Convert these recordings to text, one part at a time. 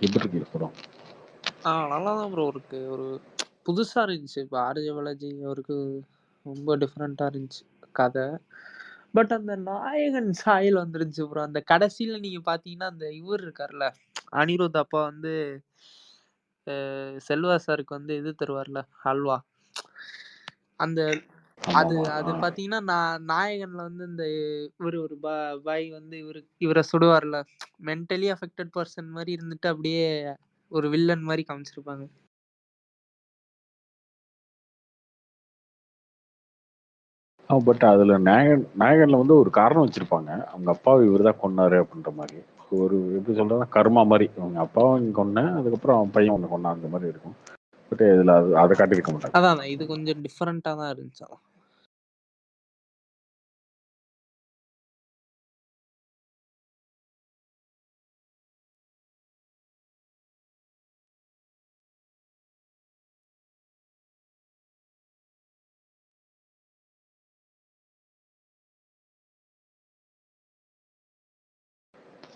எப்படி இருக்கு படம்? நல்லா தான் ப்ரோ இருக்கு. ஒரு புதுசா இருந்துச்சு. இப்ப ஆர்ஜே பாலாஜி அவருக்கு ரொம்ப டிஃபரெண்ட்டா இருந்துச்சு கதை. பட் அந்த நாயகன் சாயல் வந்துருந்துச்சு ப்ரோ. அந்த கடைசியில நீங்க பார்த்தீங்கன்னா, அந்த இவர் இருக்கார்ல, அனிருத் அப்பா வந்து செல்வா சாருக்கு வந்து இது தருவார்ல, ஹல்வா. அந்த அது ஆமாமா. அது பார்த்தீங்கன்னா, நாயகன்ல வந்து இந்த இவரு ஒரு பாய் வந்து இவர சுடுவார்ல, மென்டலி அஃபெக்டட் பெர்சன் மாரி இருந்துட்டு அப்படியே ஒரு வில்லன் மாரி காமிச்சிருப்பாங்க. பட் அதுல நாயகன்ல வந்து ஒரு காரணம் வச்சிருப்பாங்க. அவங்க அப்பாவை இவர்தான் கொன்னாரு அப்படின்ற மாதிரி. ஒரு எப்படி சொல்றதுன்னா கர்மா மாதிரி. அவங்க அப்பாவை இங்க கொன்னேன், அதுக்கப்புறம் அவன் பையன் ஒண்ணு கொன்னான் அந்த மாதிரி இருக்கும். பட் இதுல அதை காட்டியிருக்க மாட்டாங்க. அதான் இது கொஞ்சம் டிஃபரெண்ட்டா தான் இருந்துச்சு. அதான்.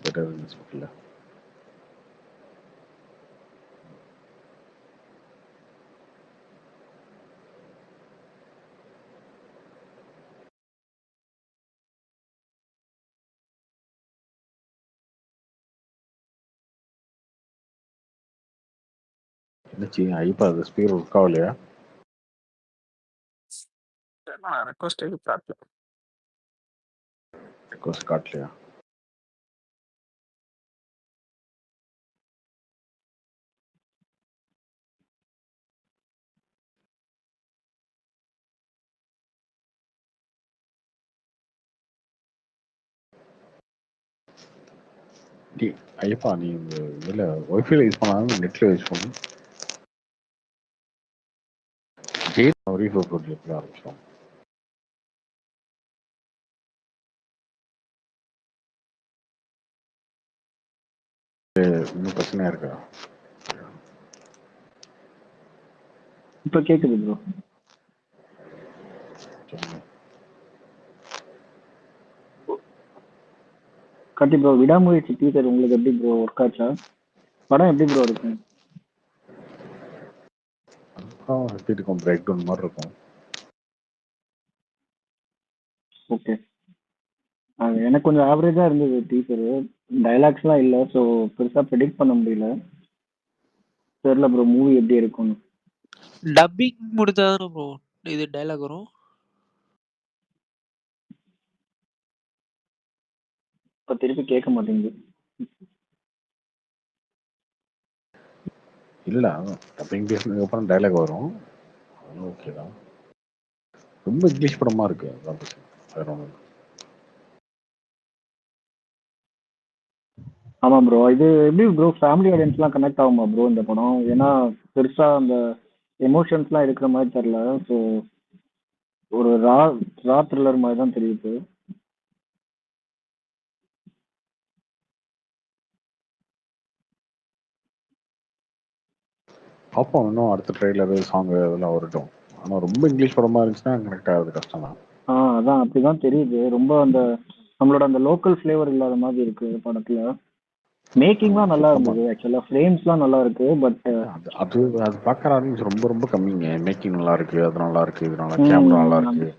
பெட்டர் இல்ல. என்னச்சு ஐப்பா அது ஸ்பீக்கர் ஒர்க் ஆகலையா? நான் ரெக்வெஸ்ட் எதுவும் காட்டல. ரிக்வஸ்ட் காட்டலையா? ஐயப்பா நீ இதுல ஒய்ஃபைல யூஸ் பண்ணாலும் நெட்ல யூஸ் பண்ணு. ரீஃபர் போட்டு ஆரம்பிச்சோம். இன்னும் பிரச்சனையா இருக்கா? இப்ப கேக்குது ப்ரோ. கட்டி ப்ரோ விடாமுயற்சி டீச்சர் உங்களுக்கு எப்படி ப்ரோ ஒர்க் ஆச்சா? படம் எப்படி ப்ரோ இருக்கும்? எப்படி இருக்கும்? பிரேக் டவுன் மாதிரி இருக்கும். ஓகே. எனக்கு கொஞ்சம் ஆவரேஜா இருந்தது டீச்சர். டைலாக்ஸ்லாம் இல்லை, ஸோ பெருசா ப்ரெடிக்ட் பண்ண முடியல. தெரியல ப்ரோ மூவி எப்படி இருக்கும்னு. டப்பிங் முடிச்சாதானே ப்ரோ இது டைலாக் வரும். இப்ப திருப்பி கேட்க மாட்டேங்குது. இல்ல டப்பிங் பேசினதுக்கு அப்புறம் டைலாக் வரும். ஓகே தான். ரொம்ப இங்கிலீஷ் படமா இருக்கு. அதான் பிரச்சனை. வேற ஒண்ணும் இல்ல. ஆமா ப்ரோ. இது எப்படி ப்ரோ ஃபேமிலி ஆடியன்ஸ்லாம் கனெக்ட் ஆகுமா ப்ரோ இந்த படம்? ஏன்னா பெருசா அந்த எமோஷன்ஸ்லாம் இருக்கிற மாதிரி தெரியல. ஸோ ஒரு ரா ரா த்ரில்லர் மாதிரி தான் தெரியுது. பார்ப்போம் இன்னும் அடுத்த ட்ரெய்லரு சாங் இதெல்லாம் வரட்டும். ஆனா ரொம்ப இங்கிலீஷ் படமா இருந்துச்சுன்னா கனெக்ட் ஆகுது கஷ்டம் தான். அதான் அப்படிதான் தெரியுது. ரொம்ப அந்த நம்மளோட அந்த லோக்கல் ஃப்ளேவர் இல்லாத மாதிரி இருக்கு படத்துல. மேக்கிங்லாம் நல்லா சுத்தமா இருந்தது ஆக்சுவலா. ஃப்ரேம்ஸ்லாம் நல்லா இருக்கு. பட் அது அது அது பார்க்குற ஆடியன்ஸ் ரொம்ப ரொம்ப கம்மிங்க. மேக்கிங் நல்லா இருக்கு, அது நல்லா இருக்கு, இது நல்லா கேமரா நல்லா இருக்கு,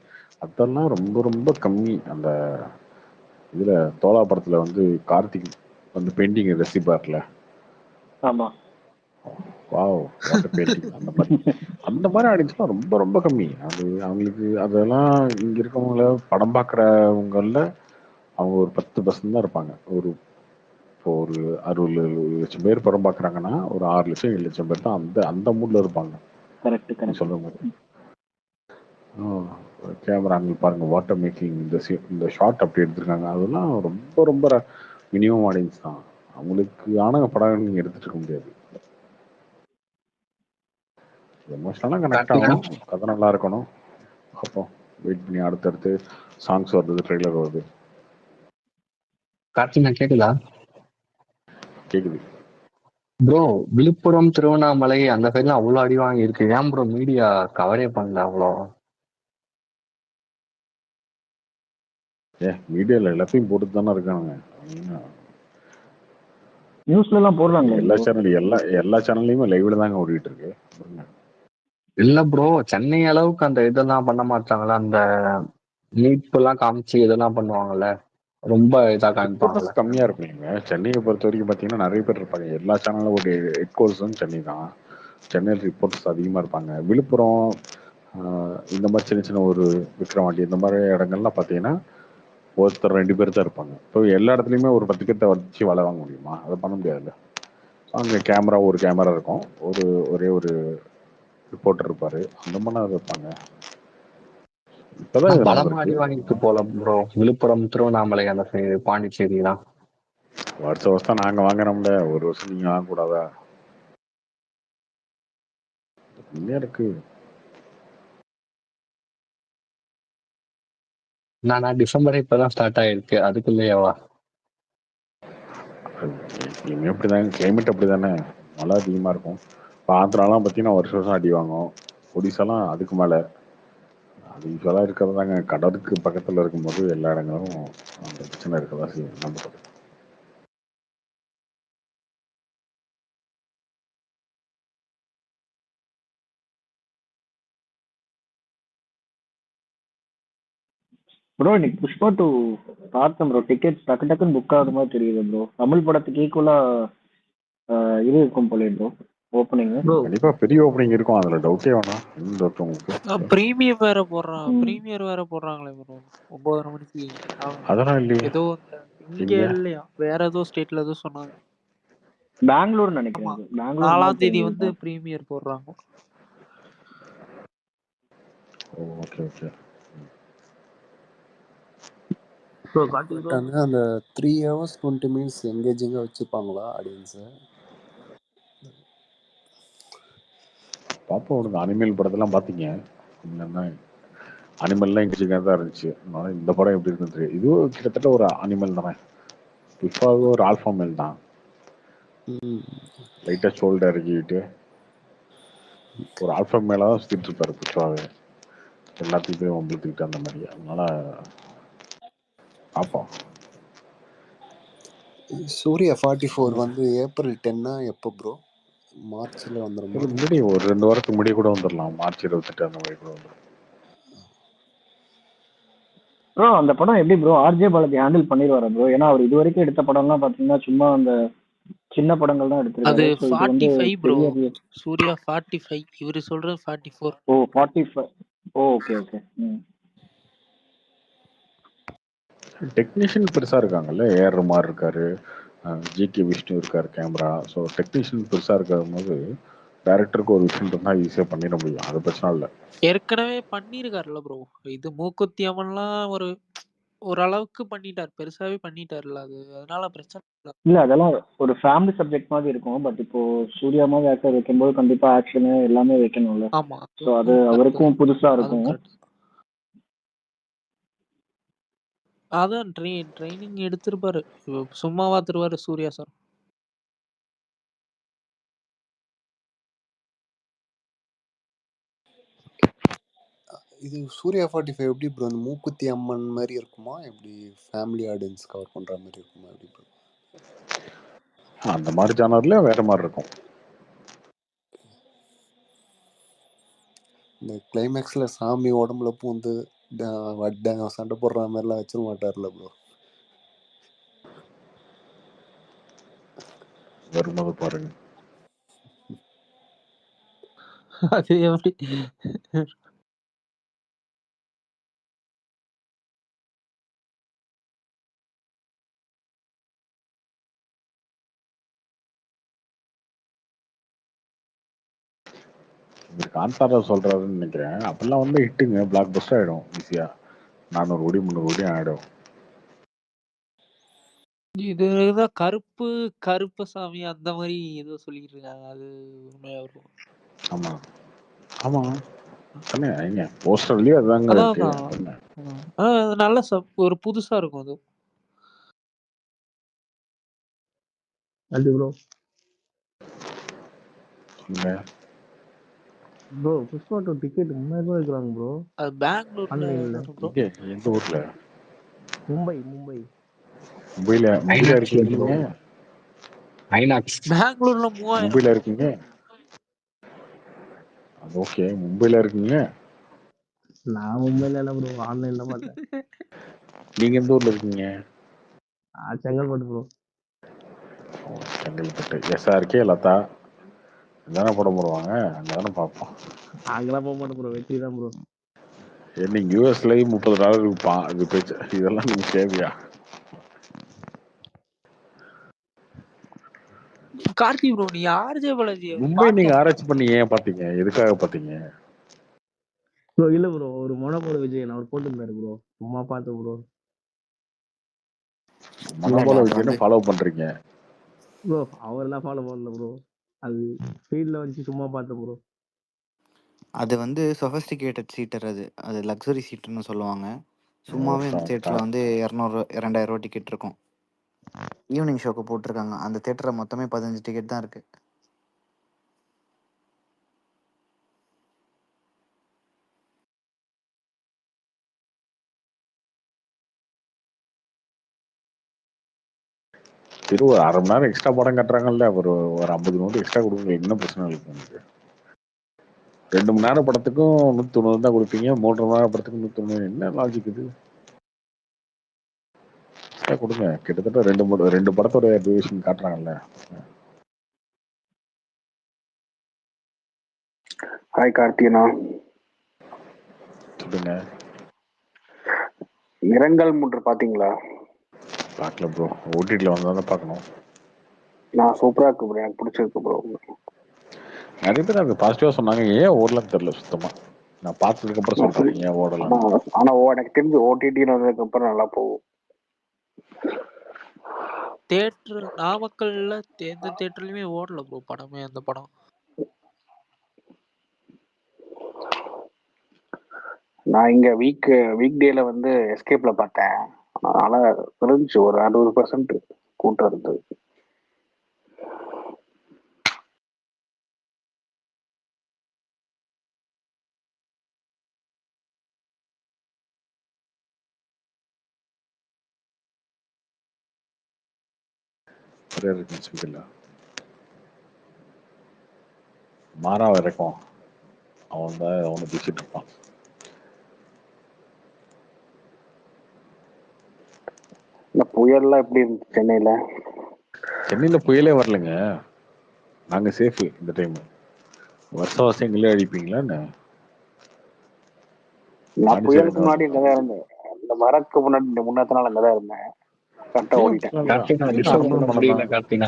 அதெல்லாம் ரொம்ப ரொம்ப கம்மி. அந்த இதுல தோலா படத்துல வந்து கார்த்திக் வந்து பெயிண்டிங் ரசிப்பார்ல. ஆமா. வாவ் வாட் பெயிண்டிங் அந்த மாதிரி ஆடியன்ஸ்லாம் ரொம்ப ரொம்ப கம்மி. அது அவங்களுக்கு அதெல்லாம் இங்க இருக்கவங்கள படம் பார்க்குறவங்கள அவங்க ஒரு 10% தான் இருப்பாங்க. இப்போ ஒரு 60 லட்சம் பேர் படம் பார்க்குறாங்கன்னா ஒரு 6 லட்சம் 7 லட்சம் பேர் தான் அந்த அந்த மூட்ல இருப்பாங்க. கரெக்ட் நீ கரெக்ட். சொல்ற மாதிரி கேமரா ஆங்கிள் பாருங்க, வாட்டர் மேக்கிங், இந்த ஷார்ட் அப்படி எடுத்திருக்காங்க. அதெல்லாம் ரொம்ப ரொம்ப மினிமம் ஆடியன்ஸ் தான். அவங்களுக்கு ஆன படம் நீங்க எடுத்துட்டு இருக்க முடியாது. எமோஷனலாக கனெக்ட் கார்த்திகா ஆகணும், கதை நல்லா இருக்கணும். அப்போ வெயிட் பண்ணி அடுத்தடுத்து சாங்ஸ் வருது, ட்ரெய்லர் வருது. கார்த்திகா கேக்குதா? கேக்குது ப்ரோ விழுப்புரம் திருவண்ணாமலை அந்த சைட்லாம் அவ்வளோ அடி வாங்கி இருக்கு. ஏன் ப்ரோ மீடியா கவரே பண்ணல அவ்வளோ? மீடியாவில் எல்லாத்தையும் போட்டு தானே இருக்கானுங்க. நியூஸ்ல எல்லாம் போடுறாங்களே எல்லா ப்ரோ. சேனல் எல்லா சேனல்லையுமே லைவ்ல தாங்க ஓடிட்டு இருக்கு. இல்ல ப்ரோ, சென்னை அளவுக்கு அந்த இதெல்லாம் பண்ண மாட்டாங்களா? அந்த மீட்பெல்லாம் காமிச்சு இதெல்லாம் பண்ணுவாங்கல்ல, ரொம்ப இதா காமிப்பாங்கல்ல. ரிப்போர்ட்டர்ஸ் கம்மியா இருப்பீங்க. சென்னையை பொறுத்த வரைக்கும் பார்த்தீங்கன்னா நிறைய பேர் இருப்பாங்க. எல்லா சேனலும் ஒரு ஹெட் கோர்ஸ் வந்து சென்னை தான். சென்னையில் ரிப்போர்ட்டர்ஸ் அதிகமாக இருப்பாங்க. விழுப்புரம் இந்த மாதிரி சின்ன சின்ன ஒரு விக்ரவாண்டி இந்த மாதிரி இடங்கள்லாம் பார்த்தீங்கன்னா ஒருத்தர் 2 பேர் தான் இருப்பாங்க. இப்போ எல்லா இடத்துலையுமே ஒரு 10 பேர்த்த வச்சு வேலை வாங்க முடியுமா? அதை பண்ண முடியாதுல்ல. அங்கே ஒரு கேமரா இருக்கும், ஒரே ஒரு ரிப்போர்ட்டர் இருப்பாரு, அந்த மாதிரி இருப்பாங்க. இப்பதான் இது பலமா நடந்திருக்கு. அடி வாங்கிட்டு போல ப்ரோ, விழுப்புரம், திருவண்ணாமலை, அந்த சைடு, பாண்டிச்சேரிலாம். வருஷம் நாங்க வாங்குறோம்ல, ஒரு வருஷம் நீங்க வாங்கக்கூடாதா? என்ன இருக்கு? நான் டிசம்பர் இப்பதான் ஸ்டார்ட் ஆயிருக்கு, அதுக்குள்ளேயேவா? இனிமே அப்படிதாங்க, கிளைமேட் அப்படிதானே, மழை அதிகமா இருக்கும். இப்போ ஆந்திராலாம் பார்த்தீங்கன்னா வருஷம் அடி வாங்கும். ஒடிசாலாம் அதுக்கு மேலே. அது யூஸ்வலாக இருக்கிறதாங்க. கடலுக்கு பக்கத்தில் இருக்கும்போது எல்லா இடங்களும் அந்த பிரச்சனை இருக்கதா செய்யும். நம்ம சொல்றது. ப்ரோ இன்னைக்கு புஷ்பா 2 பார்த்தேன் ப்ரோ. டிக்கெட்ஸ் டக்கு டக்குன்னு புக் ஆகுற மாதிரி தெரியுது ப்ரோ. தமிழ் படத்துக்கு ஈக்குவலா இது இருக்கும் போல ப்ரோ ஓப்பனிங். கண்டிப்பா பெரிய ஓப்பனிங் இருக்கும், அதுல டவுட்டே வேணாம். என்ன டவுட் உங்களுக்கு? ப்ரீமியம் வேற ப்ரீமியர் வேற போடுறாங்களே ப்ரோ 9:30 மணிக்கு. அதெல்லாம் இல்லையே ஏதோ இங்க இல்லையா, வேற ஏதோ ஸ்டேட்ல ஏதோ சொன்னாங்க. பெங்களூர் ஆமா, நினைக்கிறேன். பெங்களூர் 4ஆம் தேதி வந்து ப்ரீமியர் போடுறாங்க. Okay okay. அந்த 3 hours 20 minutes எங்கேஜிங்காக வச்சுருப்பாங்களா ஆடியன்ஸை? பாப்போம். உனக்கு அனிமல் படத்தெல்லாம் பார்த்தீங்க? என்னன்னா அனிமல்லாம் எங்கேஜிங்காக தான் இருந்துச்சு. அதனால இந்த படம் எப்படி இருக்குது, இதுவும் கிட்டத்தட்ட ஒரு அனிமல் தானே. புஷ்பாவும் ஒரு ஆல்ஃபா மேல் தான். லைட்டாக ஷோல்டர் இறக்கிட்டு ஒரு ஆல்ஃபா மேலே தான் சுற்றிட்டு இருப்பாரு புஷ்பாவே. எல்லாத்தையும் போய் வம்பளுத்துக்கிட்டு அந்த மாதிரி. அதனால பார்ப்போம். சூர்யா 44 வந்து ஏப்ரல் 10 எப்போ ப்ரோ? மார்ச்சில் வந்துடுமா? முன்னாடி ஒரு 2 வாரத்துக்கு முன்னாடி கூட வந்துடலாம். மார்ச் 28 அந்த மாதிரி கூட வந்துடும். ப்ரோ அந்த படம் எப்படி ப்ரோ ஆர்ஜே பாலாஜி ஹேண்டில் பண்ணிடுவாரா ப்ரோ? ஏன்னா அவர் இது வரைக்கும் எடுத்த படம்லாம் பாத்தீங்கன்னா சும்மா அந்த சின்ன படங்கள் தான் அது எடுத்திருக்காரு. So இது வந்து 45 ப்ரோ. பெரிய சூர்யா 45, இவரு சொல்றது 44. ஓ 45. ஓ ஓகே ஓகே. டெக்னீஷியன் பெருசா இருக்காங்கல்ல, ஏஆர் ரஹ்மான் இருக்காரு, ஜிகே விஷ்ணு இருக்காரு கேமரா. ஸோ டெக்னீஷியன் பெருசா இருக்கும் போது டேரக்டருக்கு ஒரு விஷயம் இருந்தால் ஈஸியாக பண்ணிட முடியும். அது பிரச்சனை இல்லை. ஏற்கனவே பண்ணிருக்காருல்ல ப்ரோ. இது மூக்குத்தி அம்மன்லாம் ஓரளவுக்கு பண்ணிட்டார், பெருசாவே பண்ணிட்டாருல்ல. அது அதனால பிரச்சனை இல்லை. இல்ல அதெல்லாம் ஒரு ஃபேமிலி சப்ஜெக்ட் மாதிரி இருக்கும். பட் இப்போ சூர்யா மாதிரி ஆக்டர் வைக்கும்போது கண்டிப்பா ஆக்ஷன் எல்லாமே வைக்கணும்ல. ஆமா, ஸோ அது அவருக்கும் புதுசா அதுவும் இருக்கும். கரெக்ட். அதான் ட்ரைனிங் எடுத்திருப்பாரு. சும்மாவா தருவாரு சூர்யா சார்? இது சூர்யா 45 எப்படி ப்ரோ? இந்த மூக்குத்தி அம்மன் மாதிரி இருக்குமா, எப்படி ஃபேமிலி ஆடியன்ஸ் கவர் பண்ணுற மாதிரி இருக்குமா, எப்படி ப்ரோ? அந்த மாதிரி ஜானர்ல வேற மாதிரி இருக்கும். இந்த கிளைமேக்ஸில் சாமி உடம்புல பூந்து சண்டை போடுற மாதிரிலாம் வச்சிட மாட்டார்ல ப்ரோ? வரும்போது பாருங்க. அது எப்படி? இவர் காந்தாரா சொல்றாருன்னு நினைக்கிறேன். அப்பெல்லாம் வந்து ஹிட்டுங்க, பிளாக் பஸ்டர் ஆயிடும் ஈஸியா. 400 கோடி 300 கோடி ஆயிடும். இதுதான் கருப்பசாமி அந்த மாதிரி ஏதோ சொல்லிட்டு இருக்காங்க. அது உண்மையா இருக்கும்? ஆமா ஆமா தானே. ஏங்க போஸ்டர்லயே அதுதாங்க இருக்கு. என்ன அது நல்ல ஒரு புதுசா இருக்கும் அது. அது ப்ரோ சொல்லுங்க. ப்ரோ புஷ்பா 2 டிக்கெட் 3000 ரூபாய் இருக்கிறாங்க ப்ரோ. அது பெங்களூர்ல ஆன்லைன்ல ப்ரோ. இங்க எந்த ஊர்ல? மும்பை மும்பைல ஐநாக்ஸ்ல ப்ரோ. இருக்கீங்க? ஐநாக்ஸ். பெங்களூர்ல 3000 மும்பைல இருக்கீங்க, அது ஓகே. மும்பைல இருக்கீங்க, நான் மும்பைல இல்ல ப்ரோ, ஆன்லைன்ல பார்த்தேன். நீங்க எந்த ஊர்ல இருக்கீங்க? செங்கல்பட்டு ப்ரோ. செங்கல்பட்டு. எஸ்ஆர்கே லதா தானே படம் போடுவாங்க, அங்கே தானே பார்ப்போம். அங்கெல்லாம் போக மாட்டேன் ப்ரோ, வெற்றி தான் ப்ரோ. நீங்க யூஎஸ்லயும் $30 விற்பான், இது பேச்சு இதெல்லாம் நீங்க தேவையா? கார்த்தி ப்ரோ, நீ ஆர்ஜே பாலாஜி மும்பை நீங்க ஆராய்ச்சி பண்ணி ஏன் பார்த்தீங்க? எதுக்காக பார்த்தீங்க? ப்ரோ இல்ல ப்ரோ, ஒரு மொனபோல விஜய் அவர் போட்டுருந்தாரு ப்ரோ, சும்மா பார்த்து ப்ரோ. மனோபல விஜயனை ஃபாலோ பண்றீங்க? ப்ரோ அவரெல்லாம் ஃபாலோ பண்ணல ப்ரோ, அது ஃபீல்ட்ல வச்சு சும்மா பார்த்தேன் ப்ரோ. அது வந்து சொஃபஸ்டிகேட்டட் சீட்டர், அது அது லக்ஸரி சீட்டுன்னு சொல்லுவாங்க. சும்மாவே இந்த தேட்டரில் வந்து 200 2000 டிக்கெட் இருக்கும். ஈவினிங் ஷோக்கு போட்டிருக்காங்க. அந்த தேட்டரில் மொத்தமே 15 டிக்கெட் தான் இருக்கு. திரு ஒரு அரை மணி நேரம் எக்ஸ்ட்ரா படம் கட்டுறாங்கல்ல, ஒரு 50 நோட்டு எக்ஸ்ட்ரா கொடுங்க, என்ன பிரச்சனை இருக்கு உங்களுக்கு? 2 மணி நேரம் படத்துக்கும் 190 தான் கொடுப்பீங்க, 3 மணி நேரம் படத்துக்கும் 190. என்ன லாஜிக் இது? எக்ஸ்ட்ரா கொடுங்க. கிட்டத்தட்ட 2 படத்தோட டியூரேஷன் காட்டுறாங்கல்ல. ஹாய் கார்த்திகனா, சொல்லுங்க. நிறங்கள் மூன்று பாத்தீங்களா? பார்க்கல ப்ரோ, ஓடிடியில் வந்தால் தான் பார்க்கணும். நான் சூப்பரா இருக்கு ப்ரோ, எனக்கு பிடிச்சிருக்கு ப்ரோ. நிறைய பேர் எனக்கு பாசிட்டிவாக சொன்னாங்க, ஏன் ஓடலன்னு தெரியல சுத்தமா. நான் பார்த்ததுக்கு அப்புறம் சொல்றேன் ஏன் ஓடலாம். ஆனா எனக்கு தெரிஞ்சு ஓடிடின்னு வந்ததுக்கு அப்புறம் நல்லா போகும். தேட்டர் நாமக்கல்ல எந்த தேட்டர்லயுமே ஓடல ப்ரோ படமே, அந்த படம். நான் இங்க வீக் டேல வந்து எஸ்கேப்ல பார்த்தேன், அதனால இருந்துச்சு ஒரு 60% கூட்டம் இருந்தது. மாறா வரைக்கும் அவன் தான் அவனை பேசிட்டு இருப்பான். இந்த புயல்லாம் எப்படி இருந்துச்சு சென்னையில? சென்னையில புயலே வரலைங்க, நாங்க சேஃபு இந்த டைம். வருஷம் எங்களே அழிப்பீங்களா என்ன? நான் புயலுக்கு முன்னாடி இங்கதான் இருந்தேன், இந்த வரக்கு முன்னாடி முன்னத்த நாள் அங்கதான் இருந்தேன். கரெக்டா ஓடிட்டேன். முடியல கார்த்தினா,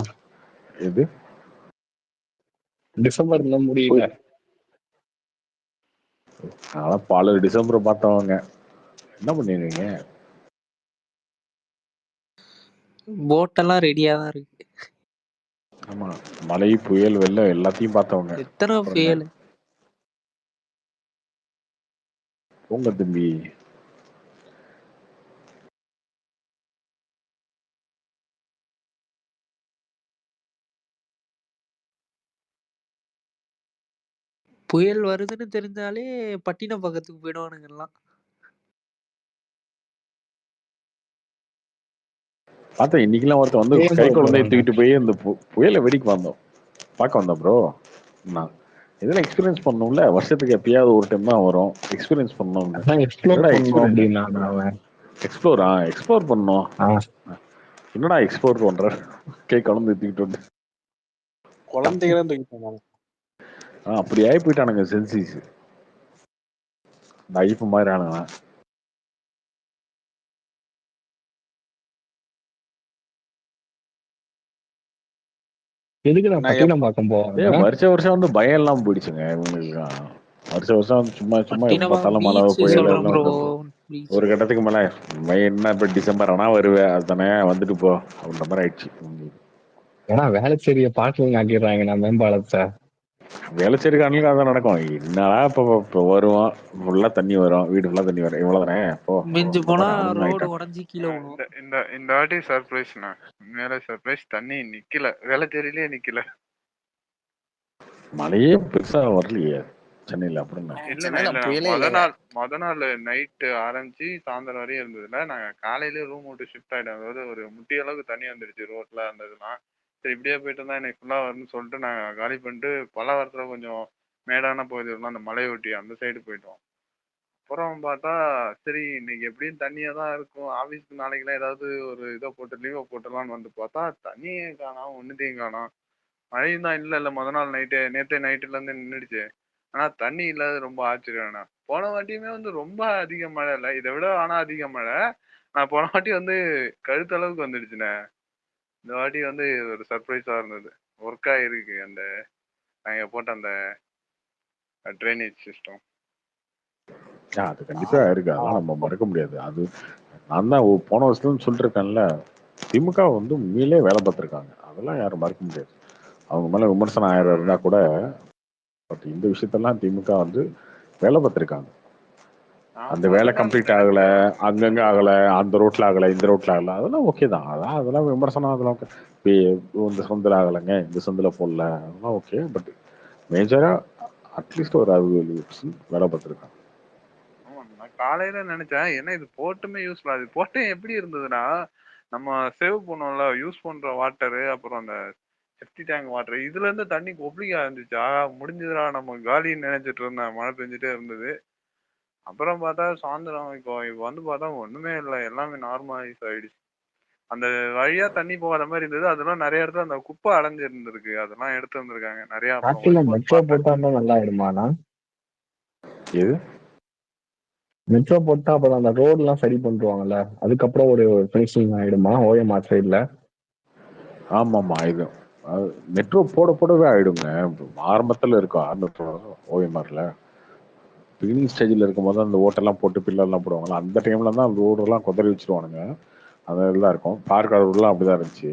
எது டிசம்பர்ல முடியல. அதான் பல டிசம்பர் பார்த்தவங்க என்ன பண்ணிருக்கீங்க? போட்டெல்லாம் ரெடியா தான் இருக்கு. ஆமா, மழை புயல் வெள்ளம் எல்லாத்தையும் பார்த்தவங்க. எத்தனை புயல்! உங்க தம்பி புயல் வருதுன்னு தெரிஞ்சாலே பட்டினம் பக்கத்துக்கு போயிடுவானுங்க எல்லாம். பார்த்தேன் இன்னைக்கெல்லாம் ஒருத்தர் வந்து கை குழந்தைய தூக்கிட்டு போய் இந்த புயலை வெடிக்கு வந்தோம், பார்க்க வந்தோம் ப்ரோ. நான் இதெல்லாம் எக்ஸ்பீரியன்ஸ் பண்ணணும்ல, வருஷத்துக்கு எப்பயாவது ஒரு டைம் தான் வரும், எக்ஸ்பீரியன்ஸ் பண்ணணும். எக்ஸ்ப்ளோர் பண்ணணும். என்னடா எக்ஸ்ப்ளோர் பண்ற? கை குழந்தை தூக்கிட்டு வந்து குழந்தைகளும் தூக்கிட்டு வந்தாங்க. அப்படி ஆகி போயிட்டானுங்க சென்சிஸ், இந்த ஐப்பு மாதிரி ஆனுங்க. வருஷம் வந்து பயம் எல்லாம் போயிடுச்சுங்க இவங்களுக்கு. வருஷம் வந்து சும்மா பார்த்தாலும் மழை புயல் ஒரு கட்டத்துக்கு மேல என்ன இப்ப டிசம்பர் ஆனா வருவேன், அதுதானே வந்துட்டு போ அப்படின்ற மாதிரி ஆயிடுச்சு. ஏன்னா வேளச்சேரிய பார்க்கிங் ஆக்கிடுறாங்க நான் மேம்பாலத்தை. வேளச்சேரி காணலுக்கு அதான் நடக்கும். என்னடா இப்ப வருவோம், ஃபுல்லா தண்ணி வரும், வீடு ஃபுல்லா தண்ணி வரும், இவ்வளவுதானே. மிஞ்சு போனா ரோடு உடஞ்சி கீழே விழும். இந்த வாட்டி சர்ப்ரைஸ்ண்ணா, மேல சர்ப்ரைஸ், தண்ணி நிக்கல, வேளச்சேரியிலே நிக்கல. மழையே பெருசா வரலையே சென்னையில. அப்புறம் முத நாள் நைட்டு ஆரம்பிச்சு சாயந்தரம் வரையும் இருந்ததுல, நாங்க காலையில ரூம் விட்டு ஷிஃப்ட் ஆயிட்டோம். அதாவது ஒரு முட்டி அளவுக்கு தண்ணி வந்துருச்சு ரோட்ல. இருந்ததுலாம் சரி இப்படியே போயிட்டு இருந்தா எனக்கு ஃபுல்லா வரும்னு சொல்லிட்டு நான் காலி பண்ணிட்டு பல்லாவரத்துல கொஞ்சம் மேடான பகுதி இருந்தால் அந்த மலையொட்டி அந்த சைடு போயிட்டோம். அப்புறம் பார்த்தா சரி இன்னைக்கு எப்படியும் தண்ணியா தான் இருக்கும், ஆஃபீஸ்க்கு நாளைக்குலாம் ஏதாவது ஒரு இதை போட்டு லீவை போட்டுடலான்னு வந்து பார்த்தா தண்ணியே காணோம், ஒன்றுத்தையும் காணோம். மழையும் தான் இல்லை முத நாள் நேற்றே நைட்டுலேருந்து நின்றுடுச்சு. ஆனா தண்ணி இல்லாத ரொம்ப ஆச்சரியம்ண்ணா. போன வாட்டியுமே வந்து ரொம்ப அதிக மழை இல்லை, இதை விட ஆனா அதிக மழை. நான் போன வாட்டி வந்து கழுத்தளவுக்கு வந்துடுச்சுண்ணே. இந்த வாட்டி வந்து ஒரு சர்ப்ரைஸா இருந்தது. ஒர்க் ஆயிருக்கு அந்த நாங்க போட்ட அந்த ட்ரைனேஜ் சிஸ்டம். அது கண்டிப்பா இருக்கு, அதெல்லாம் நம்ம மறக்க முடியாது. அது நான் தான் போன வருஷத்துல சொல்லிட்டு இருக்கேன்ல, திமுக வந்து உண்மையிலே வேலை பார்த்துருக்காங்க, அதெல்லாம் யாரும் மறக்க முடியாது. அவங்க மேல விமர்சனம் 1000 இருந்தா கூட பட் இந்த விஷயத்தெல்லாம் திமுக வந்து வேலை பார்த்துருக்காங்க. அந்த வேலை கம்ப்ளீட் ஆகல, அங்கங்க ஆகல, அந்த ரோட்ல ஆகல, இந்த ரோட்ல ஆகல, அதெல்லாம் ஓகே தான். அதெல்லாம் விமர்சனம், அதெல்லாம் இந்த சொந்தில் ஆகலைங்க, இந்த சொந்தில் போடல, அதெல்லாம் ஓகே. பட் மேஜரா அட்லீஸ்ட் ஒரு 60% வேலை பார்த்துருக்காங்க. நான் காலையில நினைச்சேன் என்ன இது போட்டுமே யூஸ்ஃபுல், அது போட்டே எப்படி இருந்ததுன்னா நம்ம சேவ் பண்ணுவோம்ல யூஸ் பண்ற வாட்டரு, அப்புறம் அந்த செப்டி டேங்க் வாட்டர், இதுல இருந்து தண்ணி கொப்பளிக்க ஆரம்பிச்சா முடிஞ்சதுடா நம்ம காலின்னு நினைச்சிட்டு இருந்தேன். மழை பெஞ்சிட்டே இருந்தது. அப்புறம் பார்த்தா சாயந்தரம் இப்போ வந்து பார்த்தா ஒண்ணுமே இல்லை, எல்லாமே நார்மலைஸ் ஆயிடுச்சு. அந்த வழியா தண்ணி போகாத மாதிரி இருந்தது, அதெல்லாம் நிறைய இடத்துல அந்த குப்பை அடைஞ்சு இருந்திருக்கு, அதெல்லாம் எடுத்து வந்திருக்காங்க நிறைய. மெட்ரோ போட்டா நல்லா ஆயிடுமாண்ணா? எது மெட்ரோ போட்டா அப்புறம் அந்த ரோடு எல்லாம் சரி பண்ணுவாங்கல்ல, அதுக்கப்புறம் ஒரு பினிஷிங் ஆயிடுமா ஓஎம்ஆர் சைட்ல? ஆமாம்மா ஆயிடும். மெட்ரோ போட போடவே ஆயிடுங்க. ஆரம்பத்தில் இருக்கும் மெட்ரோ ஓஎம்ஆர்ல பிகினிங் ஸ்டேஜில் இருக்கும்போது அந்த ஓட்டெல்லாம் போட்டு பில்லர்லாம் போடுவாங்கல்ல, அந்த டைம்ல தான் ரோடெல்லாம் கொதறி வச்சிருவானுங்க. அதெல்லாம் இருக்கும். பார்க்க ரோடெல்லாம் அப்படிதான் இருந்துச்சு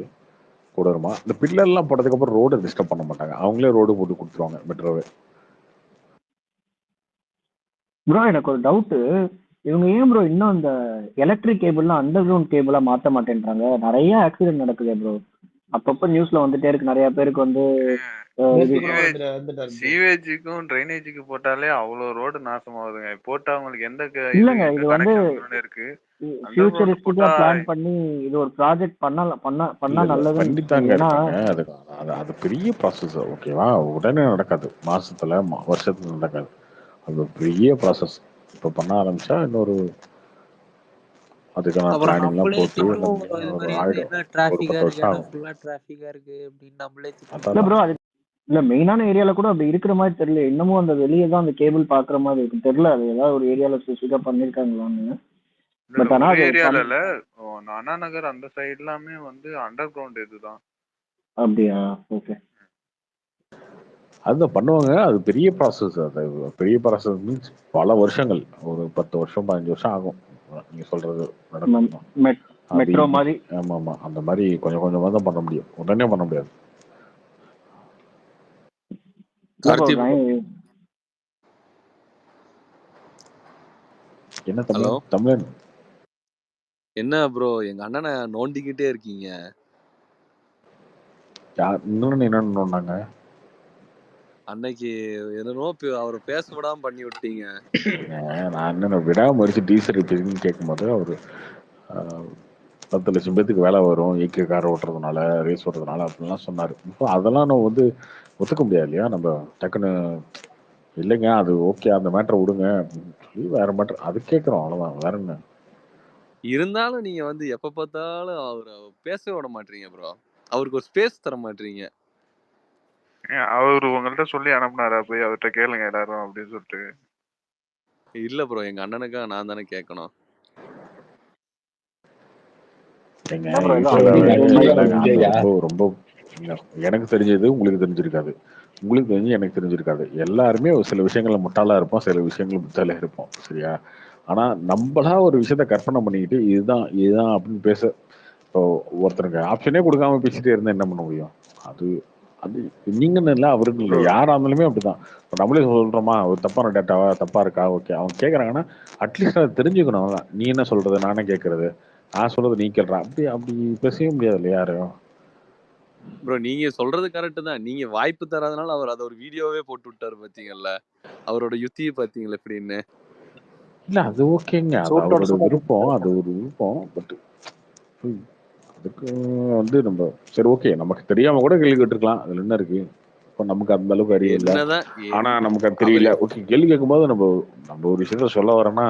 கொடூரமா. இந்த பில்லர்லாம் போட்டதுக்கப்புறம் ரோடு டிஸ்டர்ப் பண்ண மாட்டாங்க, அவங்களே ரோடு போட்டு கொடுத்துருவாங்க மெட்ரோவே. ப்ரோ எனக்கு ஒரு டவுட்டு, இவங்க ஏன் ப்ரோ இன்னும் இந்த எலக்ட்ரிக் கேபிள்லாம் அண்டர் கிரவுண்ட் கேபிளா மாற்ற மாட்டேன்றாங்க? நிறைய ஆக்சிடென்ட் நடக்குது ப்ரோ, அப்பப்போ நியூஸ்ல வந்துட்டே இருக்கு. நிறைய பேருக்கு வந்து சீவேஜுக்கும் ட்ரைனேஜுக்கு போட்டாலே அவ்வளவு ரோடு நாசமாகுதுங்க. போட்டா அவங்களுக்கு எந்த இல்லங்க, இது வந்து இருக்கு. ஃபியூச்சரிஸ்டிக்கா பிளான் பண்ணி இது ஒரு ப்ராஜெக்ட் பண்ணா நல்லது. பண்ணித்தாங்க இருக்காங்க. அது பெரிய ப்ராசஸ், ஓகேவா? உடனே நடக்காது, மாசத்துல வருஷத்துல நடக்காது. அது பெரிய ப்ராசஸ். இப்போ பண்ண ஆரம்பிச்சா இன்னொரு அதுக்கான பிளானிங்லாம் போட்டு ஆயிடும். ஒரு 10 வருஷம் ஆகும். இல்ல ப்ரோ, அது இல்ல மெயினான ஏரியால கூட அப்படி இருக்கிற மாதிரி தெரியல. இன்னமும் அந்த வெளியே தான் அந்த கேபிள் பாக்குற மாதிரி இருக்கு. தெரியல அது ஏதாவது ஒரு ஏரியால ஸ்பெசிஃபிக்கா பண்ணிருக்காங்களான்னு. பட் ஆனா அது ஏரியால இல்ல, அண்ணா நகர் அந்த சைடு எல்லாமே வந்து அண்டர் கிரவுண்ட் இதுதான். அப்படியா? ஓகே. அதுதான் பண்ணுவாங்க. அது பெரிய ப்ராசஸ். அது பெரிய ப்ராசஸ் மீன்ஸ் பல வருஷங்கள், ஒரு 10 வருஷம் 15 வருஷம் ஆகும் நீங்க சொல்றது நடக்கணும். மெட்ரோ மாதிரி. ஆமா ஆமா, அந்த மாதிரி கொஞ்சம் கொஞ்சமா தான் பண்ண முடியும், உடனே பண்ண முடியாது. என்ன தமிழன் என்ன ப்ரோ எங்க அண்ணனை நோண்டிக்கிட்டே இருக்கீங்க? இன்னொன்னு என்னன்னு நோண்டாங்க? அன்னைக்கு என்னமோ அவரை பேச விடாம பண்ணி விட்டீங்க. நான் என்ன விடாமரிச்சு டீசல் ரிப்பேரிங்னு கேட்கும்போது அவரு 10 லட்சம் பேத்துக்கு வேலை வரும் ஏகே கார் ஓட்டுறதுனால, ரேஸ் ஓட்டுறதுனால அப்படின்லாம் சொன்னாரு. இப்போ அதெல்லாம் நம்ம வந்து ஒத்துக்க முடியாது இல்லையா? நம்ம டக்குன்னு இல்லைங்க அது ஓகே, அந்த மேட்டரை விடுங்க அப்படின்னு சொல்லி வேற மேட்டர் அது கேட்குறோம், அவ்வளோதான், வேற என்ன. இருந்தாலும் நீங்க வந்து எப்ப பார்த்தாலும் அவரை பேச விட மாட்டீங்க ப்ரோ, அவருக்கு ஒரு ஸ்பேஸ் தர மாட்டீங்க. அவரு உங்கள்ட்ட சொல்லி அனுப்புனாரா போய் அவர்கிட்ட கேளுங்க எல்லாரும் அப்படின்னு சொல்லிட்டு? இல்ல ப்ரோ, எங்க அண்ணனுக்கா நான் தானே கேட்கணும். ரொம்ப எனக்கு தெரிஞ்சது உங்களுக்கு தெரிஞ்சிருக்காது, உங்களுக்கு தெரிஞ்சு எனக்கு தெரிஞ்சிருக்காது. எல்லாருமே ஒரு சில விஷயங்கள்ல முட்டாளா இருப்போம், சில விஷயங்கள் புத்தாலே இருப்போம், சரியா? ஆனா நம்மளா ஒரு விஷயத்த கற்பனை பண்ணிக்கிட்டு இதுதான் இதுதான் அப்படின்னு பேச, இப்போ ஒருத்தருக்கு ஆப்ஷனே கொடுக்காம பேசிட்டே இருந்தா என்ன பண்ண முடியும்? அது அது நீங்கன்னு இல்லை, அவருக்கு இல்லை, யாரா இருந்தாலுமே அப்படிதான். இப்போ நம்மளே சொல்றோமா ஒரு தப்பான டேட்டாவா, தப்பா இருக்கா, ஓகே அவங்க கேட்குறாங்கன்னா அட்லீஸ்ட் அதை தெரிஞ்சுக்கணும். அவன் நீ என்ன சொல்றது, நானே கேட்கறது, நான் சொல்றது நீ கேள்றான், அப்படி அப்படி பேசவே முடியாது இல்லை யாரும். ப்ரோ நீங்க சொல்றது கரெக்ட் தான், நீங்க வாய்ப்பு தராதனால அவர் அதை ஒரு வீடியோவே போட்டு விட்டாரு பாத்தீங்கல்ல, அவரோட யுத்தியை பாத்தீங்களா எப்படின்னு. இல்ல அது ஓகேங்க, அது அவரோட விருப்பம், அது ஒரு விருப்பம். பட் அதுக்கு வந்து நம்ம சரி ஓகே, நமக்கு தெரியாம கூட கேள்வி கேட்டிருக்கலாம். அதுல என்ன இருக்கு? இப்போ நமக்கு அந்த அளவுக்கு அறிவு இல்லை, என்னதான் ஆனா நமக்கு அது அவரு தெரியல. ஓகே, கேள்வி கேட்கும்போது நம்ம நம்ம ஒரு விஷயத்த சொல்ல வரோன்னா,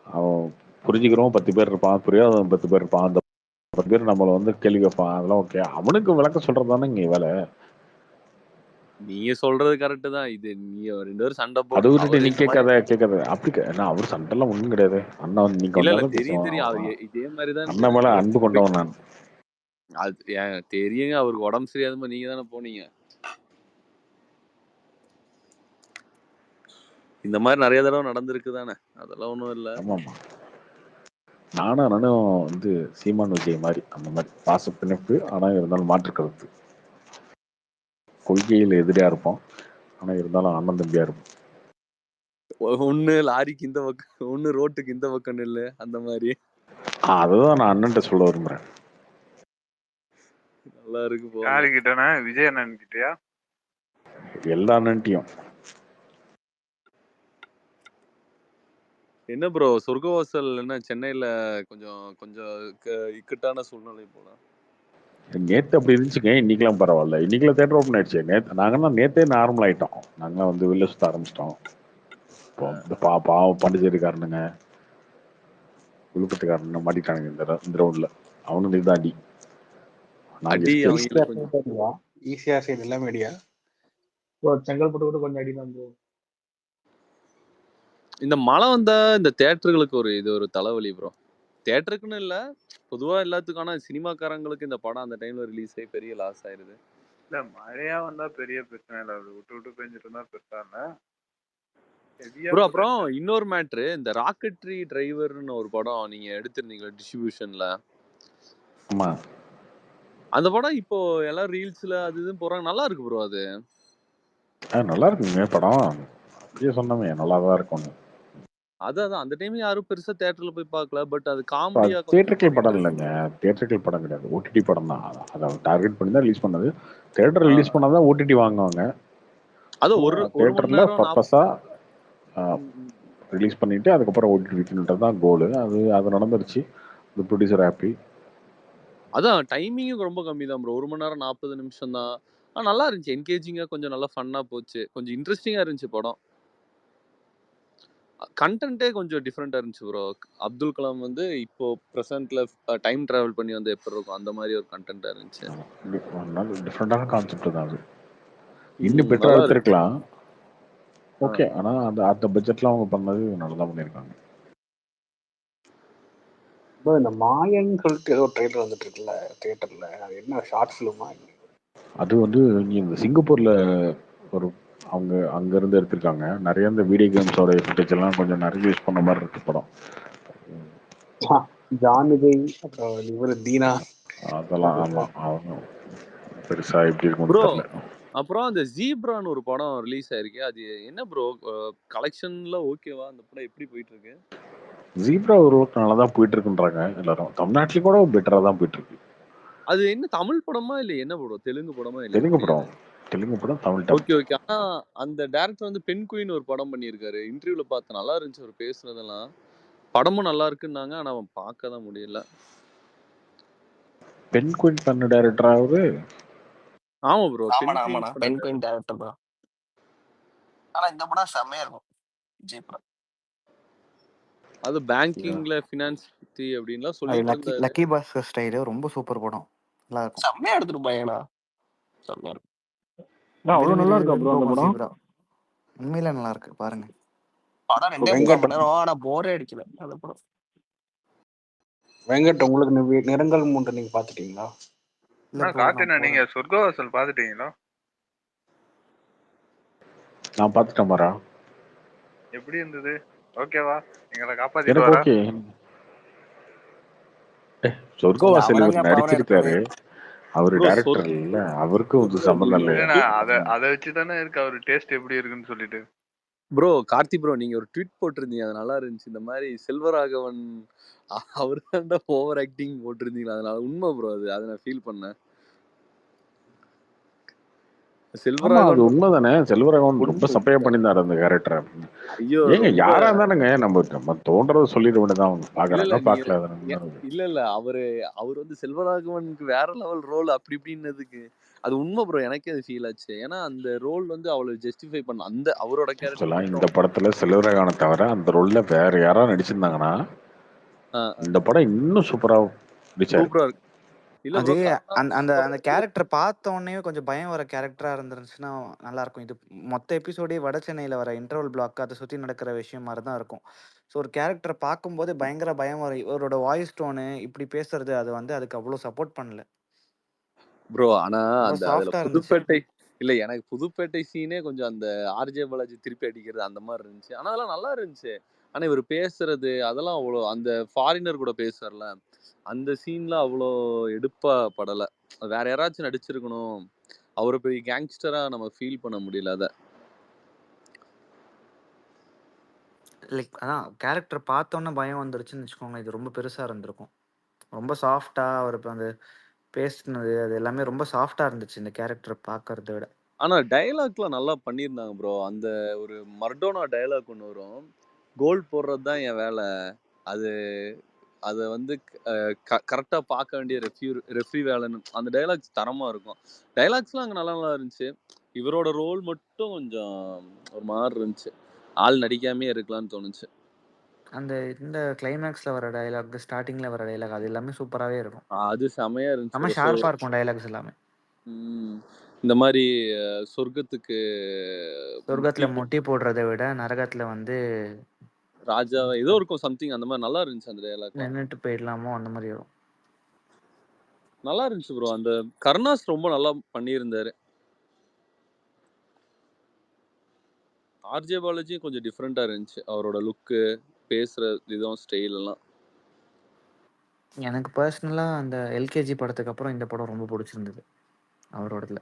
அவன் புரிஞ்சுக்கிறவன் 10 பேர் இருப்பான், புரியாதவன் 10 பேர் இருப்பான். அந்த 10 பேர் நம்மளை வந்து கேள்வி கேட்பான், அதெல்லாம் ஓகே. அவனுக்கு விளக்கம் சொல்றது தானே இங்க வேலை. நீங்க சொல்றது கரெக்ட் தான். இது நீங்க 2 பேரும் சண்டை அதை போட்டு விட்டுட்டு அவர் நீ இந்த மாதிரி கேட்காத அப்படி ஏன்னா அவர் சண்டைலாம் ஒன்றும் கிடையாது. அண்ணா வந்து நீ இல்ல கொண்டாதான் தெரியும் பேசுவான். தெரியும். அவர் அவ்வளோதான். இதே மாதிரிதான் அண்ணன் மேல நீங்க அன்பு கொண்டவன் நான். அது தெரியுங்க. அவருக்கு உடம்பு சரியாதமா நீங்க தானே போனீங்க. இந்த மாதிரி நிறைய தடவை நடந்திருக்கு தானே, அதெல்லாம் ஒண்ணும் இல்ல. ஆமாமா, நானும் வந்து சீமான் விஜய் மாதிரி அந்த மாதிரி பாச பிணைப்பு, ஆனா இருந்தாலும் மாற்று கருத்து. கொள்கையில் எதிரியா இருப்போம், ஆனா இருந்தாலும் அண்ணன் தம்பியா இருப்போம். ஒண்ணு லாரிக்கு இந்த பக்கம், ஒண்ணு ரோட்டுக்கு இந்த பக்கம் நில்லு, அந்த மாதிரி. அதுதான் நான் அண்ணன்ட்ட சொல்ல விரும்புறேன். நல்லா இருக்கு போங்க. யாருக்கிட்டனா? விஜய் அண்ணன் கிட்டயா? எல்லா அண்ணன்ட்டையும். என்ன ப்ரோ சொர்க்கவாசல் என்ன சென்னையில கொஞ்சம் கொஞ்சம் இக்கட்டான சூழ்நிலை போல. நேத்து அப்படி இருந்துச்சுங்க, இன்னைக்கெல்லாம் பரவாயில்ல. இன்னைக்கெல்லாம் தேட்டர் ஓப்பன் ஆயிடுச்சு. நாங்கன்னா நேத்தே நார்மல் ஆயிட்டோம். நாங்களாம் வந்து வெளில சுத்த ஆரம்பிச்சிட்டோம். இப்போ இந்த பாவம் பாண்டிச்சேரிக்காரனுங்க, விழுப்புரத்துக்காரனுங்க மாட்டிட்டானுங்க இந்த ரவுண்ட்ல. அவனுக்கு தான் அடி. நாங்க அடி escape. அவங்களுக்கு கொஞ்சம் ஈஸியா சைடு எல்லாம் மீடியா ப்ரோ செங்கல்பட்டு கூட கொஞ்சம் அடிதான் ப்ரோ. இந்த மழை வந்தா இந்த தேட்டர்களுக்கு இது ஒரு தலைவலி ப்ரோ. தேட்டருக்குன்னு இல்ல, பொதுவா எல்லாத்துக்கும். ஆனா சினிமாக்காரங்களுக்கு இந்த படம் அந்த டைம்ல ரிலீஸ் ஆகி பெரிய லாஸ் ஆயிருது. இல்ல மழையா வந்தா பெரிய பிரச்சனை இல்ல, அது விட்டு விட்டு பெஞ்சிட்டு இருந்தா பெருசா இல்ல. ஹெவியா ப்ரோ கூட அப்புறம் இன்னொரு மேட்ரு, இந்த ராக்கெட்ரி டிரைவர்னு ஒரு படம் நீங்க எடுத்திருந்தீங்க டிஸ்ட்ரிபியூஷன்ல. ஆமா, அந்த படம் இப்போ எல்லாம் ரீல்ஸ்ல அது இதுன்னு போறாங்க. நல்லா இருக்கு ப்ரோ அது. நல்லா இருக்குங்க படம். அப்படியே சொன்னமே நல்லா தான் இருக்கும். அதான் அந்த டைம் யாரும் பெருசா தியேட்டர்ல போய் பார்க்கல. பட் அது காமெடியா தியேட்டர்கள் படம் கொஞ்சம் இல்லைங்க, தியேட்டர்கள் படம் கிடையாது, ஓடிடி படம் தான். அதை டார்கெட் பண்ணி தான் ரிலீஸ் பண்ணது. தியேட்டர் ஆ. ரிலீஸ் பண்ணாதான் ஓடிடி வாங்குவாங்க. அது ஒரு மணி தியேட்டர்ல நேரம் பர்பஸா ரிலீஸ் பண்ணிட்டு அதுக்கப்புறம் ஓடிடி விற்கணுன்றது தான் கோலு. அது நடந்துருச்சு. இந்த ப்ரொடியூசர் ஹாப்பி. அதான் டைமிங்கும் ரொம்ப கம்மி தான் ப்ரோ. 1 மணி நேரம் 40 நிமிஷம் தான். நல்லா இருந்துச்சு, என்கேஜிங்கா கொஞ்சம் நல்லா ஃபன்னா போச்சு, கொஞ்சம் இன்ட்ரெஸ்டிங்கா இருந்துச்சு படம். கண்டென்ட்டே கொஞ்சம் டிஃப்ரெண்டா இருந்துச்சு ப்ரோ. அப்துல் கலாம் வந்து இப்போ ப்ரெசென்ட்ல டைம் டிராவல் பண்ணி வந்து எப்படி இருக்கும் அந்த மாதிரி ஒரு கண்டென்ட்டா இருந்துச்சு. டிஃப்ரெண்டான கான்செப்ட் தான் அது. இன்னும் பெட்டரா நல்லா இருக்கு. எடுத்திருக்கலாம். ஓகே, ஆனா அந்த பட்ஜெட்ல அவங்க பண்ணது நல்லா தான் பண்ணியிருக்காங்க. இந்த மாயன்னு சொல்லிட்டு ஏதோ ட்ரெய்லர் வந்துட்டு இருக்குல்ல தியேட்டர்ல, அது என்ன ஷார்ட் ஃபிலிமா? அது வந்து நீ இந்த சிங்கப்பூர்ல ஒரு அவங்க அங்க இருந்து எடுத்திருக்காங்க. நிறைய இந்த வீடியோ கேம்ஸோட ஃபுட்டேஜ் எல்லாம் கொஞ்சம் நிறைய யூஸ் பண்ண மாதிரி இருக்கு படம். ஜான் விஜய் அப்புறம் இவர் தீனா அதெல்லாம் ஆமா, அவங்க பெருசா எப்படி இருக்கும்னு ப்ரோ தெரியல. அப்புறம் அந்த ஜீப்ரான்னு ஒரு படம் ரிலீஸ் ஆயிருக்கு. அது என்ன ப்ரோ கலெக்ஷன்ல ஓகேவா? அந்த படம் எப்படி போயிட்டு இருக்கு? ஜீப்ரா ஒரு நல்லா தான் போயிட்டு இருக்குன்றாங்க எல்லாரும். தமிழ்நாட்டிலும் கூட பெட்டரா தான் போயிட்டு இருக்கு. அது என்ன தமிழ் படமா இல்ல என்ன படம்? தெலுங்கு படமா இல்ல தெலுங்கு எப்படி? படம், தெலுங்கு படம், தமிழ் டப். ஓகே. ஆனா அந்த டைரக்டர் வந்து பெண் குயின் ஒரு படம் பண்ணியிருக்காரு. இன்டர்வியூல பார்த்தேன், நல்லா இருந்துச்சு அவர் பேசுனதெல்லாம். படமும் நல்லா இருக்குன்னாங்க, ஆனா அவன் பார்க்க தான் முடியல. பெண் குயின் பண்ண டைரக்டர் ஆகுது. ஆமா ப்ரோ, ஆமாண்ணா பெண் குயின் டேரக்டர் தான். ஆனா இந்த படம் செம்மையா இருக்கும் ஜீப்ரா. அது பேங்கிங்ல ஃபினான்ஸ் பத்தி அப்படின்லாம் சொல்லிட்டு இருந்தாரு. லக்கி பாஸ்கர் ஸ்டைலு ரொம்ப சூப்பர் படம். நல்லா இருக்கும். செம்மையா எடுத்துருப்பாங்கண்ணா, செம்மையா இருக்கும். அவ்வளவு நல்லா இருக்கா ப்ரோ அந்த படம்? ஜீப்ரா உண்மையில நல்லா இருக்கு, பாருங்க. படம் 2.3 மணி நேரம், ஆனா போரே அடிக்கல அந்த படம். வெங்கட், உங்களுக்கு நிறங்கள் 3 நீங்க பாத்துட்டீங்களா? கார்த்தினா நீங்க சொர்க்கவாசல் பாத்துட்டீங்களா? நான் பாத்துட்டேன் மாரா. எப்படி இருந்தது? ஓகேவா? எங்களை காப்பாத்திட்டு எனக்கு வரா? ஓகே. சொர்க்கவாசல் இவர் நடிச்சிருக்காரு, அவரு டைரக்டர் இல்ல, அவருக்கும் இது சம்பந்தம் இல்லையா? அதை வச்சுதானே இருக்கு அவரு டேஸ்ட் எப்படி இருக்குன்னு சொல்லிட்டு. ப்ரோ கார்த்தி ப்ரோ, நீங்க ஒரு ட்வீட் போட்டிருந்தீங்க, அது நல்லா இருந்துச்சு. இந்த மாதிரி செல்வராகவன் அவர் தான் ஓவர் ஆக்டிங் போட்டிருந்தீங்களா? அதனால உண்மை ப்ரோ, அதை நான் ஃபீல் பண்ணேன். ஆமா அது செல்வராகவன் உண்மைதானே. செல்வராகவன் ரொம்ப உண்மை சப்பையா உண்மை. பண்ணியிருந்தாரு அந்த கேரக்டரை. ஐயோ ஏங்க ரொம்ப யாரா இருந்தானுங்க நம்ம தோன்றதை சொல்லிட வேண்டியதான். அவங்க இல்ல பாக்குறாங்க நீங்க பாக்கல இல்ல அவர் வந்து செல்வராகவனுக்கு வேற லெவல் ரோல் அப்படி இப்படின்னதுக்கு அது உண்மை ப்ரோ. எனக்கே அது ஃபீல் ஆச்சு. ஏன்னா அந்த ரோல் வந்து அவளை ஜஸ்டிஃபை பண்ண அந்த அவரோட கேரக்டர் ஆக்சுவலா இந்த மட்டும் படத்துல செல்வராகவனை தவிர அந்த ரோல்ல வேற யாராவது நடிச்சிருந்தாங்கன்னா இந்த படம் இன்னும் சூப்பரா நடிச்சாரு. சூப்பரா இருக்கு. இல்ல அது ப்ரோ அந்த அந்த அந்த கேரக்டர் பார்த்த உடனே கொஞ்சம் பயம் வர கேரக்டரா இருந்துருந்துச்சுன்னா நல்லா இருக்கும். இது மொத்த எபிசோடே வட சென்னையில வர இன்டர்வல் பிளாக் அதை சுத்தி நடக்கிற விஷயம் மாதிரி தான் இருக்கும். ஸோ ஒரு கேரக்டரை பார்க்கும்போது பயங்கர பயம் வரும். இவரோட வாய்ஸ் டோனு இப்படி பேசுறது அது வந்து அதுக்கு அவ்வளோ சப்போர்ட் பண்ணல ப்ரோ. ஆனா ரொம்ப அந்த அதுல சாஃப்டா இருந்துச்சு. புதுப்பேட்டை இல்ல எனக்கு புதுப்பேட்டை சீனே கொஞ்சம் அந்த ஆர்ஜே பாலாஜி திருப்பி அடிக்கிறது அந்த மாதிரி இருந்துச்சு. ஆனா அதெல்லாம் நல்லா இருந்துச்சு. ஆனா இவர் பேசுறது அதெல்லாம் அவ்வளோ அந்த ஃபாரினர் கூட பேசுறாருல அந்த சீன்ல அவ்வளோ எடுப்பா படல. வேற யாராச்சும் நடிச்சிருக்கணும். அவரை பெரிய கேங்ஸ்டரா நம்ம ஃபீல் பண்ண முடியல அத. லைக் அதான் கேரக்டர் பார்த்தோன்னே பயம் வந்துருச்சுன்னு வச்சுக்கோங்க. இது ரொம்ப பெருசா இருந்திருக்கும். ரொம்ப சாஃப்டா அவர் இப்போ அந்த பேசினது அது எல்லாமே ரொம்ப சாஃப்டா இருந்துச்சு இந்த கேரக்டரை பார்க்கறத விட. ஆனா டைலாக்லாம் நல்லா பண்ணியிருந்தாங்க ப்ரோ. அந்த ஒரு மர்டோனா டைலாக் ஒன்று வரும். கோல் போடுறது தான் என் வேலை. அது அதை வந்து கரெக்டாக பார்க்க வேண்டிய ரெஃப்ரி வேலைன்னு அந்த டைலாக்ஸ் தரமாக இருக்கும். டைலாக்ஸ்லாம் அங்கே நல்லா நல்லா இருந்துச்சு. இவரோட ரோல் மட்டும் கொஞ்சம் ஒரு மாதிரி இருந்துச்சு. ஆள் நடிக்காமே இருக்கலாம்னு தோணுச்சு. அந்த இந்த கிளைமேக்ஸ்ல வர டைலாக் ஸ்டார்டிங்ல வர டைலாக் அது எல்லாமே சூப்பராகவே இருக்கும். அது செமையா இருந்துச்சு செம்ம bro. ஷார்ப்பாக இருக்கும் டைலாக்ஸ் எல்லாமே. இந்த மாதிரி சொர்க்கத்துக்கு சொர்க்கத்தில் முட்டி போடுறதை விட நரகத்தில் வந்து ராஜா ஏதோ இருக்கும் சம்திங் அந்த மாதிரி நல்லா இருந்துச்சு அந்த டைலாக். நின்றுட்டு போயிடலாமோ அந்த மாதிரி வரும். நல்லா இருந்துச்சு ப்ரோ. அந்த கருணாஸ் ரொம்ப நல்லா பண்ணியிருந்தாரு. ஆர்ஜே பாலாஜி கொஞ்சம் டிஃப்ரெண்டா இருந்துச்சு. அவரோட லுக்கு பேசுற விதம் ஸ்டைல் எல்லாம். எனக்கு பர்சனலாக அந்த எல்கேஜி படத்துக்கு அப்புறம் இந்த படம் ரொம்ப பிடிச்சிருந்தது அவரோடதுல.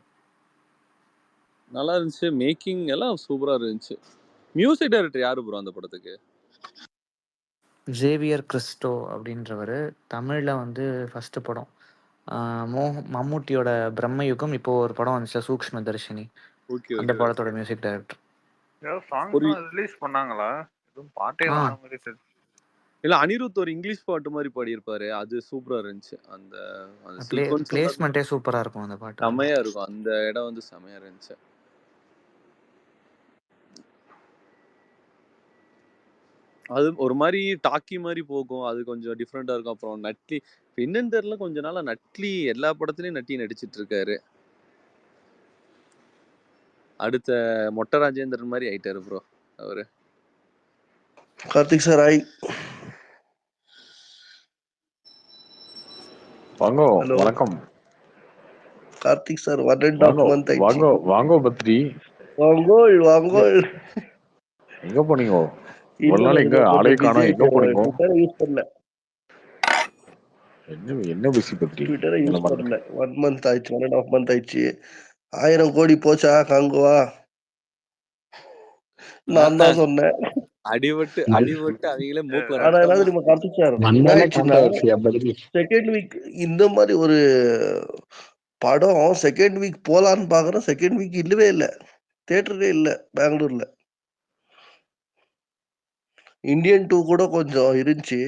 நல்லா இருந்துச்சு. மேக்கிங் எல்லாம் சூப்பரா இருந்துச்சு. மியூசிக் டைரக்டர் யாரு ப்ரோ அந்த படத்துக்கு? ஜேவியர் கிறிஸ்டோ அப்படின்றவர். தமிழில் வந்து ஃபஸ்ட்டு படம் மம்மூட்டியோட பிரம்மயுகம். இப்போ ஒரு படம் வந்துச்சு சூக்ஷ்ம தர்ஷினி. அந்த படத்தோட மியூசிக் டைரக்டர். ஏதோ சாங்ஸ்லாம் ரிலீஸ் பண்ணாங்களா? எதுவும் பாட்டே வராத மாதிரி தெரியுது. இல்ல அனிருத் ஒரு இங்கிலீஷ் பாட்டு மாதிரி பாடியிருப்பாரு. அது சூப்பரா இருந்துச்சு. அந்த அந்த சீக்வன்ஸ் பிளேஸ்மெண்ட்டே சூப்பரா இருக்கும் அந்த பாட்டு. செமையா இருக்கும். அந்த இடம் வந்து செமையா இருந்துச்சு. அது ஒரு மாதிரி டாக்கி மாதிரி போகும். அது கொஞ்சம் டிஃப்ரெண்டா இருக்கும். அப்புறம் நட்லி என்னன்னு தெரியல கொஞ்ச நாளா நட்லி எல்லா படத்துலயும் நடிச்சிட்டு இருக்காரு. அடுத்த மொட்டை ராஜேந்திரன் மாதிரி ஆயிட்டாரு ப்ரோ அவரு. Karthik sir hi. வாங்க வணக்கம் கார்த்திக் சார் 1.5 month ஆயிடுச்சு. வாங்க பத்ரி. வாங்கோல் எங்க போனீங்க? ஒரு நாள் எங்க ஆளே காணோம். எங்க போனீங்க? ட்விட்டரை யூஸ் பண்ணல. என்ன பிஸி பத்ரி? ட்விட்டரை யூஸ் பண்ணல. 1 month ஆயிடுச்சு. 1.5 month ஆயிடுச்சு. 1000 கோடி போச்சா காங்குவா? நான் தான் சொன்னேன். அடிபட்டு அவங்களே மூக்கல. ஆனா என்ன தெரியுமா கார்த்திக் சார், என்ன ஆயிடுச்சுன்னா செகண்ட் வீக் இந்த மாதிரி ஒரு படம் செகண்ட் வீக் போலான்னு பாக்குறேன். செகண்ட் வீக் இல்லவே இல்லை. தியேட்டரே இல்லை பெங்களூர்ல. இந்தியன் 2 கூட கொஞ்சம் இருந்துச்சு.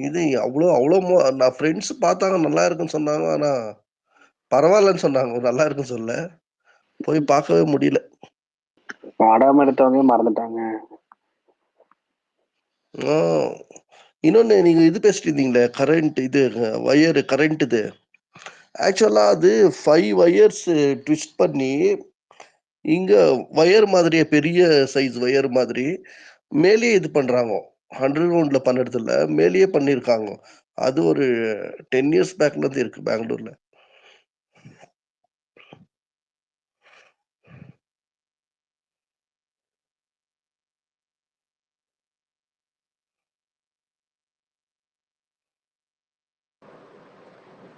இது அவ்வளோ நான் ஃப்ரெண்ட்ஸ் பார்த்தாங்க, நல்லா இருக்குன்னு சொன்னாங்க. ஆனா பரவாயில்லன்னு சொன்னாங்க, நல்லா இருக்குன்னு சொல்ல. போய் பார்க்கவே முடியல. படம் எடுத்தவங்க மறந்துட்டாங்க. இன்னொன்னு நீங்க இது பேசிட்டு இருந்தீங்களே, கரண்ட் இது வயர் கரண்ட் இது ஆக்சுவலா அது 5 வயர்ஸ் ட்விஸ்ட் பண்ணி இங்க வயர் மாதிரியே பெரிய சைஸ் வயர் மாதிரி மேலேயே இது பண்றாங்க. 100 ரவுண்ட்ல பண்ணுறது இல்ல, மேலேயே பண்ணியிருக்காங்க. அது ஒரு 10 years பேக்ல இருந்து இருக்கு பெங்களூர்ல.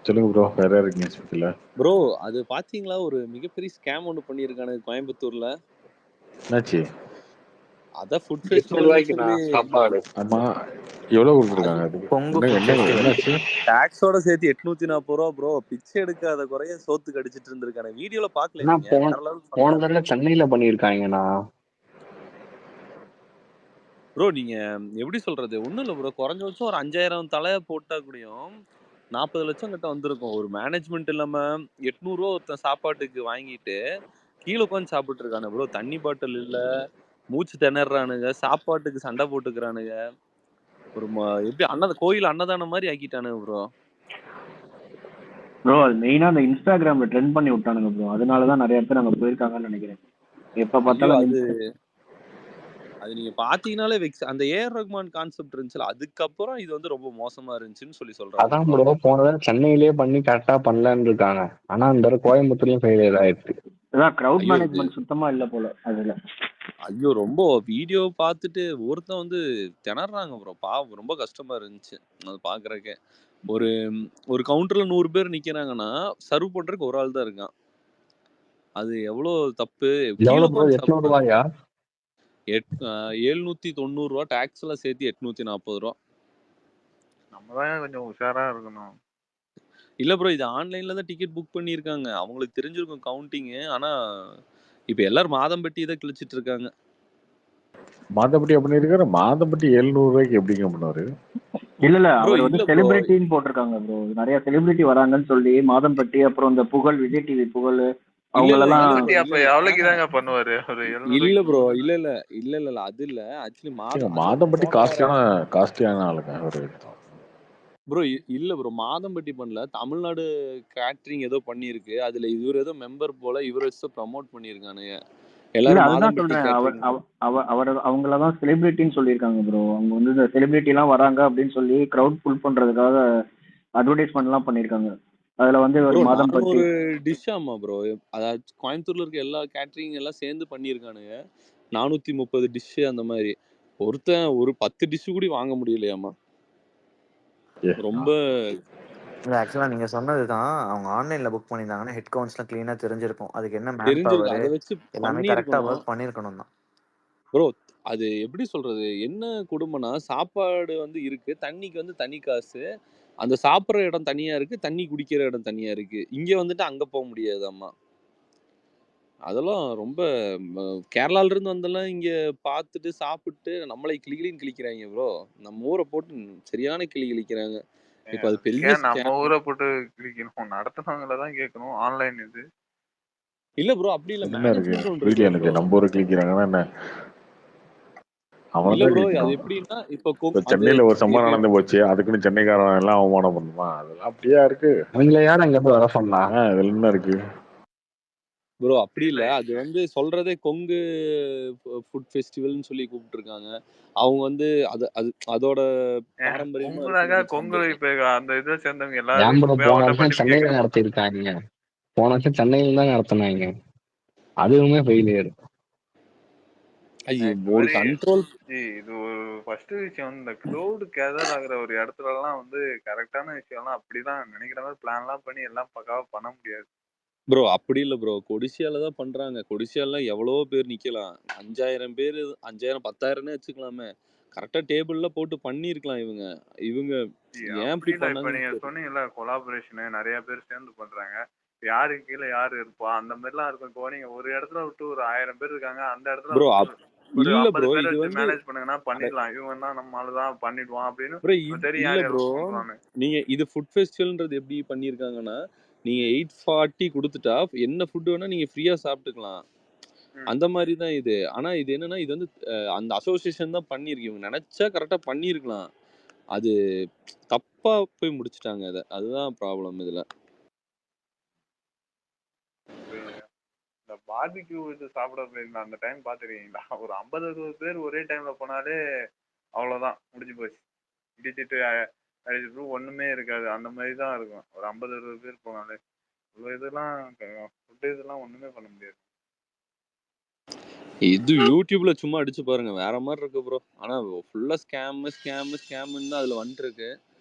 சொல்லுங்க ப்ரோ, வேற யாருக்கு நியூஸ் பத்தில? ப்ரோ அது பாத்தீங்களா, ஒரு மிகப்பெரிய ஸ்கேம் ஒன்று பண்ணியிருக்கானு கோயம்புத்தூர்ல. என்னாச்சு? அதான் ஃபுட் 800 ஃபெஸ்டிவல்னு ரூபாய்க்கு சொல்லி நான் சாப்பாடு. ஆமா, எவ்வளவு அது கொடுத்துருக்காங்க அதுக்கு? கொங்கு என்ன ஃபுட் என்ன ஃபெஸ்டிவல். என்னாச்சு? டாக்ஸோட சேர்த்து 840 ரூபா ப்ரோ. பிச்சை எடுக்காத குறைய சோத்து கடிச்சிட்டு இருந்திருக்கானே. வீடியோல பாக்கல ஆனா நீங்க? வேற லெவல் போன பண்ணான் தடவை சென்னையில பண்ணியிருக்காங்கண்ணா. ப்ரோ. நீங்க எப்படி சொல்றது, ஒண்ணும் இல்ல ப்ரோ. குறைஞ்சபட்சம் ஒரு 5000 தலை போட்டா கூடயும் 40 லட்சம் கிட்ட வந்திருக்கும். ஒரு மேனேஜ்மெண்ட் இல்லாம 800 ரூபா ஒருத்தன் சாப்பாட்டுக்கு வாங்கிட்டு கீழே உட்காந்து சாப்பிட்டு இருக்கானு ப்ரோ. தண்ணி பாட்டில் இல்ல, மூச்சு திணறானுங்க, சாப்பாட்டுக்கு சண்டை போட்டுக்கிறானுங்க. ஒரு எப்படி கோயில் அன்னதானம் மாதிரி ஆக்கிட்டானுங்க ப்ரோ. ப்ரோ அது மெயினா அந்த இன்ஸ்டாகிராம்ல ட்ரெண்ட் பண்ணி விட்டானுங்க ப்ரோ. அதனாலதான் நிறைய பேர் அங்க போயிருக்காங்கன்னு நினைக்கிறேன். எப்ப ஐயோ, பார்த்தாலும் அது நீங்க பாத்தீங்கன்னாலே அந்த ஏஆர் ரஹ்மான் கான்செப்ட் இருந்துச்சுல, அதுக்கப்புறம் இது வந்து ரொம்ப மோசமா இருந்துச்சுன்னு சொல்றாங்க. அதான் ப்ரோ, போன தடவை சென்னையிலேயே பண்ணி கரெக்டா பண்ணலான்னு இருக்காங்க. ஆனா இந்த தடவை கோயம்புத்தூர்லயும் ஃபெயிலியர் ஆயிடுச்சு. கிரவுட் மேனேஜ்மெண்ட் சுத்தமா இல்ல போல அதுல. ஐயோ, ரொம்ப வீடியோ பார்த்துட்டு ஒருத்தன் வந்து திணறாங்க ப்ரோ. ரொம்ப கஷ்டமா இருந்துச்சு அது பாக்குறதுக்கு. ஒரு கவுண்டர்ல 100 பேர் நிக்கிறாங்கன்னா சர்வ் பண்றதுக்கு ஒரு ஆள் தான் இருக்கான். அது எவ்வளவு தப்பு. எவ்வளவு ப்ரோ? 800 ரூபாயா? 790 ரூபா. டாக்ஸ் எல்லாம் சேர்த்து 840 ரூபா. நம்ம தான் கொஞ்சம் உஷாரா இருக்கணும். இல்ல ப்ரோ, இது ஆன்லைன்ல தான் டிக்கெட் புக் பண்ணியிருக்காங்க. அவங்களுக்கு தெரிஞ்சிருக்கும் கவுண்டிங். ஆனா இப்ப எல்லாரும் மாதம்பட்டி இதை கிழிச்சிட்டு இருக்காங்க. மாதம்பட்டி அப்படி இருக்காரு. மாதம்பட்டி 700 ரூபாய்க்கு எப்படிங்க பண்ணுவாரு? இல்ல அவர் வந்து செலிபிரிட்டின்னு போட்டிருக்காங்க ப்ரோ. நிறைய செலிபிரிட்டி வராங்கன்னு சொல்லி மாதம்பட்டி, அப்புறம் இந்த புகழ், விஜய் டிவி புகழ், அவங்களெல்லாம் அப்ப எவ்வளவுக்கு தாங்க பண்ணுவாரு அவரு? இல்ல ப்ரோ, இல்ல அது இல்ல. ஆக்சுவலி மாதம்பட்டி காஸ்ட்லியான ஆளுங்க அவரு. ப்ரோ இல்ல ப்ரோ, மாதம்பட்டி பண்ணல. தமிழ்நாடு கேட்டரிங் ஏதோ பண்ணிருக்கு. அதுல இவர் ஏதோ மெம்பர் போல. இவர் வச்சு ப்ரமோட் பண்ணிருக்கானுங்க எல்லாரும். மாதம்பட்டி கேட்டரிங் அவங்களதான் செலிபிரிட்டின்னு சொல்லியிருக்காங்க ப்ரோ. அவங்க வந்து இந்த செலிபிரிட்டி எல்லாம் வராங்க அப்படின்னு சொல்லி கிரவுட் ஃபுல் பண்றதுக்காக அட்வர்டைஸ்மெண்ட் எல்லாம் பண்ணிருக்காங்க. அதுல வந்து ஒரு மாதம்பட்டி ஒரு டிஷ். ஆமா ப்ரோ, அதாவது கோயம்புத்தூர்ல இருக்க எல்லா கேட்டரிங் எல்லாம் சேர்ந்து பண்ணிருக்கானுங்க. 430 டிஷ் அந்த மாதிரி. ஒருத்தன் ஒரு 10 டிஷ் கூட வாங்க முடியலையாமா. ரொம்ப ஆக்சுவலா நீங்க சொன்னதுதான். அவங்க ஆன்லைன்ல புக் பண்ணிருந்தாங்கன்னா ஹெட் கவுண்ட்ஸ்லாம் கிளீனா தெரிஞ்சிருக்கும். அதுக்கு என்ன மேன் பவர் அதை வச்சு எல்லாமே கரெக்டா ஒர்க் பண்ணிருக்கணும் தான் ப்ரோ. அது எப்படி சொல்றது, என்ன குடும்பம்னா சாப்பாடு வந்து இருக்கு, தண்ணிக்கு வந்து தனி காசு. அந்த சாப்பிட்ற இடம் தனியா இருக்கு, தண்ணி குடிக்கிற இடம் தனியா இருக்கு. இங்க வந்துட்டு அங்க போக முடியாதாம்மா. அதெல்லாம் ரொம்ப கேரளால இருந்து வந்தெல்லாம் இங்க பார்த்துட்டு சாப்பிட்டு நம்மளை கிளிகிளின்னு கிழிக்கிறாங்க ப்ரோ. நம்ம ஊரை போட்டு சரியான கிளி கிழிக்கிறாங்க. இப்ப அது பெரிய நம்ம ஊரை போட்டு கிழிக்கணும், நடத்துனவங்கள தான் கேட்கணும். ஆன்லைன் இது இல்ல ப்ரோ, அப்படி இல்ல. என்ன இருக்கு எனக்கு நம்ம ஊரை கிழிக்கிறாங்கன்னா என்ன? இல்ல ப்ரோ, அது எப்படின்னா இப்ப சென்னையில ஒரு சம்பவம் நடந்து போச்சு, அதுக்குன்னு சென்னைக்காரன் எல்லாம் அவமானம் பண்ணுமா? அதெல்லாம் அப்படியா இருக்கு? அவங்கள யாரும் அங்க போய் வர சொன்னா? இதுல என்ன இருக்கு ப்ரோ? அப்படி இல்ல, அது வந்து சொல்றதே கொங்கு ஃபுட் ஃபெஸ்டிவல்னு சொல்லி கூப்பிட்டு இருக்காங்க. அவங்க வந்து அதோட பாரம்பரியமா கொங்கு இப்ப அந்த இதை சேர்ந்தவங்க ஏன் ப்ரோ போன வருஷம் எல்லாரும் சென்னையில நடத்திருக்காங்க. போன வருஷம் சென்னையில தான் நடத்தினாங்க. அதுவுமே ஃபெயிலியர். ஒரு கண்ட்ரோல். இது ஒரு ஃபர்ஸ்ட் விஷயம். இந்த க்ரௌட் கேதர் ஆகுற ஒரு இடத்துல எல்லாம் வந்து கரெக்டான விஷயம்லாம் அப்படிதான் நினைக்கிற மாதிரி பிளான் எல்லாம் பண்ணி எல்லாம் பக்காவா பண்ண முடியாது ப்ரோ. அப்படி இல்ல ப்ரோ, கொடிசியால தான் பண்றாங்க. கொடிசியால எவ்வளவோ பேர் நிக்கலாம். 5000 பேர், 5000 10,000 வச்சுக்கலாமே. கரெக்டா டேபிள்ல போட்டு பண்ணிருக்கலாம். இவங்க ஏன் இப்படி பண்ணாங்க? இப்ப நீங்க சொன்னீங்கல்ல கொலாபரேஷன் நிறைய பேர் சேர்ந்து பண்றாங்க. யாருக்கு கீழே யாரு இருப்பா அந்த மாதிரி எல்லாம் இருக்கும். இப்போ நீங்க ஒரு இடத்துல விட்டு ஒரு 1000 பேர் இருக்காங்க, அந்த இடத்துல ஒரு 50 பேர் வச்சு மேனேஜ் பண்ணுங்கன்னா பண்ணிடலாம். இவன் தான் நம்மளாலதான் பண்ணிடுவான் அப்படின்னு தெரியும். நீங்க இது ஃபுட் ஃபெஸ்டிவல்ன்றது எப்படி பண்ணிருக்காங்கன்னா, நீங்க 840 கொடுத்துட்டா என்ன ஃபுட் வேணா நீங்க ஃப்ரீயா சாப்பிட்டுக்கலாம். அந்த மாதிரி தான் இது. ஆனா இது என்னன்னா, இது வந்து அந்த அசோசியேஷன் தான் பண்ணிருக்கு. இவங்க நினைச்சா கரெக்டா பண்ணிருக்கலாம். அது தப்பா போய் முடிச்சிட்டாங்க. அதுதான் ப்ராப்ளம் இதுல. இந்த பார்பிக்யூ இது சாப்பிட போயிருந்தா அந்த டைம் பாத்துருக்கீங்களா? ஒரு 50-60 பேர் ஒரே டைம்ல போனாலே அவ்வளவுதான், முடிஞ்சு போச்சு. இடிச்சிட்டு அடிச்சிட்டு ஒண்ணுமே இருக்காது. அந்த மாதிரி தான் இருக்கும். ஒரு 50-60 பேர் போனாலே இதெல்லாம் ஃபுட் இதெல்லாம் ஒண்ணுமே பண்ண முடியாது. இது யூடியூப்ல சும்மா அடிச்சு பாருங்க, வேற மாதிரி இருக்கு ப்ரோ. ஆனா ஃபுல்லா ஸ்கேம்னு தான் அதுல வந்துட்டு இருக்கு.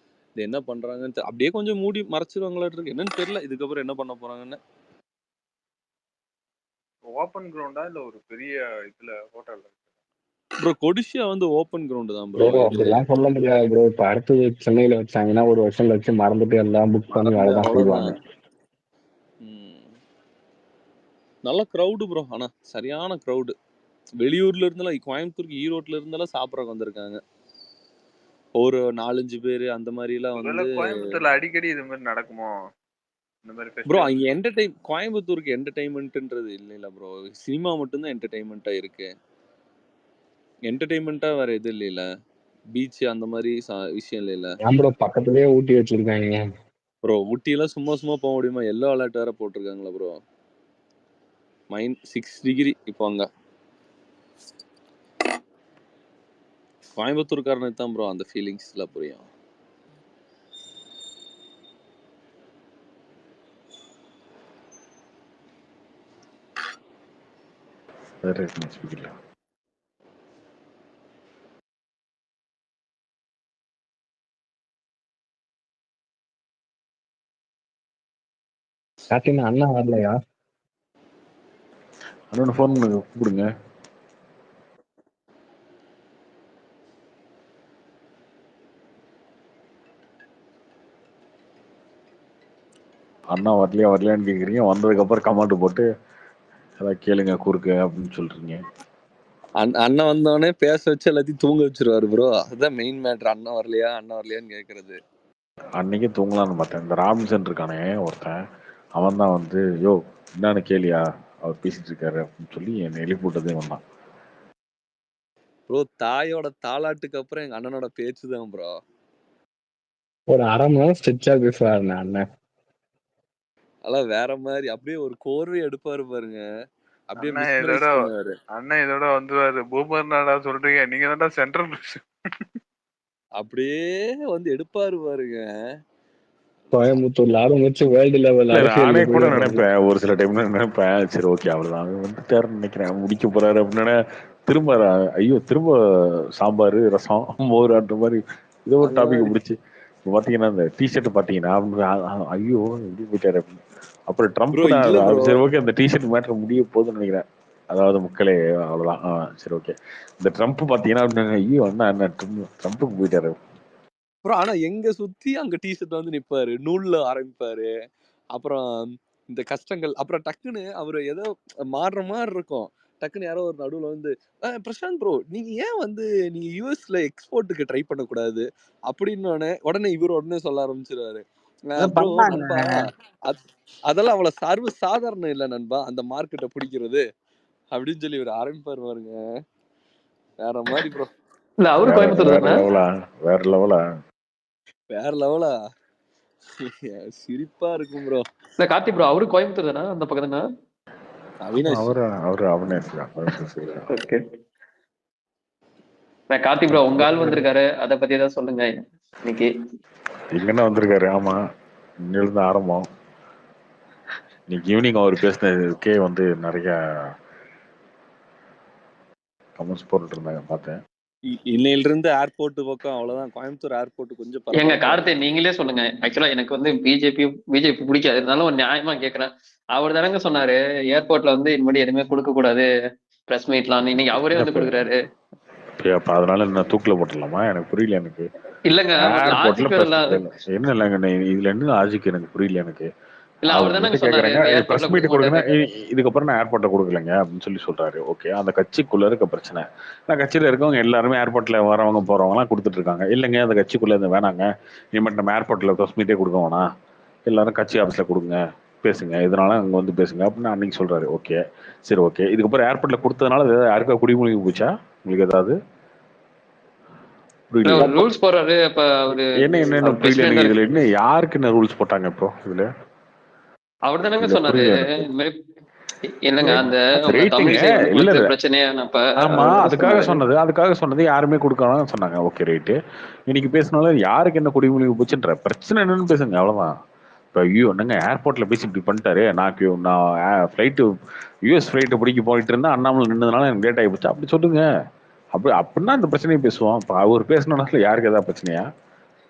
இது என்ன பண்றாங்கன்னு அப்படியே கொஞ்சம் மூடி மறைச்சிருவாங்களாட்டு இருக்கு. என்னன்னு தெரியல இதுக்கப்புறம் என்ன பண்ண போறாங்கன்னு. ஓப்பன் கிரவுண்டா இல்ல ஒரு பெரிய இதுல ஹோட்டல்ல? ப்ரோ கொடிஷியா வந்து ஓப்பன் கிரவுண்ட் தான் ப்ரோ ப்ரோ. இது அப்படிலாம் சொல்ல முடியாது ப்ரோ. இப்ப அடுத்தது சென்னையில வச்சாங்கன்னா ஒரு வருஷம் கழிச்சு மறந்துட்டு எல்லாம் புக் பண்ணி மறந்து அவ்வளவுதான் அவ்வளவுதான். செய்வாங்க. நல்ல க்ரௌடு ப்ரோ. ஆனா சரியான க்ரௌடு. வெளியூர்ல இருந்தெல்லாம் கோயம்புத்தூருக்கு ஈரோட்ல இருந்தெல்லாம் சாப்பிட்றதுக்கு வந்திருக்காங்க. ஒரு 4-5 பேர் அந்த மாதிரி எல்லாம் ஒருவேளை வந்து கோயம்புத்தூர்ல அடிக்கடி இது மாதிரி நடக்குமோ இந்த மாதிரி ப்ரோ ஃபெஸ்டிவல்? இங்க கோயம்புத்தூருக்கு என்டர்டைன்மெண்ட்ன்றது இல்ல ப்ரோ. சினிமா மட்டும்தான் என்டர்டைன்மெண்ட்டா இருக்கு. என்டர்டைன்மெண்ட்டா வேற எது இல்ல. பீச் அந்த மாதிரி விஷயம் இல்ல ஏன் ப்ரோ பக்கத்துலயே ஊட்டி வச்சிருக்காங்க. ப்ரோ. ஊட்டியெல்லாம் சும்மா சும்மா போக முடியுமா? எல்லோ அலர்ட் வேற போட்டிருக்காங்களா ப்ரோ. -6 டிகிரி இப்போ அங்க. கோயம்புத்தூர்காரனுக்கு தான் ப்ரோ அந்த ஃபீலிங்ஸ்ல புரியும். கார்த்தினா அண்ணா வரலையா? அண்ணன் ஃபோன் பண்ணுங்க, கூப்பிடுங்க. அண்ணா வரலையான்னு கேக்குறீங்க, வந்ததுக்கு அப்புறம் கமெண்ட் போட்டு ஏதாவது கேளுங்க குறுக்கு அப்படின்னு சொல்றீங்க. அண்ணன் வந்தோடனே பேச வச்சு எல்லாத்தையும் தூங்க வச்சிருவாரு ப்ரோ. அதுதான் மெயின் மேட்ரு. அண்ணன் வரலையான்னு கேக்குறது. அன்னைக்கே தூங்கலான்னு பார்த்தேன். இந்த ராபின்சன் இருக்கானே ஒருத்தன், அவன் தான் வந்து யோ என்னன்னு கேளியா அவர் பேசிட்டு இருக்காரு அப்படின்னு சொல்லி என்னை எழுப்பி விட்டதே வந்தான். ப்ரோ தாயோட தாலாட்டுக்கு அப்புறம் எங்க அண்ணனோட பேச்சு தான் ப்ரோ. ஒரு அரை மணி நேரம் ஸ்ட்ரெச்சா பேசுவாரு அண்ணன். அதெல்லாம் வேற மாதிரி. அப்படியே ஒரு கோர்வை எடுப்பாரு பாருங்க. அப்படியே அண்ணன் மிஸ்மரைஸ் பண்ணுவாரு. இதோட வந்துருவாரு. பூமர் நாடா சொல்றீங்க, நீங்க தான்டா சென்ட்ரல். அப்படியே வந்து எடுப்பாரு பாருங்க. கோயம்புத்தூர்ல ஆரம்பிச்சு வேர்ல்டு லெவல் நானே கூட நினைப்பேன், ஒரு சில டைம்ல நினைப்பேன், சரி ஓகே அவ்வளவுதான் அவன் வந்துட்டாருன்னு நினைக்கிறேன், முடிக்க போறாரு அப்படின்னு. திரும்ப ஐயோ திரும்ப சாம்பார் ரசம் மோர் அந்த மாதிரி ஏதோ ஒரு டாபிக் பிடிச்சி பாத்தீங்கன்னா இந்த டிஷர்ட் பாத்தீங்கன்னா ஐயோ எப்படி போயிட்டாரு அப்படின்னு. அப்புறம் ட்ரம்ப் தான் சரி ஓகே அந்த டிஷர்ட் மேட்டர் முடிய போகுதுன்னு நினைக்கிறேன். அதாவது மக்களே அவ்வளவுதான் சரி ஓகே. இந்த ட்ரம்ப் பாத்தீங்கன்னா ஐயோ என்ன ட்ரம்ப்புக்கு போயிட்டாரு ப்ரோ. ஆனா எங்க சுத்தி அங்க டிஷர்ட் வந்து நிப்பாரு, நூல்ல ஆரம்பிப்பாரு. அப்புறம் இந்த கஷ்டங்கள், அப்புறம் டக்குன்னு அவரு ஏதோ மாறுற மாதிரி இருக்கும். டக்குன்னு யாரோ ஒரு நடுவுல வந்து பிரசாந்த் ப்ரோ நீங்க ஏன் வந்து நீங்க யூஎஸ்ல எக்ஸ்போர்ட்டுக்கு ட்ரை பண்ணக்கூடாது அப்படின்னு உடனே இவரு சொல்ல ஆரம்பிச்சிருவாரு. ப்ரோ நண்பா அதெல்லாம் அவ்வளவு சர்வ சாதாரணம் இல்ல நண்பா அந்த மார்க்கெட்டை பிடிக்கிறது அப்படின்னு சொல்லி இவர் ஆரம்பிப்பாரு பாருங்க. வேற மாதிரி ப்ரோ. இல்ல அவரு கோயம்புத்தூர் தானே? வேற லெவலா சிரிப்பா இருக்கும் ப்ரோ. இல்ல கார்த்தி ப்ரோ அவரு கோயம்புத்தூர் தானே? அந்த பக்கம் தானே? அவினாஷ் ஓகே. கார்த்தி ப்ரோ உங்க ஆள் வந்திருக்காரு, அத பத்தி ஏதாவது சொல்லுங்க இன்னைக்கு. எங்கன்னா வந்திருக்காரு? ஆமா இன்னிலிருந்து ஆரம்பம். இன்னைக்கு ஈவினிங் அவர் பேசினதுக்கே வந்து நிறைய கமெண்ட்ஸ் போட்டுட்டு இருந்தாங்க பார்த்தேன். இன்னையில இருந்து ஏர்போர்ட் பக்கம் அவ்வளவுதான். கோயம்புத்தூர் ஏர்போர்ட் கொஞ்சம் எங்க கார்த்தி நீங்களே சொல்லுங்க. ஆக்சுவலா எனக்கு வந்து பிஜேபி பிடிக்காது, இருந்தாலும் ஒரு நியாயமா கேக்குறேன். அவர் தானங்க சொன்னாரு ஏர்போர்ட்ல வந்து இனிமேல் எதுவுமே கொடுக்க கூடாது பிரஸ் மீட்லாம், இன்னைக்கு அவரே வந்து கொடுக்குறாரு. அப்ப அதனால என்ன தூக்கில போட்டுடலாமா? எனக்கு புரியல. எனக்கு இல்லங்க என்ன இல்லைங்க இதுல என்ன லாஜிக் எனக்கு புரியல. எனக்கு இல்ல அவர் தானங்க சொன்னாரு பிரஸ் மீட் கொடுங்க, இதுக்கப்புறம் நான் ஏர்போர்ட்ல கொடுக்கலங்க அப்படின்னு சொல்லி சொல்றாரு. ஓகே அந்த கட்சிக்குள்ள இருக்க பிரச்சனை. நான் கட்சியில இருக்கவங்க எல்லாருமே ஏர்போர்ட்ல வரவங்க போறவங்க எல்லாம் கொடுத்துட்டு இருக்காங்க. இல்லைங்க அந்த கட்சிக்குள்ள இருந்து வேணாங்க, இனிமேல் நம்ம ஏர்போர்ட்ல பிரஸ் மீட்டே கொடுக்க வேணாம், எல்லாரும் கட்சி ஆஃபீஸ்ல கொடுங்க பேசுங்க, இதனால அங்க வந்து பேசுங்க அப்படின்னு அன்னைக்கு சொல்றாரு. ஓகே சரி ஓகே. இதுக்கப்புறம் ஏர்போர்ட்ல கொடுத்ததுனால யாருக்கா குடிமொழி போச்சா உங்களுக்கு ஏதாவது ரூல்ஸ் போறாரு? அப்ப என்ன புரியல. இதுல என்ன யாருக்கு என்ன ரூல்ஸ் போட்டாங்க இப்போ இதுல? அவர் தானங்க சொன்னாரு இல்லங்க அந்த பிரச்சனையானப்ப. ஆமா அதுக்காக சொன்னது யாருமே கொடுக்கணும் சொன்னாங்க. Okay right. இன்னைக்கு பேசினால யாருக்கு என்ன குடிமொழி போச்சுன்ற பிரச்சனை என்னன்னு பேசுங்க அவ்வளவுதான். இப்போ ஐயோ என்னங்க ஏர்போர்ட்ல பேசி இப்படி பண்ணிட்டாரு, நான் ஃப்ளைட்டு யூஎஸ் ஃப்ளைட்டை பிடிக்க போயிட்டு இருந்தா அண்ணாமலை நின்றதுனால எனக்கு லேட் ஆகி போச்சு அப்படி சொல்லுங்க. அப்படின்னா இந்த பிரச்சனையை பேசுவோம். இப்போ அவர் பேசினால யாருக்கு ஏதாவது பிரச்சனையா?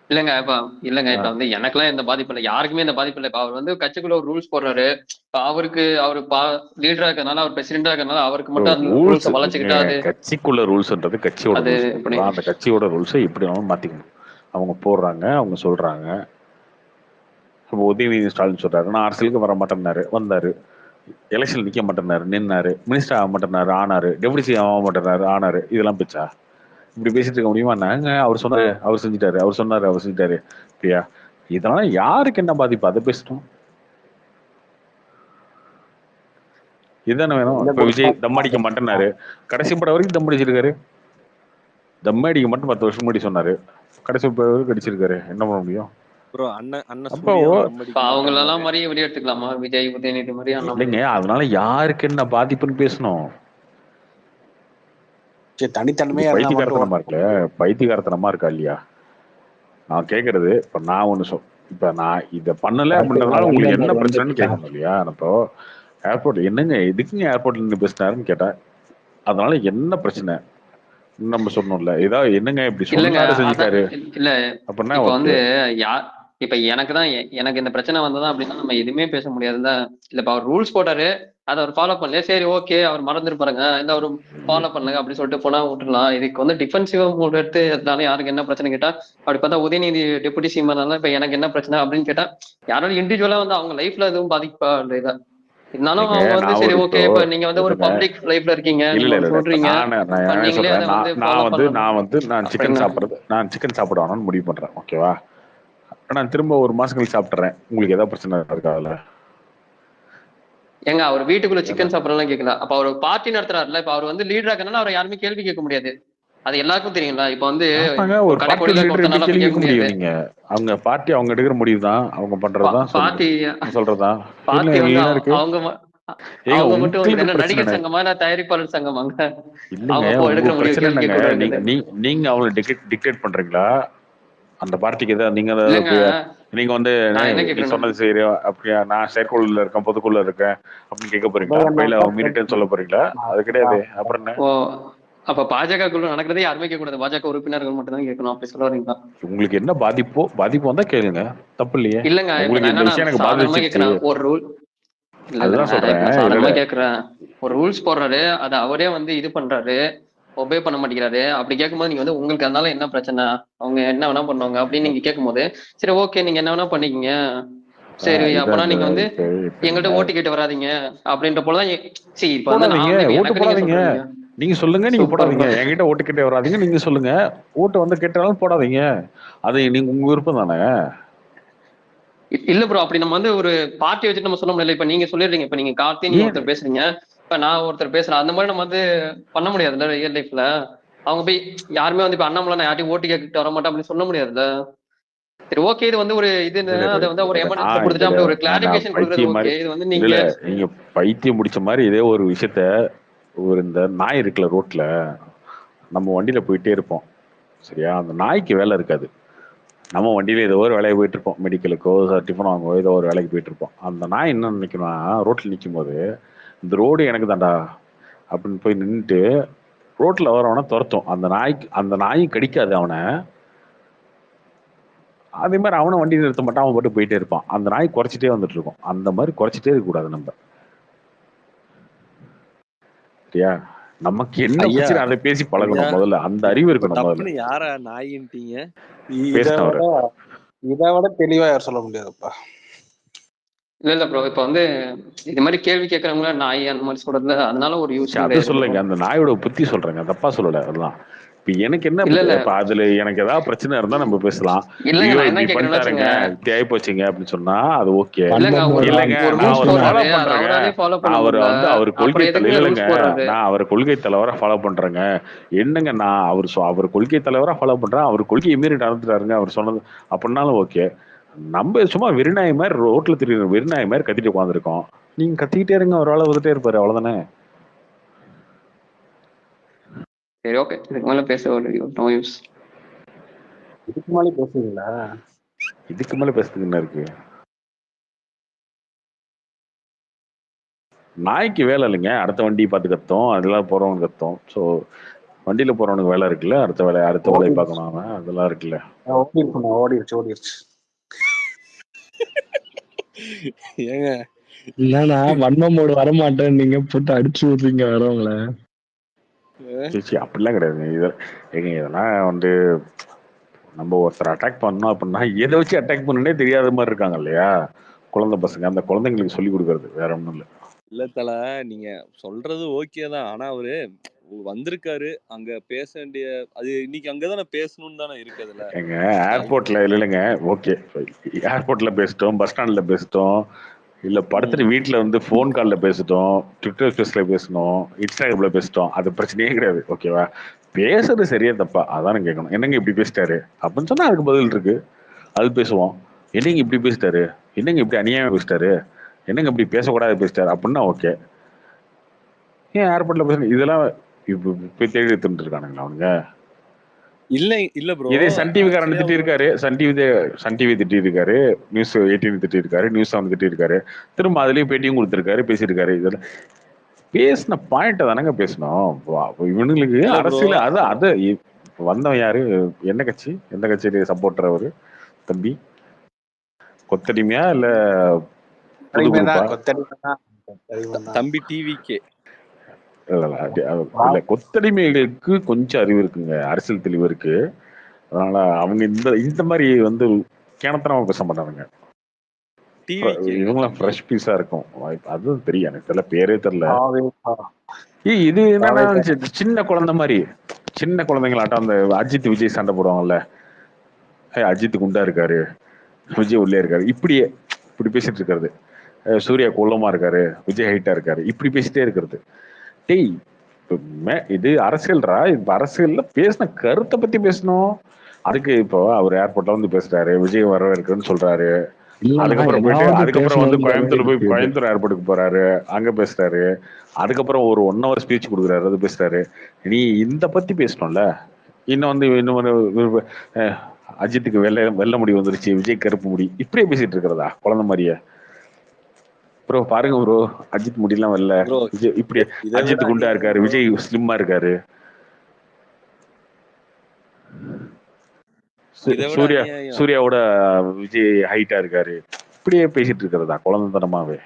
இல்லங்க இப்ப வந்து எனக்கெல்லாம் எந்த பாதிப்பு இல்லை, யாருக்குமே எந்த பாதிப்பு இல்லை. இப்ப அவர் வந்து கட்சிக்குள்ள ஒரு ரூல்ஸ் போடுறாரு. இப்ப அவரு லீடரா இருக்கிறதுனால, அவர் பிரசிடென்டா இருக்கிறதுனால அவருக்கு மட்டும் அந்த ரூல்ஸ் ரூல்ஸை வளைச்சுக்கிட்டா அது கட்சிக்குள்ள ரூல்ஸ்ன்றது கட்சியோட அது ரூல்ஸ். எப்படி அந்த கட்சியோட ரூல்ஸை எப்படி வேணாலும் மாத்திக்கணும். அவங்க போடுறாங்க, அவங்க சொல்றாங்க. இப்போ உதயநிதி ஸ்டாலின் சொல்றாரு, நான் அரசியலுக்கு வர மாட்டேன்னாரு, வந்தாரு. எலெக்ஷன் நிக்க மாட்டேன்னாரு, நின்னாரு. மினிஸ்டர் ஆக மாட்டேன்னாரு, ஆனாரு. டெபுட்டி சிஎம் ஆக மாட்டேன்னாரு, ஆனாரு. இதெல்லாம் பேச்சா? இப்படி பேசிட்டு இருக்க முடியுமா? நாங்க அவர் சொன்னாரு, அவர் செஞ்சுட்டாரு, அவர் சொன்னாரு, அவர் செஞ்சுட்டாரு. இல்லையா? இதனால யாருக்கு என்ன பாதிப்பு, அதை பேசணும். இதுதானே வேணும். இல்ல இப்ப ப்ரோ, விஜய் தம் அடிக்க மாட்டேன்னாரு, கடைசி படம் வரைக்கும் தம் அடிச்சிருக்காரு. தம் அடிக்க மட்டும் 10 வருஷம் முன்னாடி சொன்னாரு, கடைசி படம் வரைக்கும் அடிச்சிருக்காரு. என்ன பண்ண முடியும்? ப்ரோ அண்ணன் அப்போ சூர்யாவும் தம் இப்ப அடிக்க அவங்களெல்லாம் மாட்டேன்னாரு. மாதிரியே வெளியே எடுத்துக்கலாமா? விஜய், உதயநிதி மாதிரி அண்ணாமலை? இல்லைங்க, அதனால யாருக்கு என்ன பாதிப்புன்னு பேசணும். சரி, இது தனித்தன்மையா இருந்தா மட்டும் பைத்தியகாரத்தனமா இருக்குல்ல, பைத்தியகாரத்தனமா இருக்கா இல்லையா? நான் கேக்குறது, இப்ப நான் ஒண்ணு இப்ப நான் இதை பண்ணல அப்படின்றதுனால உங்களுக்கு என்ன பிரச்சனைன்னு கேட்கணும் இல்லையா? இப்போ ஏர்போர்ட் என்னங்க, எதுக்குங்க ஏர்போர்ட்ல நின்று பேசினாருன்னு கேட்டா, அதனால என்ன பிரச்சனை நம்ம சொன்னோம்ல. ஏதாவது என்னங்க இப்படி இல்லங்க சொன்னாரு அதான் செஞ்சுட்டாரு இல்ல அப்படின்னா இப்ப ஓகே. வந்து இப்ப எனக்கு இந்த பிரச்சனை வந்ததா அப்படின்னா நம்ம எதுவுமே பேச முடியாதுல்ல. இல்ல இப்ப அவர் ரூல்ஸ் போட்டாரு, அதை அவர் ஃபாலோ பண்ணல, சரி ஓகே அவர் மறந்துருப்பாருங்க, இந்த அவர் ஃபாலோ பண்ணுங்க அப்படின்னு சொல்லிட்டு போனா விட்டுலாம். இதுக்கு வந்து டிஃபென்சிவா மூட் எடுத்து அதனால யாருக்கு என்ன பிரச்சனை கேட்டா, அப்படி பார்த்தா உதயநிதி டெபுட்டி சிஎம் இப்ப எனக்கு என்ன பிரச்சனை அப்படின்னு கேட்டா, யாராலும் இண்டிவிஜுவலா வந்து அவங்க லைஃப்ல எதுவும் பாதிப்பா இல்லை. இருந்தாலும் அவங்க வந்து நான் சரி ஒரு ஓகே, இப்ப நீங்க வந்து ஒரு பப்ளிக் லைஃப்ல இருக்கீங்க, நீங்க இல்ல சொல்றீங்க, நான் இப்ப என்ன நீங்களே அதை சொல்றேன், வந்து ஃபாலோ பண்ணணும் நான் சிக்கன் அப்படின்னா சாப்பிடுறது, நான் சிக்கன் சாப்பிடுவானு முடிவு பண்றேன், ஓகேவா? நான் திரும்ப ஒரு மாசம் கழிச்சு சாப்பிட்டுறேன், உங்களுக்கு ஏதாவது பிரச்சனை இருக்கா அதுல? ஏங்க அவர் வீட்டுக்குள்ள சிக்கன் சாப்பிடலாம் கேட்கல. அப்ப அவர் பார்ட்டி நடத்துறாருல, இப்ப அவர் வந்து லீடரா இருக்கனால அவரை யாருமே கேள்வி கேட்க முடியாது. அது எல்லாருக்கும் தெரியுங்களா? இப்ப வந்து ஆமாங்க, ஒரு ஒரு பார்ட்டி கடைக்கோடியில லீடர் எப்படி ஒருத்தனால அப்படி கேள்வி கேட்க கேட்க முடியாது. முடியும்? நீங்க அவங்க பார்ட்டி அவங்க எடுக்கிற முடிவு தான், அவங்க பண்றதுதான் பார்ட்டி சொல்றதா? பார்ட்டி வந்து இல்ல இருக்கு. அவங்க மட்டும் வந்து உங்களுக்கு என்ன பிரச்சனை நடிகர் சங்கமா இல்ல தயாரிப்பாளர் சங்கமாங்க? இல்லைங்க, அவங்க உங்க எடுக்கிற முடிவு பிரச்சனை கேள்வி என்னங்க? கேட்க கூடாதுங்கிறது. நீங்க அவங்களை டிக்டேட் பண்றீங்களா அந்த பார்ட்டிக்கு? ஏதாவது நீங்க இல்லங்க நீங்க வந்து நான் என்ன நீ கேக்குறேன்னா, சொன்னது சரி அப்படியா, நான் செயற்குழுல இருக்கேன், பொதுக்குள்ள இருக்கேன் அப்படின்னு கேட்க போறீங்களா? பயில மீறிட்டேன்னு சொல்ல போறீங்களா? அது கிடையாது. அப்புறம் என்ன? ஓ அப்ப பாஜக குழு நடக்கிறதே யாருமே கேட்க கூடாது, பாஜக உறுப்பினர்கள் மட்டும் தான் கேட்கணும் அப்படி சொல்ல வரீங்களா? உங்களுக்கு என்ன பாதிப்பு வந்தா கேளுங்க, தப்பு இல்லையே. இல்லங்க இப்ப உங்களுக்கு நான் இந்த என்ன விஷயம் எனக்கு சாதாரணமா பாதிச்சிருச்சு, கேட்கிறேன் ஒரு ரூல். அதுதான் சொல்றேன். இப்ப நான் இல்ல சாதாரணமா இல்ல கேக்குறேன், ஒரு ரூல்ஸ் போடுறாரு, அதை அவரே வந்து இது பண்றாரு, ஒபே பண்ண மாட்டேங்கிறாரு. அப்படி கேட்கும்போது நீங்க வந்து உங்களுக்கு அதனால என்ன பிரச்சனை, அவங்க என்ன வேணா பண்ணுவாங்க அப்படின்னு நீங்க கேட்கும்போது, சரி ஓகே நீங்க என்ன வேணா பண்ணிக்கீங்க, சரி இதான் அப்பனா இந்த நீங்க வந்து இப்ப எங்கள்கிட்ட ஓட்டு கேட்டு வராதீங்க அப்படின்ற போலதான். சரி இப்ப வந்து நான் போடாதீங்க, வந்து இப்ப ஓட்டு எனக்கு நீங்க போடாதீங்க. சொல்றீங்க. நீங்க சொல்லுங்க, நீங்க சூப்பர் போடாதீங்க. ப்ரோ. என்கிட்ட ஓட்டு கேட்டே வராதீங்க, நீங்க சொல்லுங்க. ஓட்டு வந்து கேட்டாலும் போடாதீங்க. அது நீங்க உங்க விருப்பம் தானே. இல்ல ப்ரோ, அப்படி நம்ம வந்து ஒரு பார்ட்டி வச்சுட்டு நம்ம சொல்ல முடியல. இப்ப நீங்க சொல்லிடுறீங்க, இப்ப நீங்க கார்த்தி நீங்க ஏன் ஒருத்தர் பேசுறீங்க, இப்ப நான் ஒருத்தர் பேசுறேன், அந்த மாதிரி நம்ம வந்து பண்ண முடியாதுல்ல ரியல் லைஃப்ல. அவங்க போய் யாருமே வந்து இப்ப அண்ணாமலை நான் யார்ட்டையும் ஓட்டு கேட்டு வர மாட்டேன் அப்படின்னு சொல்ல முடியாதுல்ல. சரி ஓகே இது வந்து ஒரு இது அதை வந்து ஒரு எமர்ஜென்சில கொடுத்துட்டு அப்படி ஒரு நான் கிளாரிபிகேஷன் கொடுக்குறது பைத்தியம் மாதிரி ஓகே. இது வந்து இல்ல நீங்க இல்ல நீங்க பைத்தியம் முடிச்ச மாதிரி இதே ஒரு விஷயத்த, இந்த நாய் இருக்குல்ல ரோட்ல, நம்ம வண்டியில போயிட்டே இருப்போம், சரியா? அந்த நாய்க்கு வேலை இருக்காது. நம்ம வண்டியில ஏதோ ஒரு வேலையை போயிட்டு இருப்போம், மெடிக்கலுக்கோ டிஃபன் வாங்கவோ ஏதோ ஒரு வேலைக்கு போயிட்டு இருப்போம். அந்த நாய் என்ன நினைக்கணும்னா, ரோட்ல நிற்கும் போது இந்த ரோடு எனக்கு தான்டா அப்படின்னு போய் நின்றுட்டு ரோட்ல வரவன துரத்தும். அந்த நாயும் கடிக்காது அவனை. அதே மாதிரி அவனை வண்டி நிறுத்த மாட்டான், அவன் மட்டும் போயிட்டே இருப்பான். அந்த நாய் குறைச்சிட்டே வந்துட்டு இருக்கும். அந்த மாதிரி குறைச்சிட்டே இருக்க கூடாது நம்ம, சரியா? நமக்கு என்ன ஐயா பிரச்சனை அதை பேசி ஐயா பழகணும் முதல்ல. அந்த அறிவு இப்ப இருக்கணும் முதல்ல. டப்புன்னு யாரா நாயின்ட்டீங்க? இதை பேசினவர் விட இதை விட தெளிவா யார் சொல்ல முடியாதுப்பா. இல்ல ப்ரோ, இப்ப வந்து இது மாதிரி கேள்வி கேட்கறவங்கள நாய் அந்த மாதிரி சொல்றதுல அதனால ஒரு யூஸ் அது கிடையாது சொல்லுங்க, ப்ரோ. அந்த நாயோட புத்தி சொல்றேங்க, தப்பா சொல்லல. அதெல்லாம் இப்ப எனக்கு என்ன இல்ல இல்ல இப்ப அதுல எனக்கு ஏதாவது பிரச்சனை இருந்தா நம்ம பேசலாம். இல்லங்க ஐயோ நான் என்ன இப்படி கேக்குறேன்னு பண்ணிட்டாருங்க, வச்சுங்க. இப்படி ஆகி போச்சுங்க அப்படின்னு சொன்னா அது ஓகே. இல்லங்க ஒரு இல்லைங்க, ஒரு நான் ரூல்ஸ் அவரை ஃபாலோ போடுறாரு, அது பண்றேங்க, அவராலே ஃபாலோ பண்ண நான் அவரை முடியல, வந்து அவர் கொள்கை அப்புறம் எதுக்குங்க இல்லைங்க, ரூல்ஸ் போடுறாரு? நான் அவர் கொள்கை தலைவரா ஃபாலோ பண்றேங்க. என்னங்க, நான் அவர் கொள்கை தலைவரா ஃபாலோ பண்றேன், அவர் கொள்கையை மீறி நடந்துட்டாருங்க அவர் சொன்னது அப்படின்னாலும் ஓகே. நம்ம சும்மா வெறிநாய் மாதிரி ரோட்ல திரிகிற வெறிநாய் மாதிரி கத்திட்டு உட்காந்துருக்கோம். நீங்க கத்திக்கிட்டே இருங்க, ஒரு வேலை வந்துட்டே இருப்பாரு, அவ்வளவுதானே. சரி ஓகே, இதுக்கு மேல பேச ஒரு நோ யூஸ். இதுக்கு மேலே பேசுவீங்களா? இதுக்கு மேல பேசுறதுக்கு என்ன இருக்கு? நாய்க்கு வேலை இல்லைங்க, அடுத்த வண்டியை பார்த்து கத்தும், அதெல்லாம் போறவங்க கத்தும். ஸோ வண்டியில போறவனுக்கு வேலை இருக்குல்ல, அடுத்த வேலையை பார்க்கணும் அவன், அதெல்லாம் இருக்குல்ல. ஓடிடுச்சு. ஏங்க இல்லண்ணா வன்மமோடு வரமாட்டேன் நீங்க போட்டு அடிச்சு விடுறீங்க வரவங்கள. சரி அப்படிலாம் கிடையாது. இதெல்லாம் வந்து நம்ம ஒருத்தர் அட்டாக் பண்ணோம் அப்படின்னா எதை வச்சு அட்டாக் பண்ணனே தெரியாத மாதிரி இருக்காங்க இல்லையா குழந்தை பசங்க, அந்த குழந்தைங்களுக்கு சொல்லி கொடுக்கறது வேற ஒண்ணும் இல்லை. இல்ல தல, நீங்க சொல்றது ஓகே தான். ஆனா அவரு வந்திருக்காரு, அங்க பேச வேண்டிய அது இன்னைக்கு அங்கதானே பேசணும்னு தானே இருக்கு. அதுல எங்க ஏர்போர்ட்ல இல்லைங்க, ஓகே ஏர்போர்ட்ல பேசிட்டோம், பஸ் ஸ்டாண்ட்ல பேசிட்டோம், இல்ல படுத்துட்டு வீட்டுல வந்து போன் கால்ல பேசிட்டோம், ட்விட்டர் ஸ்பேஸ்ல பேசணும், இன்ஸ்டாகிராம்ல பேசிட்டோம், அது பிரச்சனையே கிடையாது. ஓகேவா? பேசுறது சரியா தப்பா அதானே கேட்கணும். என்னங்க இப்படி பேசிட்டாரு அப்படின்னு சொன்னா அதுக்கு பதில் இருக்கு, அது பேசுவோம். என்னங்க இப்படி பேசிட்டாரு, என்னங்க இப்படி அநியாயமா பேசிட்டாரு, என்னங்க இப்படி பேசக்கூடாது பேசிட்டாரு அப்படின்னா ஓகே. ஏன் ஏர்போர்ட்ல பேச இதெல்லாம் இப்ப போய் தேடி எடுத்துட்டு இருக்கானுங்களா அவனுங்க? இல்ல ப்ரோ, இதே சன் டிவி காரன் திட்டி இருக்காரு, சன் டிவி திட்டி இருக்காரு, நியூஸ் 18 திட்டி இருக்காரு, நியூஸ் 7 திட்டி இருக்காரு, திரும்ப அதுலயும் பேட்டியும் கொடுத்திருக்காரு, பேசியிருக்காரு. இதெல்லாம் பேசின பாயிண்ட் தானங்க பேசணும். இவனுங்களுக்கு அரசியல் அது அது வந்தவன் யாரு, என்ன கட்சி, எந்த கட்சியில சப்போர்ட்டர் அவரு தம்பி? கொத்தடிமையா இல்ல புது குரூப்பா? தம்பி டிவிக்கே இல்ல கொத்தடிமைகளுக்கு கொஞ்சம் அறிவு இருக்குங்க, அரசியல் தெளிவு இருக்கு. அதனால அவங்க இந்த மாதிரி வந்து கேனத்தனமா பேச மாட்டானுங்க. இவங்களாம் ஃப்ரெஷ் பீஸா இருக்கும் வாய்ப்பு, அதுவும் தெரியும் எனக்கு தெரியல, பேரே தெரியல. இது என்னன்னா சின்ன குழந்தை மாதிரி, சின்ன குழந்தைங்களாட்டம் அந்த அஜித் விஜய் சண்டை போடுவாங்கல்ல, அஜித் குண்டா இருக்காரு, விஜய் உள்ளே இருக்காரு, இப்படி பேசிட்டு இருக்கிறது. சூர்யா குள்ளமா இருக்காரு, விஜய் ஹைட்டா இருக்காரு, இப்படி பேசிட்டே இருக்கிறது. டேய் இது அரசியல்ரா, இப்ப அரசியல்ல பேசின கருத்தை பத்தி பேசணும். அதுக்கு இப்போ அவர் ஏர்போர்ட்ல வந்து பேசுறாரு, விஜய் வரவேற்கிறேன்னு சொல்றாரு, அதுக்கப்புறம் வந்து கோயம்புத்தூர் ஏர்போர்ட்டுக்கு போறாரு, அங்க பேசுறாரு, அதுக்கப்புறம் ஒரு 1 hour ஸ்பீச் கொடுக்குறாரு, அது பேசுறாரு. நீ இந்த பத்தி பேசணும்ல. இன்னும் அஜித்துக்கு வெள்ள முடி வந்துருச்சு, விஜய் கருப்பு முடி, இப்படியே பேசிட்டு இருக்கிறதா குழந்தை மாதிரியே? ப்ரோ பாருங்க ப்ரோ, அஜித் முடியெல்லாம் வரல, விஜய் இப்படி, அஜித் குண்டா இருக்காரு, விஜய் ஸ்லிம்மா இருக்காரு, சூர்யாவோட விஜய் ஹைட்டா இருக்காரு, இப்படியே பேசிட்டு இருக்கிறதா குழந்தைத்தனமாவே?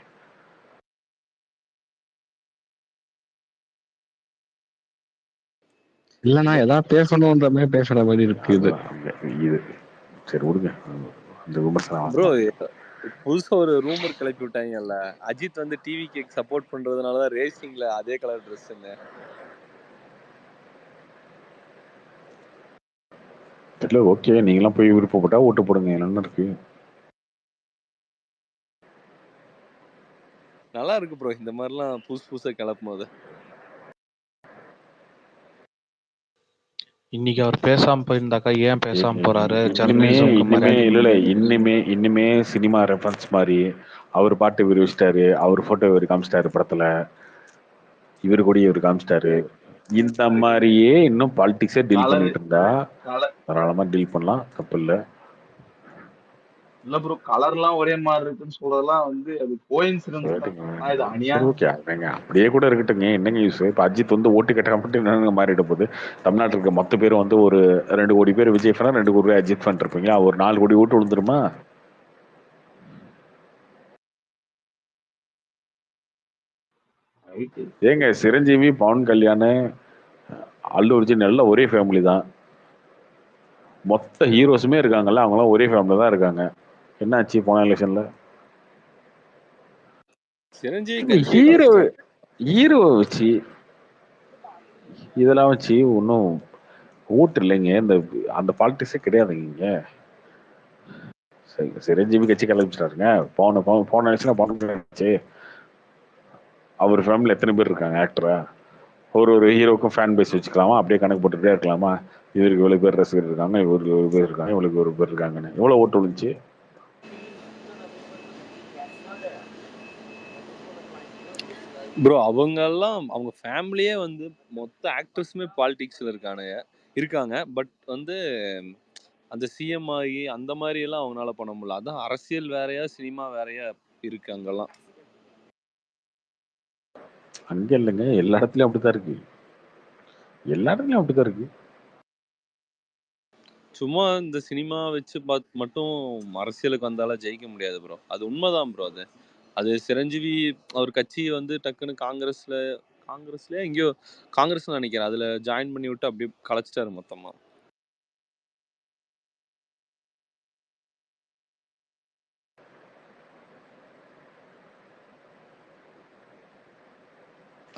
இல்லண்ணா ஏதாவது பேசணும்ன்ற மாதிரி பேசுற மாதிரி இருக்கு இது. சரி விடுங்க அந்த விமர்சனம். ப்ரோ புதுசா ஒரு ரூமர் கிளப்பி விட்டாங்கல்ல, அஜித் வந்து டிவி கேக் சப்போர்ட் பண்றதுனாலதான் ரேசிங்ல அதே கலர் ட்ரெஸ்ன்னு. தெரியல, ஓகே நீங்களாம் போய் விருப்பப்பட்டா ஓட்டு போடுங்க, என்ன இருக்கு. நல்லா இருக்கு ப்ரோ இந்த மாதிரிலாம் புதுசா கிளப்பும் போது. இன்னைக்கு அவர் பேசாம போயிருந்தாக்கா ஏன் பேசாம போறாரு? இன்னுமே சினிமா ரெஃபரன்ஸ் மாதிரி அவர் பாட்டு இவர் வச்சிட்டாரு, அவர் போட்டோ இவர் காமிச்சிட்டாரு படத்துல, இவர் கூட இவர் காமிச்சிட்டாரு. இந்த மாதிரியே இன்னும் பாலிடிக்ஸே டீல் பண்ணிட்டு இருந்தா தாராளமா டீல் பண்ணலாம், தப்பு இல்ல. இல்ல ப்ரோ, கலர்லாம் ஒரே மாதிரி இருக்குன்னு சொல்றதெல்லாம் வந்து அது கோயின்சிடன்ஸ் தான். இது அநியாயம். அப்படியே கூட இருக்கட்டுங்க, என்னங்க யூஸ்? இப்ப அஜித் வந்து ஓட்டு கட்ட மாறிட போகுது. தமிழ்நாட்டில் இருக்க மொத்த பேரும் வந்து ஒரு 2 கோடி பேர் விஜய் ஃபேன், 2 கோடி பேர் அஜித் ஃபேன் இருப்பீங்க, ஒரு 4 கோடி ஓட்டு விழுந்துருமா? ஏங்க சிரஞ்சீவி, பவன் கல்யாண், அல்லு அர்ஜுன் எல்லாம் ஒரே ஃபேமிலி தான், மொத்த ஹீரோஸுமே இருக்காங்கல்ல, அவங்களாம் ஒரே ஃபேமிலி தான் இருக்காங்க. என்னாச்சு போன எலெக்ஷன்ல? ஹீரோ வச்சு இதெல்லாம் வச்சு ஒன்றும் ஓட்டு இல்லைங்க, அந்த பாலிட்டிக்ஸே கிடையாதுங்க இங்க. சிரஞ்சீவி கட்சி கிளம்பிச்சிட்டாருங்க, போன எலெக்ஷன் போன அவர் ஃபேமிலி எத்தனை பேர் இருக்காங்க ஆக்டரா? ஒரு ஹீரோக்கும் ஃபேன் பேஸ் வச்சுக்கலாமா, அப்படியே கணக்கு போட்டுட்டே இருக்கலாமா? இவருக்கு இவ்வளவு பேர் ரசிகர் இருக்காங்க, இவருக்கு இவ்வளவு பேர் இருக்காங்க, இவளுக்கு ஒரு பேர் இருக்காங்கன்னு எவ்வளவு ஓட்டு விழுந்துச்சு? ப்ரோ அவங்க ஃபேமிலியே வந்து மொத்த ஆக்டர்ஸுமே பாலிடிக்ஸ்ல இருக்காங்க. பட் வந்து அந்த சிஎம் ஆகி அந்த மாதிரி எல்லாம் அவங்களால பண்ண முடியல. அதான் அரசியல் வேறையா சினிமா வேறையா இருக்கு அங்கெல்லாம். அங்க இல்லைங்க, எல்லா இடத்துலயும் அப்படித்தான் இருக்கு. எல்லா இடத்துலயும் அப்படிதான் இருக்கு. சும்மா இந்த சினிமா வச்சு மட்டும் அரசியலுக்கு வந்தால ஜெயிக்க முடியாது ப்ரோ. அது உண்மைதான் ப்ரோ. அது சிரஞ்சீவி அவர் கட்சி வந்து டக்குன்னு காங்கிரஸ்ல எங்கேயோ காங்கிரஸ் நினைக்கிறேன் அதுல ஜாயின் பண்ணி விட்டு அப்படியே கலைச்சிட்டாரு மொத்தமா.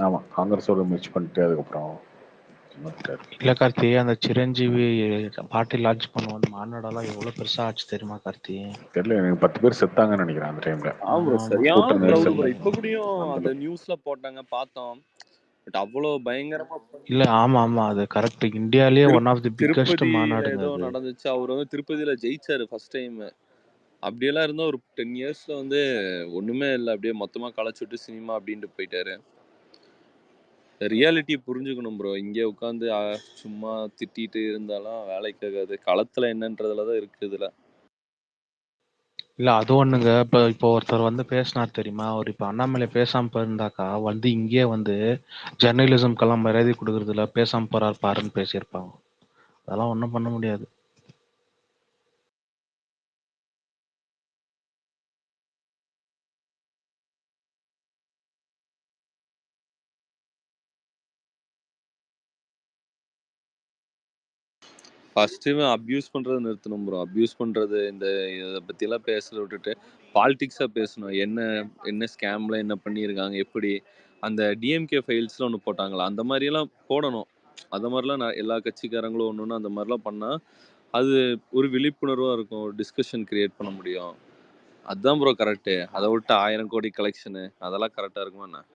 ஆமா, காங்கிரஸோட முயற்சி பண்ணிட்டு அதுக்கப்புறம் மாத்திட்டாரு. இல்ல கார்த்தி, அந்த சிரஞ்சீவி பார்ட்டி லான்ச் பண்ணுவோம் மாநாடெல்லாம் எவ்வளவு பெருசா ஆச்சு தெரியுமா கார்த்தி? தெரியல, எனக்கு 10 பேர் செத்தாங்கன்னு நினைக்கிறேன் அந்த டைம்ல. ஆமா, சரியான கிரௌட் ப்ரோ. இப்ப கூடயும் அந்த நியூஸ்ல போட்டாங்க பார்த்தோம். பட் அவ்வளவு பயங்கரமா இல்ல, ஆமா ஆமா, அது கரெக்ட். இந்தியாலயே ஒன் ஆஃப் தி பிக்கெஸ்ட் திருப்பதியில மாநாடுங்க ஏதோ அது. நடந்துச்சு. அவர் வந்து திருப்பதியில ஜெயிச்சாரு ஃபர்ஸ்ட் டைம். அப்படியெல்லாம் இருந்தா ஒரு 10 இயர்ஸ்ல வந்து ஒண்ணுமே இல்லை, அப்படியே மொத்தமா களைச்சுட்டு சினிமா அப்படின்ட்டு போயிட்டாரு. ரியாலிட்டி புரிஞ்சுக்கணும் ப்ரோ. இங்கே உட்காந்து சும்மா திட்டிட்டு இருந்தாலும் வேலைக்கு ஆகாது. களத்துல என்னன்றதுலதான் இருக்கு இதுல. இல்ல அது ஒண்ணுங்க. இப்போ ஒருத்தர் வந்து பேசினார் தெரியுமா? அவர் இப்ப அண்ணாமலை பேசாம போயிருந்தாக்கா வந்து இங்கேயே வந்து ஜெர்னலிசம்க்கெல்லாம் மரியாதை கொடுக்கறதுல பேசாம போறாரு பாருன்னு பேசியிருப்பாங்க. அதெல்லாம் ஒன்றும் பண்ண முடியாது. ஃபர்ஸ்ட் அப்யூஸ் பண்றதை நிறுத்தணும் ப்ரோ. அப்யூஸ் பண்றது இந்த இதை பத்தி எல்லாம் பேசல விட்டுட்டு பாலிடிக்ஸா பேசணும். என்ன என்ன ஸ்கேம்ல என்ன பண்ணியிருக்காங்க, எப்படி அந்த டிஎம்கே ஃபைல்ஸ்ல ஒன்று போட்டாங்களா, அந்த மாதிரி எல்லாம் போடணும். அந்த மாதிரிலாம் எல்லா கட்சிக்காரங்களும் ஒன்று அந்த மாதிரிலாம் பண்ணா அது ஒரு விழிப்புணர்வா இருக்கும். ஒரு டிஸ்கஷன் கிரியேட் பண்ண முடியும். அதுதான் ப்ரோ கரெக்டு. அதை விட்டு 1000 கோடி கலெக்ஷனு அதெல்லாம் கரெக்டா இருக்குமா என்ன?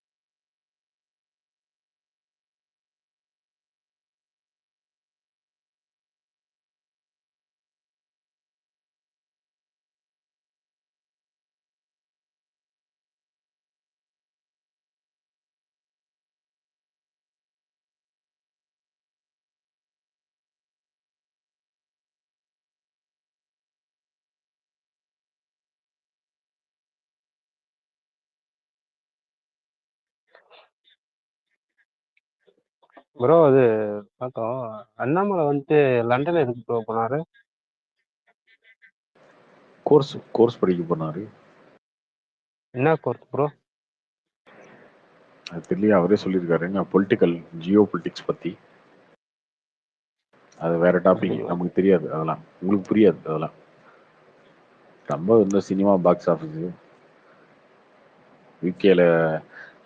ப்ரோ அது பார்த்தோம். அண்ணாமலை வந்துட்டு லண்டன்ல எதுக்கு ப்ரோ போனாரு? கோர்ஸ் படிக்க போனாரு. என்ன கோர்ஸ் ப்ரோ? அது தெரியல, அவரே சொல்லியிருக்காருங்க. பொலிட்டிக்கல் ஜியோ பொலிட்டிக்ஸ் பத்தி. அது வேற டாபிக், நமக்கு தெரியாது அதெல்லாம், உங்களுக்கு புரியாது அதெல்லாம். நம்ம இந்த சினிமா பாக்ஸ் ஆஃபீஸு யூகேல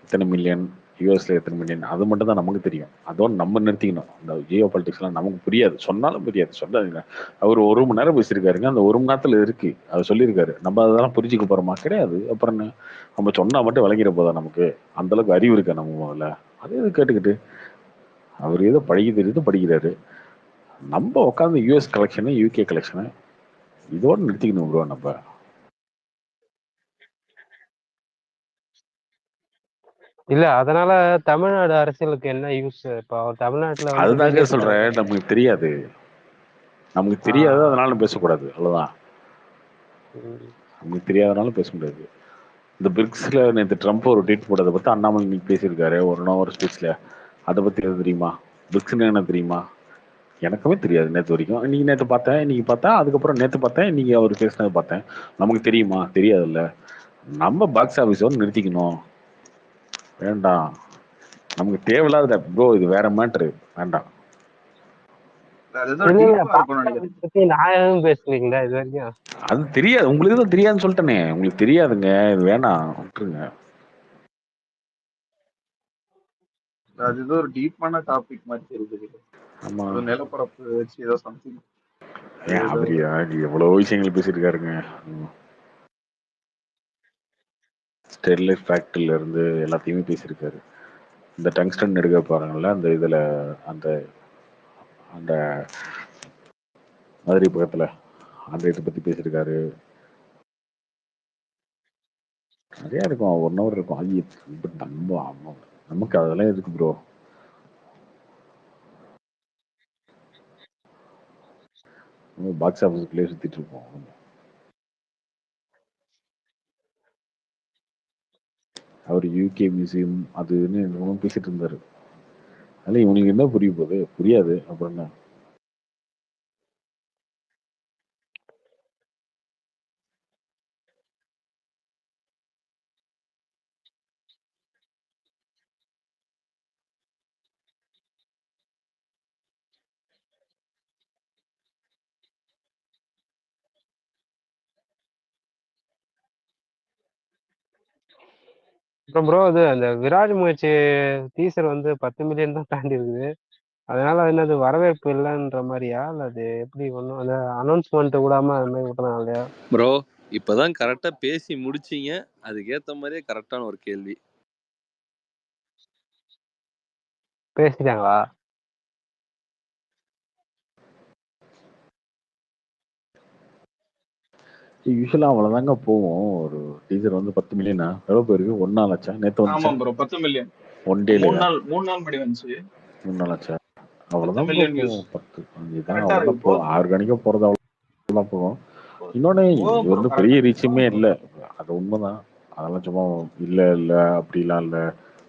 எத்தனை மில்லியன், யூஎஸ்ல எத்தனை மில்லியன், அது மட்டும் தான் நமக்கு தெரியும். அதோட நம்ம நிறுத்திக்கணும். இந்த ஜியோ பாலிட்டிக்ஸ்லாம் நமக்கு புரியாது, சொன்னாலும் புரியாது. சொல்லாதுங்க. அவர் 1 மணி நேரம் பேசியிருக்காருங்க. அந்த 1 மணி நேரத்துல இருக்கு, அவர் சொல்லியிருக்காரு. நம்ம அதெல்லாம் புரிஞ்சுக்க போறோமா? கிடையாது. அப்புறம் என்ன, நம்ம சொன்னா மட்டும் விளங்கிட போதா நமக்கு? அந்த அளவுக்கு அறிவு இருக்கா நம்ம முதல்ல? அதே இது கேட்டுக்கிட்டு அவர் ஏதோ தெரியுது படிக்கிறாரு. நம்ம உட்காந்து யூஎஸ் கலெக்ஷனு யூகே கலெக்ஷனு இதோட நிறுத்திக்கணும் ப்ரோ. நம்ம இல்ல அதனால தமிழ்நாடு அரசியலுக்கு என்ன யூஸ்? இப்போ தமிழ்நாட்டுல வந்து அதுதாங்க பிஜேபி சொல்றேன், நமக்கு தெரியாது. நமக்கு தெரியாது, அதனால பேசக்கூடாது, அவ்வளவுதான். நமக்கு தெரியாதனால பேச முடியாது. இந்த பிரிக்ஸ்ல நேற்று ட்ரம்ப் ஒரு ட்வீட் போட்டதை பத்தி அண்ணாமலை இன்னைக்கு பேசியிருக்காரு ஒரு ஸ்பீச்ல. அதை பத்தி எது தெரியுமா? பிரிக்ஸ்ன்னு என்ன தெரியுமா? எனக்குமே தெரியாது நேற்று வரைக்கும். இன்னைக்கு நேற்று பார்த்தேன், இன்னைக்கு பார்த்தேன், அதுக்கப்புறம் நேற்று பார்த்தேன், இன்னைக்கு அவர் பேசினதை பார்த்தேன். நமக்கு தெரியுமா? தெரியாதுல்ல. நம்ம பாக்ஸ் ஆஃபீஸோட நிறுத்திக்கணும். வேண்டாம், நமக்கு தேவையில்லாத ப்ரோ. இது வேற மேட்ரு, வேண்டாம். நான் எதுவும் பேசுறீங்களா இது வரைக்கும்? அது தெரியாது, உங்களுக்கு தான் தெரியாதுன்னு சொல்லிட்டேனே. உங்களுக்கு தெரியாதுங்க, இது வேணாம், விட்டுருங்க. அது ஏதோ ஒரு டீப்பான டாபிக் மாதிரி தெரியுது. ஆமா, நிலப்பரப்பு வச்சு ஏதோ சம்திங். அவரியா எவ்வளவு விஷயங்கள் பேசியிருக்காருங்க. ஸ்டெர்லைட் ஃபேக்டரியில இருந்து எல்லாத்தையுமே பேசியிருக்காரு. இந்த டங்ஸ்டன் எடுக்க பாருங்கள்ல, அந்த இதுல அந்த அந்த மதுரை பக்கத்துல அந்த இதை பத்தி பேசியிருக்காரு. நிறைய இருக்கும், 1 hour இருக்கும். அது நமக்கு அதெல்லாம் எதுக்கு ப்ரோ? பாக்ஸ் ஆஃபீஸ்க்குள்ளே சுத்திட்டு இருப்போம். அவர் யூகே மியூசியம் அதுன்னு என்னமோ பேசிட்டு இருந்தாரு. அதுல இவங்களுக்கு என்ன புரிய போகுது? புரியாது. அப்புறம் என்ன? அப்புறம் ப்ரோ அது அந்த விராஜ் முயற்சி டீசர் வந்து 10 மில்லியன் தான் தாண்டி இருக்குது. அதனால என்னது வரவேற்பு இல்லைன்ற மாதிரியா? இல்ல அது எப்படி ஒன்றும் அந்த அனௌன்ஸ்மெண்ட் விடாம அது மாதிரி விட்டலாம் இல்லையா? ப்ரோ இப்பதான் கரெக்டா பேசி முடிச்சீங்க, அதுக்கேத்த மாதிரியே கரெக்டான ஒரு கேள்வி. பேசிட்டாங்களா? யூஸ்வலா அவ்வளவுதாங்க போவோம். ஒரு டீசர் வந்து 10 மில்லியனா எவ்வளவு போயிருக்கு? 1 நாள் ஆச்சா? நேத்து ஆமா வந்துச்சா? Bro 10 million. 1 டேலயா? 3 நாள் முன்னாடி வந்துச்சு. 3 நாள் ஆச்சா? 10 அவ்வளவுதான் ப்ரோ மில்லியன் வியூஸ். போவோம். 10 இதுதான் கரெக்டா இருக்கு. அவ்வளவுதான் போகும். ஆர்கானிக்கா போறது அவ்வளவுதான் போகும். இன்னொன்னு இது போதும் ப்ரோ, வந்து கரெக்டா பெரிய இருக்கு. ரீச்சுமே இல்ல. அது உண்மைதான். அதெல்லாம் சும்மா இல்ல இல்ல அப்படிலாம் இல்ல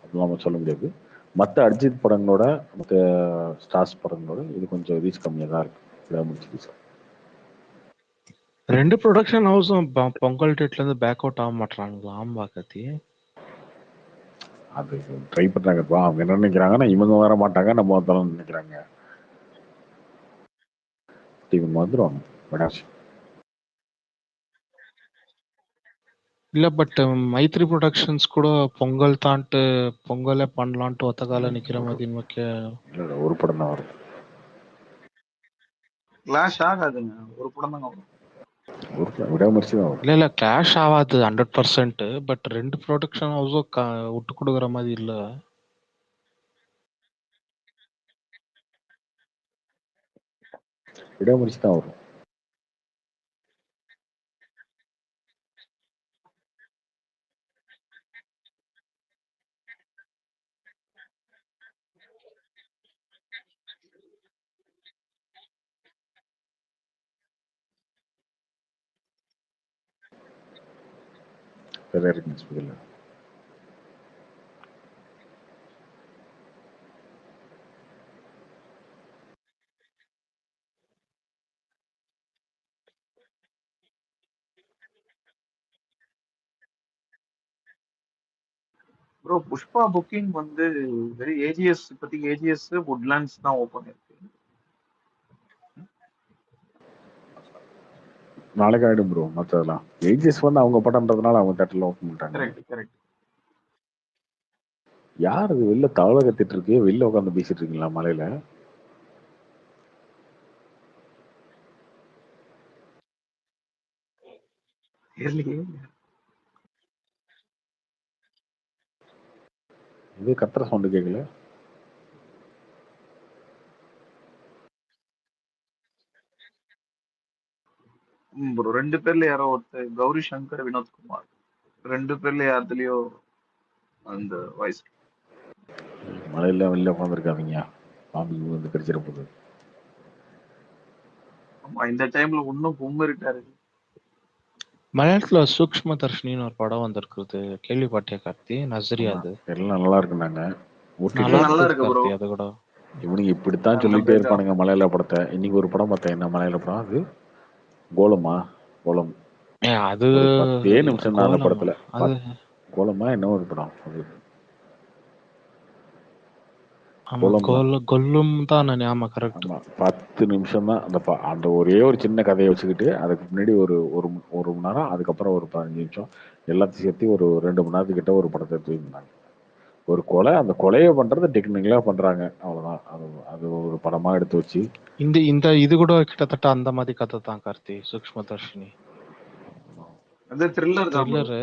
அப்படிலாம் நம்ம சொல்ல முடியாது. மற்ற அர்ஜித் படங்களோட மற்ற ஸ்டார்ஸ் படங்களோட இது கொஞ்சம் ரீச் கம்மியா தான் இருக்கு. இதான் முடிச்சு 2 ப்ரொடக்ஷன் ஹவுஸும் பொங்கல் டேட்ல இருந்து பேக் அவுட் ஆக மாட்டாங்களா? ஆமா கத்தி. அது ட்ரை பண்றாங்கப்பா. அவங்க என்ன நினைக்கிறாங்கன்னா இவங்க வர மாட்டாங்க, நம்ம வந்தாலும் நினைக்கிறாங்க. இவங்க வந்துருவாங்க. படாச்சு. இல்ல பட் மைத்ரி ப்ரொடக்ஷன்ஸ் கூட பொங்கல் தான்ட்டு பொங்கலே பண்ணலான்ட்டு ஒத்த கால நிக்கிற மாதிரி இல்ல ஒரு படம் தான் வரும். கிளாஷ் ஆகாதுங்க. ஒரு படம் தான் வரும். ஒரு விடாமுயற்சி தான் வரும். இல்ல கிளாஷ் ஆகாது 100%. பட் 2 ப்ரொடக்ஷன் ஹவுஸும் விட்டு கொடுக்குற மாதிரி இல்ல. விடாமுயற்சி தான் வரும். வேற இருக்கு இல்ல. ப்ரோ புஷ்பா புக்கிங் வந்து வெறும் ஏஜிஎஸ் இப்போதைக்கு ஏஜிஎஸ் வுட்லாண்ட்ஸ் தான் ஓப்பன் இருக்கு. நாளைக்கு ஆயிடும் ப்ரோ. மற்றதெல்லாம் ஏஜிஎஸ் வந்து அவங்க படம்ன்றதுனால அவங்க தேட்டர்ல ஓப்பன் பண்ணிட்டாங்க. Correct correct. யார் அது வெளில தவளை கத்திட்டு இருக்கு? வெளில உட்காந்து பேசிட்டு இருக்கீங்களா மலையில? இது கத்துற சவுண்டு கேட்கல. ப்ரோ 2 பேர்ல யாரோ ஒருத்தர் கௌரி சங்கர், வினோத்குமார் 2 பேர்ல யாருலயோ அந்த வாய்ஸ். மலையில வெளில உட்காந்துருக்காதீங்க. பாம்பு வந்து கடிச்சிட போகுது. ஆமா இந்த டைம்ல இன்னும் கும்மிருட்டாரு. மலையாளத்துல சூக்ஷ்ம தர்ஷினின்னு ஒரு படம் வந்திருக்குது. கேள்விப்பட்டியா கார்த்தி? நசரி அது எல்லாம் நல்லா இருக்குனாங்க. நல்லா இருக்கு ப்ரோ. அது கூட இவனுங்க இப்படித்தான் சொல்லிட்டே இருப்பானுங்க மலையாள படத்தை. இன்னைக்கு ஒரு படம் பார்த்தேன். என்ன மலையாள படம் அது? கோலமா? கோலம். அது 10 நிமிஷம் தான் அந்த படத்துல. அது கோலமா என்ன ஒரு படம் அது? கொல்லும் தான் ஞாபகம். கரெக்ட். 10 நிமிஷம் தான் அந்த ஒரே ஒரு சின்ன கதையை வச்சுக்கிட்டு அதுக்கு முன்னாடி ஒரு மணி நேரம், அதுக்கப்புறம் ஒரு 15 நிமிஷம் எல்லாத்தையும் சேர்த்து ஒரு 2 மணி நேரத்துக்கிட்ட ஒரு படத்தை எடுத்து இருந்தாங்க. ஒரு கொலை, அந்த கொலையை பண்றது டெக்னிக்கலா பண்றாங்க, அவ்வளவுதான். அது ஒரு படமா எடுத்து வச்சு இந்த இது கூட கிட்டத்தட்ட அந்த மாதிரி கதை தான் கார்த்தி. சூக்ஷ்ம தர்ஷினி அது த்ரில்லர் தான் ப்ரோ.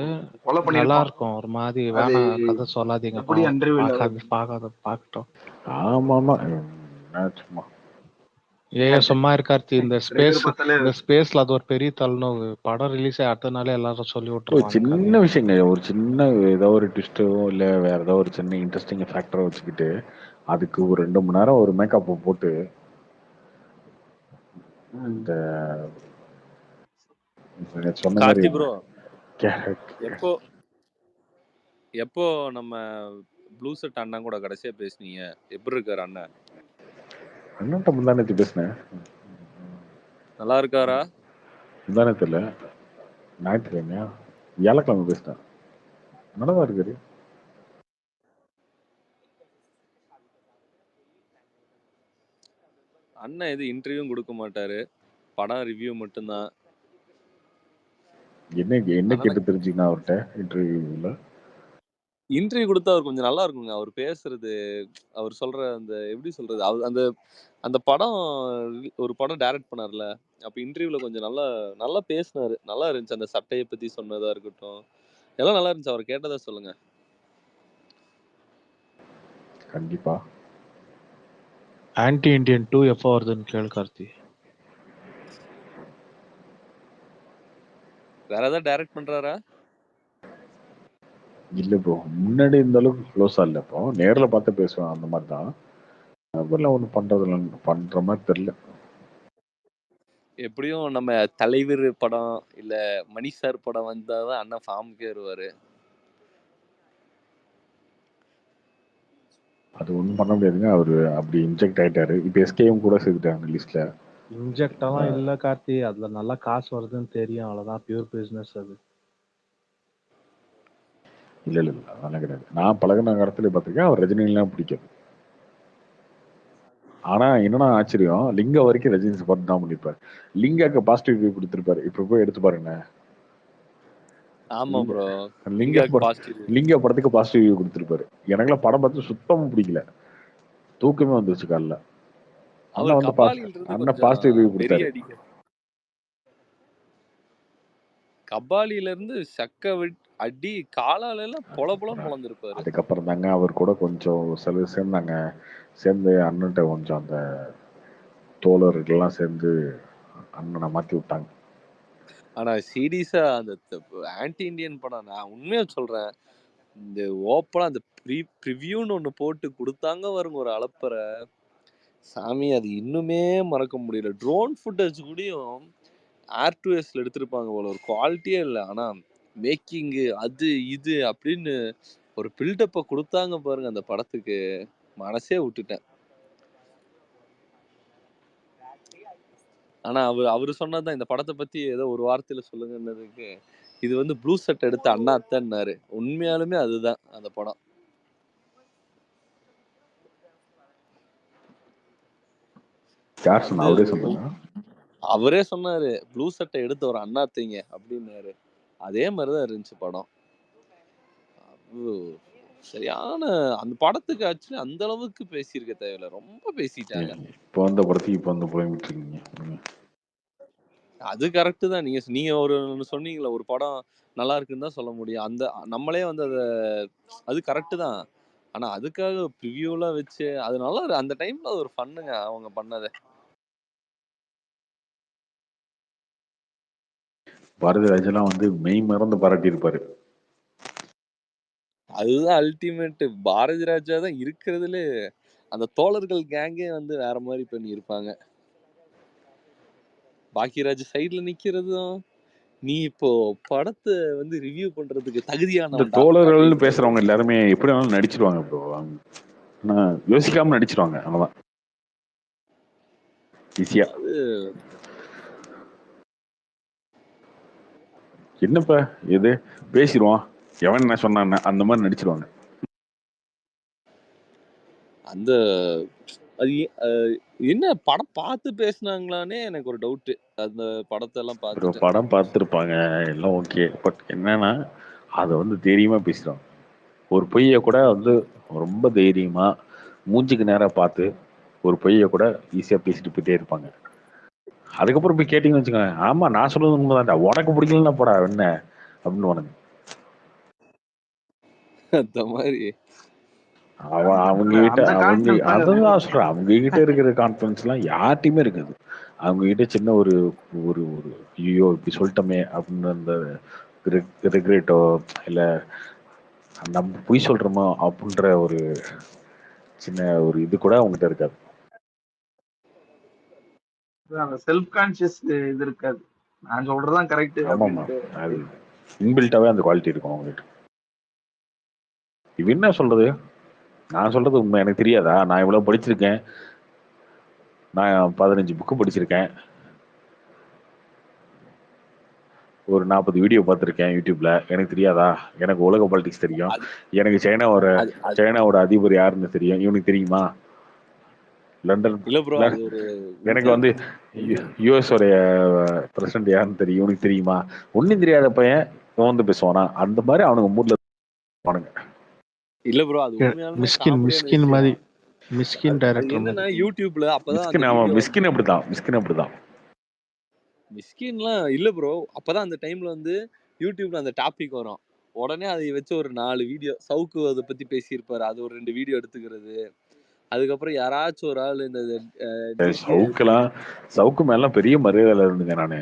கொலை பண்ணிருப்பான். நல்லா இருக்கும். ஒரு மாதிரி வேணா கதை சொல்லாதீங்க. பார்க்கட்டும். ஆமாமா சும்மா சும்மா இருக்கார்த்தி. இந்த ஸ்பேஸ்ல அது ஒரு பெரிய தள்ளுனோவு. படம் ரிலீஸ் அடுத்த நாளே எல்லாரும் சொல்லி விட்டுருவாங்க. சின்ன விஷயங்க, ஒரு சின்ன ஏதோ ஒரு ட்விஸ்டோ இல்ல வேற ஏதோ ஒரு சின்ன இன்ட்ரெஸ்டிங் ஃபேக்டரை வச்சுக்கிட்டு அதுக்கு ஒரு 2 மணி நேரம் ஒரு மேக்கப் போட்டு இந்த சொன்ன மாதிரி ப்ரோ எப்போ நம்ம ப்ளூ செட் அண்ணன் கூட கடைசியா பேசுனீங்க, எப்படி இருக்காரு அண்ணன்? அண்ணன்ட்ட முந்தானேத்து பேசினேன். நல்லா இருக்காரா? முந்தானேத்து இல்லை, ஞாயிற்றுக்கிழமையா வியாழக்கிழமை பேசினேன். நல்லதா இருக்காரு. அண்ணன் எது இன்டர்வியூவும் கொடுக்க மாட்டாரு, படம் ரிவ்யூ மட்டும்தான். என்ன என்ன கேட்டு தெரிஞ்சுக்கணும் அவர்கிட்ட இன்டர்வியூல? இன்டர்வியூ கொடுத்தா அவர் கொஞ்சம் நல்லா இருக்குங்க. அவர் பேசுறது, அவர் சொல்ற அந்த எப்படி சொல்றது, அந்த அந்த படம் ஒரு படம் டைரக்ட் பண்ணார்ல, அப்போ இன்டர்வியூல கொஞ்சம் நல்லா நல்லா பேசினாரு. நல்லா இருந்துச்சு. அந்த சட்டையை பத்தி சொன்னதா இருக்கட்டும், எல்லாம் நல்லா இருந்துச்சு. அவர் கேட்டதா சொல்லுங்க. கண்டிப்பா. ஆன்டி இண்டியன் 2 எப்போ வருதுன்னு கேளு கார்த்தி. வேற ஏதாவது டைரக்ட் பண்றாரா? இல்ல ப்ரோ, முன்னாடி இந்த அளவுக்கு க்ளோஸா இல்லை. இப்போ நேர்ல பார்த்து பேசுவேன், அந்த மாதிரி தான். அதெல்லாம் ஒன்றும் பண்ற மாதிரி தெரியல. எப்படியும் நம்ம தலைவர் படம் இல்ல மணி சார் படம் வந்தாதான் அண்ணன் ஃபார்முக்கே வருவாரு. அது ஒன்றும் பண்ண முடியாதுங்க. அவரு அப்படி இன்ஜெக்ட் ஆயிட்டாரு. இப்போ எஸ்கேயும் கூட சேர்த்துட்டாங்க லிஸ்ட்ல. இன்ஜெக்டெல்லாம் இல்ல கார்த்தி, அதுல நல்லா காசு வருதுன்னு தெரியும், அவ்வளவுதான். பியூர் பிசினஸ் அது. இல்ல இல்ல இல்ல, அதெல்லாம் கிடையாது. நான் பழகின இடத்துல பார்த்துருக்கேன், அவர் ரஜினிலாம் பிடிக்காது. ஆனா என்னன்னா ஆச்சரியம், லிங்கா வரைக்கும் ரஜினி சப்போர்ட் தான் பண்ணிருப்பாரு. லிங்காக்கு பாசிட்டிவ் ரிவ்யூ கொடுத்துருப்பாரு. இப்ப போய் எடுத்து பாருங்க. ஆமா ப்ரோ, லிங்கா படத்துக்கு பாசிட்டிவ் ரிவ்யூ கொடுத்துருப்பாரு. எனக்குலாம் படம் பார்த்து சுத்தமும் பிடிக்கல, தூக்கமே வந்துருச்சு காலைல. அண்ணா வந்து பாசிட்டிவ் ரிவ்யூ கொடுத்தாரு. கபாலில இருந்து சக்க அடி காலால எல்லாம் பொலபொலன்னு பொளந்திருப்பாரு. அதுக்கப்புறம் தாங்க அவர் கூட கொஞ்சம் சில சேர்ந்தாங்க. சேர்ந்து அண்ணன்ட்ட கொஞ்சம் அந்த தோழர்கள்லாம் சேர்ந்து அண்ணனை மாத்தி விட்டாங்க. ஆனா சீரியஸா அந்த ஆன்டி இண்டியன் படம், நான் உண்மையா சொல்றேன், இந்த ஓப்பனா அந்த ப்ரிவியூன்னு ஒண்ணு போட்டு கொடுத்தாங்க வருங்க ஒரு அளப்பறை சாமி. அது இன்னுமே மறக்க முடியல. ட்ரோன் ஃபுட்டேஜ் கூடயும் R2Sல எடுத்திருப்பாங்க போல, ஒரு குவாலிட்டியே இல்லை. ஆனா மேக்கிங்கு அது இது அப்படின்னு ஒரு பில்டப்பை கொடுத்தாங்க பாருங்க அந்த படத்துக்கு, மனசே விட்டுட்டேன். ஆனா அவரு சொன்னதான் இந்த படத்தை பத்தி ஏதோ ஒரு வார்த்தையில சொல்லுங்கன்னதுக்கு, இது வந்து ப்ளூ செட் எடுத்த அண்ணாத்தன்னாரு. உண்மையாலுமே அதுதான் அந்த படம். அவரே சொன்னாரு, ப்ளூ சட்டை எடுத்த ஒரு அண்ணாத்தீங்க அப்படின்னாரு. அதே மாதிரிதான் இருந்துச்சு படம். சரியான அந்த படத்துக்கு ஆக்சுவலி அந்த அளவுக்கு பேசியிருக்க தேவையில்ல, ரொம்ப பேசிட்டாங்க. இப்போ அந்த படத்துக்கு இப்போ வந்து புலம்பிட்டு இருக்கீங்க. அது கரெக்ட் தான். நீங்க ஒரு சொன்னீங்களா, ஒரு படம் நல்லா இருக்குன்னு தான் சொல்ல முடியும். அந்த நம்மளே வந்து அது கரெக்ட் தான். ஆனா அதுக்காக ப்ரிவியூலாம் வச்சு அது நல்லா அந்த டைம்ல ஒரு ஃபன்னுங்க அவங்க பண்ணதை. பாரதிராஜெல்லாம் வந்து மெய் மறந்து பாராட்டி இருப்பாரு. அதுதான் அல்டிமேட். பாரதி ராஜா தான் இருக்கிறதுல அந்த தோழர்கள் கேங்கே வந்து வேற மாதிரி பண்ணி இருப்பாங்க. பாக்கியராஜ் சைடுல நிக்கிறதும், நீ இப்போ படத்தை வந்து ரிவ்யூ பண்றதுக்கு தகுதியான இந்த தோழர்கள்னு பேசுறவங்க எல்லாருமே எப்படி வேணாலும் நடிச்சிருவாங்க ப்ரோ. யோசிக்காம நடிச்சிருவாங்க, அவ்வளவுதான், ஈஸியா. என்னப்ப இது பேசிடுவான், எவன் என்ன சொன்னான் அந்த மாதிரி நடிச்சிருவாங்க. அந்த அது என்ன படம் பார்த்து பேசினாங்களானே எனக்கு ஒரு டவுட். அந்த படத்தை எல்லாம் பார்த்துட்டு படம் பார்த்துருப்பாங்க எல்லாம் ஓகே. பட் என்னன்னா அதை வந்து தைரியமா பேசுறாங்க. ஒரு பொய்யை கூட வந்து ரொம்ப தைரியமா மூஞ்சுக்கு நேரம் பார்த்து ஒரு பொய்யை கூட ஈஸியா பேசிட்டு போயிட்டே இருப்பாங்க. அதுக்கப்புறம் போய் கேட்டீங்கன்னு வச்சுக்கோங்க, ஆமா நான் சொல்றது உண்மைதான்டா, உனக்கு பிடிக்கலன்னா போடா என்ன அப்படின்னு உனக்கு அந்த மாதிரி அவங்க கிட்ட அதான் சொல்றேன், அவங்க கிட்ட இருக்கிற கான்பிடன்ஸ் எல்லாம் யார்ட்டையுமே இருக்காது. அவங்க கிட்ட சின்ன ஒரு ஒரு ஒரு ஐயோ இப்படி சொல்லிட்டோமே அப்படின்னு அந்த ரிக்ரெட்டோ இல்ல நம்ம பொய் சொல்றோமோ அப்படின்ற ஒரு சின்ன ஒரு இது கூட அவங்ககிட்ட இருக்காது. அந்த செல்ஃப் கான்சியஸ் இது இருக்காது, நான் சொல்றதுதான் கரெக்ட். ஆமாமா, அது இன்பில்ட்டாவே அந்த குவாலிட்டி இருக்கும் அவங்ககிட்ட. இது என்ன சொல்றது, நான் சொல்றது உண்மை. எனக்கு தெரியாதா? நான் இவ்வளவு படிச்சிருக்கேன். நான் 15 புக்கு படிச்சிருக்கேன். ஒரு 40 வீடியோ பார்த்துருக்கேன் யூடியூப்ல. எனக்கு தெரியாதா? எனக்கு உலக பாலிடிக்ஸ் தெரியும். எனக்கு சைனாவோட அதிபர் யாருன்னு தெரியும். இவனுக்கு தெரியுமா? லண்டன் இல்ல ப்ரோ, அது ஒரு எனக்கு வந்து யுஎஸ் உடைய பிரசிடென்ட் யாருன்னு தெரியும். இவனுக்கு தெரியுமா? ஒன்னும் தெரியாத பையன் வந்து பேசுவானா? அந்த மாதிரி அவனுங்க மூட்ல பானுங்க. இல்ல ப்ரோ, அது உண்மையாலுமே மிஸ்கின் மாதிரி மிஸ்கின் டைரக்டர் என்னன்னா யூடியூப்ல அப்பதான் மிஸ்கின் அப்படிதான். மிஸ்கின்லாம் இல்ல ப்ரோ, அப்பதான் அந்த டைம்ல வந்து யூடியூப்ல அந்த டாபிக் வரும். உடனே அதை வச்சு ஒரு 4 வீடியோ சவுக்கு அதை பத்தி பேசியிருப்பாரு. அது ஒரு 2 வீடியோ எடுத்துக்கிறது. அதுக்கப்புறம் யாராச்சும் ஒரு ஆள் இந்த சவுக்கு மேலாம் பெரிய மரியாதை இருந்துங்க. நானு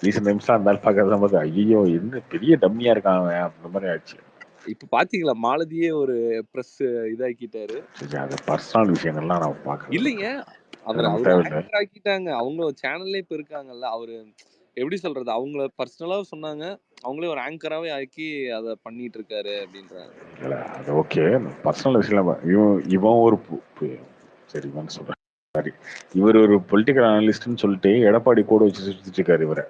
ரீசெண்ட் டைம்ஸ்லாம் அந்த பார்க்கறத போது ஐயோ என்ன பெரிய டம்மியா இருக்காங்க அந்த மாதிரி ஆயிடுச்சு. இப்ப பாத்தீங்களா, மாலதியே ஒரு பிரஸ் இதாக்கிட்டாரு. அது பர்சனல் விஷயங்கள்லாம் நான் பார்க்கல. இல்லைங்க, அவரு ஆக்டர் ஆக்கிட்டாங்க. அவங்க சேனல்ல இப்ப இருக்காங்கல்ல. அவரு எப்படி சொல்றது, அவங்கள பர்சனலா சொன்னாங்க. அவங்களே ஒரு ஆங்கராவே ஆக்கி அதை பண்ணிட்டு இருக்காரு அப்படின்றாங்க. இல்ல அது ஓகே, பர்சனல் விஷயம். இவன் ஒரு சரிவான்னு சொல்றேன். சரி, இவர் ஒரு பொலிட்டிக்கல் அனலிஸ்ட்னு சொல்லிட்டு எடப்பாடி கூட வச்சு சுத்திட்டு இருக்காரு இவரை.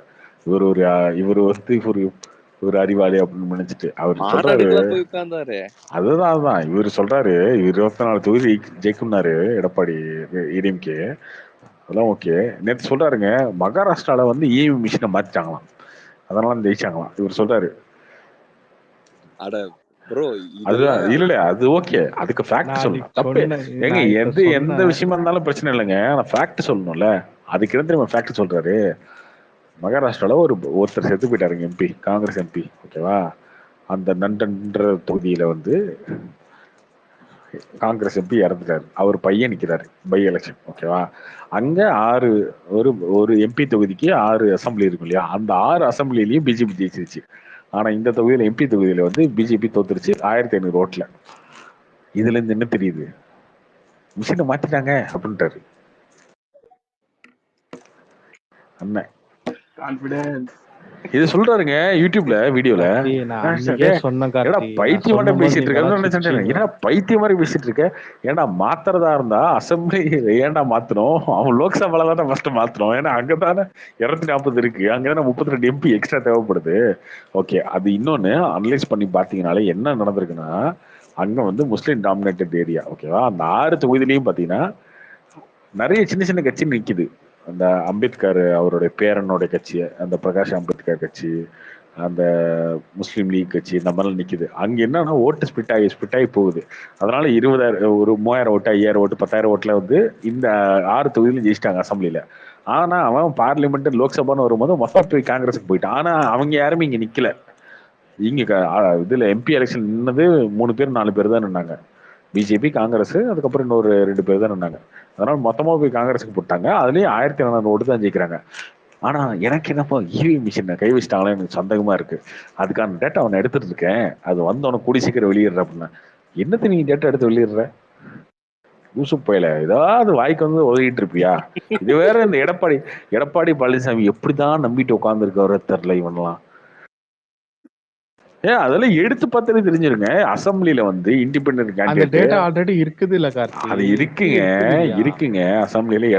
இவர் வந்து ஒரு அறிவாளி அப்படின்னு நினைச்சிட்டு அவர் சொல்றாரு. அதுதான் இவர் சொல்றாரு 24 தொகுதி ஜெயிக்கும்னாரு எடப்பாடி ஏடிஎம்கே. அதெல்லாம் ஓகே. நேற்று சொல்றாருங்க மகாராஷ்டிரால வந்து இவி மிஷினை மாத்திட்டாங்களாம், அதனால ஜெயிச்சாங்களாம் இவர் சொல்றாரு. அதுதான் இல்ல அது ஓகே, அதுக்கு ஃபேக்ட் சொல்லணும். தப்பு ஏங்க, எந்த விஷயமா இருந்தாலும் பிரச்சனை இல்லைங்க, ஆனா ஃபேக்ட் சொல்லணும்ல. அதுக்கு என்ன ஃபேக்ட் சொல்றாரு. மகாராஷ்டிரால ஒருத்தர் செத்து போயிட்டாருங்க, எம்பி, காங்கிரஸ் எம்பி, ஓகேவா. அந்த நண்டன்ற தொகுதியில வந்து காங்கிரஸ் எம்பி இறந்துட்டாரு. அவர் பையன் நிக்கிறாரு பை எலெக்ஷன், ஓகேவா. அங்க ஒரு எம்பி தொகுதிக்கு 6 அசம்பிளி இருக்கும் இல்லையா, அந்த 6 அசம்பிளிலையும் பிஜேபி ஜெயிச்சிருச்சு. ஆனா இந்த தொகுதியில எம்பி தொகுதியில வந்து பிஜேபி தோத்துருச்சு 1500 ஓட்டுல. இதுல இருந்து என்ன தெரியுது, மிஷினை மாத்திட்டாங்க அப்படின்ட்டாரு அண்ணன். இது சொல்றாருங்க யூடியூப்ல வீடியோல. பைத்தியம் மாதிரி பேசிட்டு இருக்க, ஏன்னா பைத்தியம் மாதிரி பேசிட்டு இருக்க. ஏன்னா மாத்துறதா இருந்தா அசம்பிளி ஏன்டா மாத்தணும், அவன் லோக்சபால தானே ஃபர்ஸ்ட் மாத்தணும். ஏன்னா அங்கதானே 240 இருக்கு, அங்கதானே 32 எம்பி எக்ஸ்ட்ரா தேவைப்படுது. ஓகே, அது இன்னொன்னு அனலைஸ் பண்ணி பாத்தீங்கன்னாலே என்ன நடந்திருக்குன்னா, அங்க வந்து முஸ்லீம் டாமினேட்டட் ஏரியா, ஓகேவா. அந்த 6 தொகுதியிலையும் பாத்தீங்கன்னா நிறைய சின்ன சின்ன கட்சி நிக்குது. அந்த அம்பேத்கர் அவருடைய பேரனுடைய கட்சி, அந்த பிரகாஷ் அம்பேத்கர் கட்சி, அந்த முஸ்லீம் லீக் கட்சி, இந்த மாதிரிலாம் நிக்குது. அங்க என்னன்னா ஓட்டு ஸ்பிட் ஆகி போகுது. அதனால 20,000 ஒரு 3000 ஓட்டு 5000 ஓட்டு 10,000 ஓட்டுல வந்து இந்த 6 தொகுதியிலும் ஜெயிச்சிட்டாங்க அசம்பிளில. ஆனா அவன் பார்லிமெண்ட் லோக்சபான்னு வரும்போது மொத்தம் போய் காங்கிரஸுக்கு போயிட்டான். ஆனா அவங்க யாருமே இங்க நிக்கல. இங்க இதுல எம்பி எலெக்ஷன் நின்னது 3 பேர் 4 பேர் தான் நின்னாங்க. பிஜேபி, காங்கிரஸ், அதுக்கப்புறம் இன்னொரு 2 பேர் தான் நின்னாங்க. அதனால மொத்தமா போய் காங்கிரஸுக்கு போட்டாங்க. அதுலயும் 1400 ஓட்டு தான் ஜெயிக்கிறாங்க. ஆனா எனக்கு என்னப்போ இவி மிஷினை கை வச்சிட்டாங்களே எனக்கு சந்தேகமா இருக்கு. அதுக்கான டேட்டா அவனை எடுத்துட்டு இருக்கேன், அது வந்தவன கூடி சீக்கிரம் வெளியிடுற அப்படின்னா. என்னத்து நீ டேட்டா எடுத்து வெளியிடுற யூசுப் பையில, ஏதாவது வாய்க்கு வந்து ஒதுக்கிட்டு இருப்பியா? இது வேற இந்த எடப்பாடி பழனிசாமி எப்படிதான் நம்பிட்டு உட்கார்ந்துருக்கவர தெரியல இவன்லாம். அதெல்லாம் எடுத்து பார்த்தாலே தெரிஞ்சிருங்க. அசம்பிளில வந்து இண்டிபெண்டன்ட் கேண்டிடேட் ஆல்ரெடி இருக்குது இல்ல கார்த்தி, அது இருக்குங்க. அசம்பிளில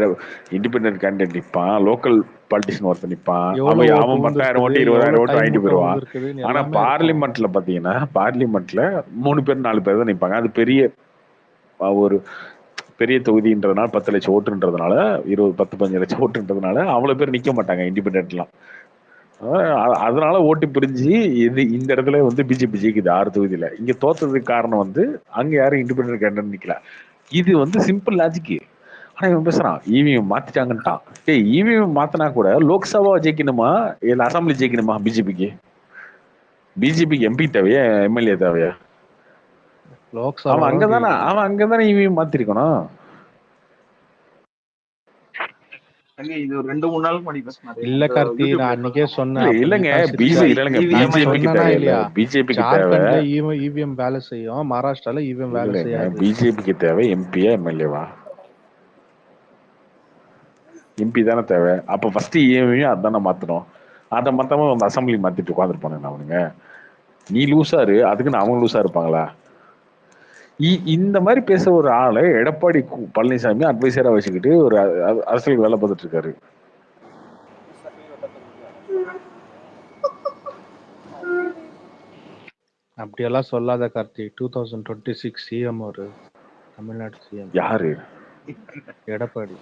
இண்டிபெண்டன்ட் கேண்டிடேட் நிப்பான், லோக்கல் பாலிட்டிஷியன் ஒருத்தர் நிப்பான். அவன் 10,000 ஓட்டு 20,000 ஓட்டு வாங்கிட்டு போயிடுவான். ஆனா பார்லிமெண்ட்ல பாத்தீங்கன்னா 3 பேர் 4 பேர் தான் நிப்பாங்க. அது பெரிய தொகுதின்றதுனால 10 லட்சம் ஓட்டுன்றதுனால 10-15 லட்சம் ஓட்டுன்றதுனால அவ்வளவு பேர் நிக்க மாட்டாங்க இண்டிபெண்டன்ட்லாம். அதனால ஓட்டு பிரிஞ்சு இந்த இடத்துல வந்து பிஜேபி ஜெயிக்குது 6 தொகுதியில. இங்க தோத்ததுக்கு காரணம் வந்து அங்க யாரும் இண்டிபெண்டன்ட் கேண்டிடேட் நிக்கல. இது வந்து சிம்பிள் லாஜிக். ஆனா இவன் பேசுறான் இவிஎம் மாத்திட்டாங்கன்ட்டான். இவிஎம் மாத்தினா கூட லோக்சபா ஜெயிக்கணுமா இல்ல அசம்பிளி ஜெயிக்கணுமா? பிஜேபிக்கு எம்பி தேவையா எம்எல்ஏ தேவையா? அவன் அங்கதானே இவிஎம் மாத்திருக்கணும். இது ஒரு 2-3 நாளுக்கு முன்னாடி பேசினாரு. இல்ல கார்த்தி, நான் அன்னைக்கே சொன்னேன். இல்லங்க பிஜேபிக்கு தேவை, பிஜேபிக்கு தேவை இவிஎம் வேலை செய்யும், மகாராஷ்டிரால இவிஎம் வேலை செய்யாது. பிஜேபிக்கு தேவை எம்பியா எம்எல்ஏவா? எம்பி தானே தேவை. அப்ப ஃபர்ஸ்ட் இவிஎம் அதானே மாத்தணும். அதை மொத்தமா அந்த அசம்பிளி மாத்திட்டு உட்காந்துருப்பானுங்க அவனுங்க. நீ லூசாரு அதுக்குன்னு அவங்க லூசா இருப்பாங்களா? இந்த மாதிரி பேச ஒரு ஆளை எடப்பாடி பழனிசாமி அட்வைசரா வச்சுக்கிட்டு ஒரு அரசியல் வேலை பார்த்துட்டு இருக்காரு. அப்படியெல்லாம் சொல்லாத கார்த்தி. 2026 சிஎம் ஒரு தமிழ்நாடு சிஎம் யாரு? எடப்பாடி.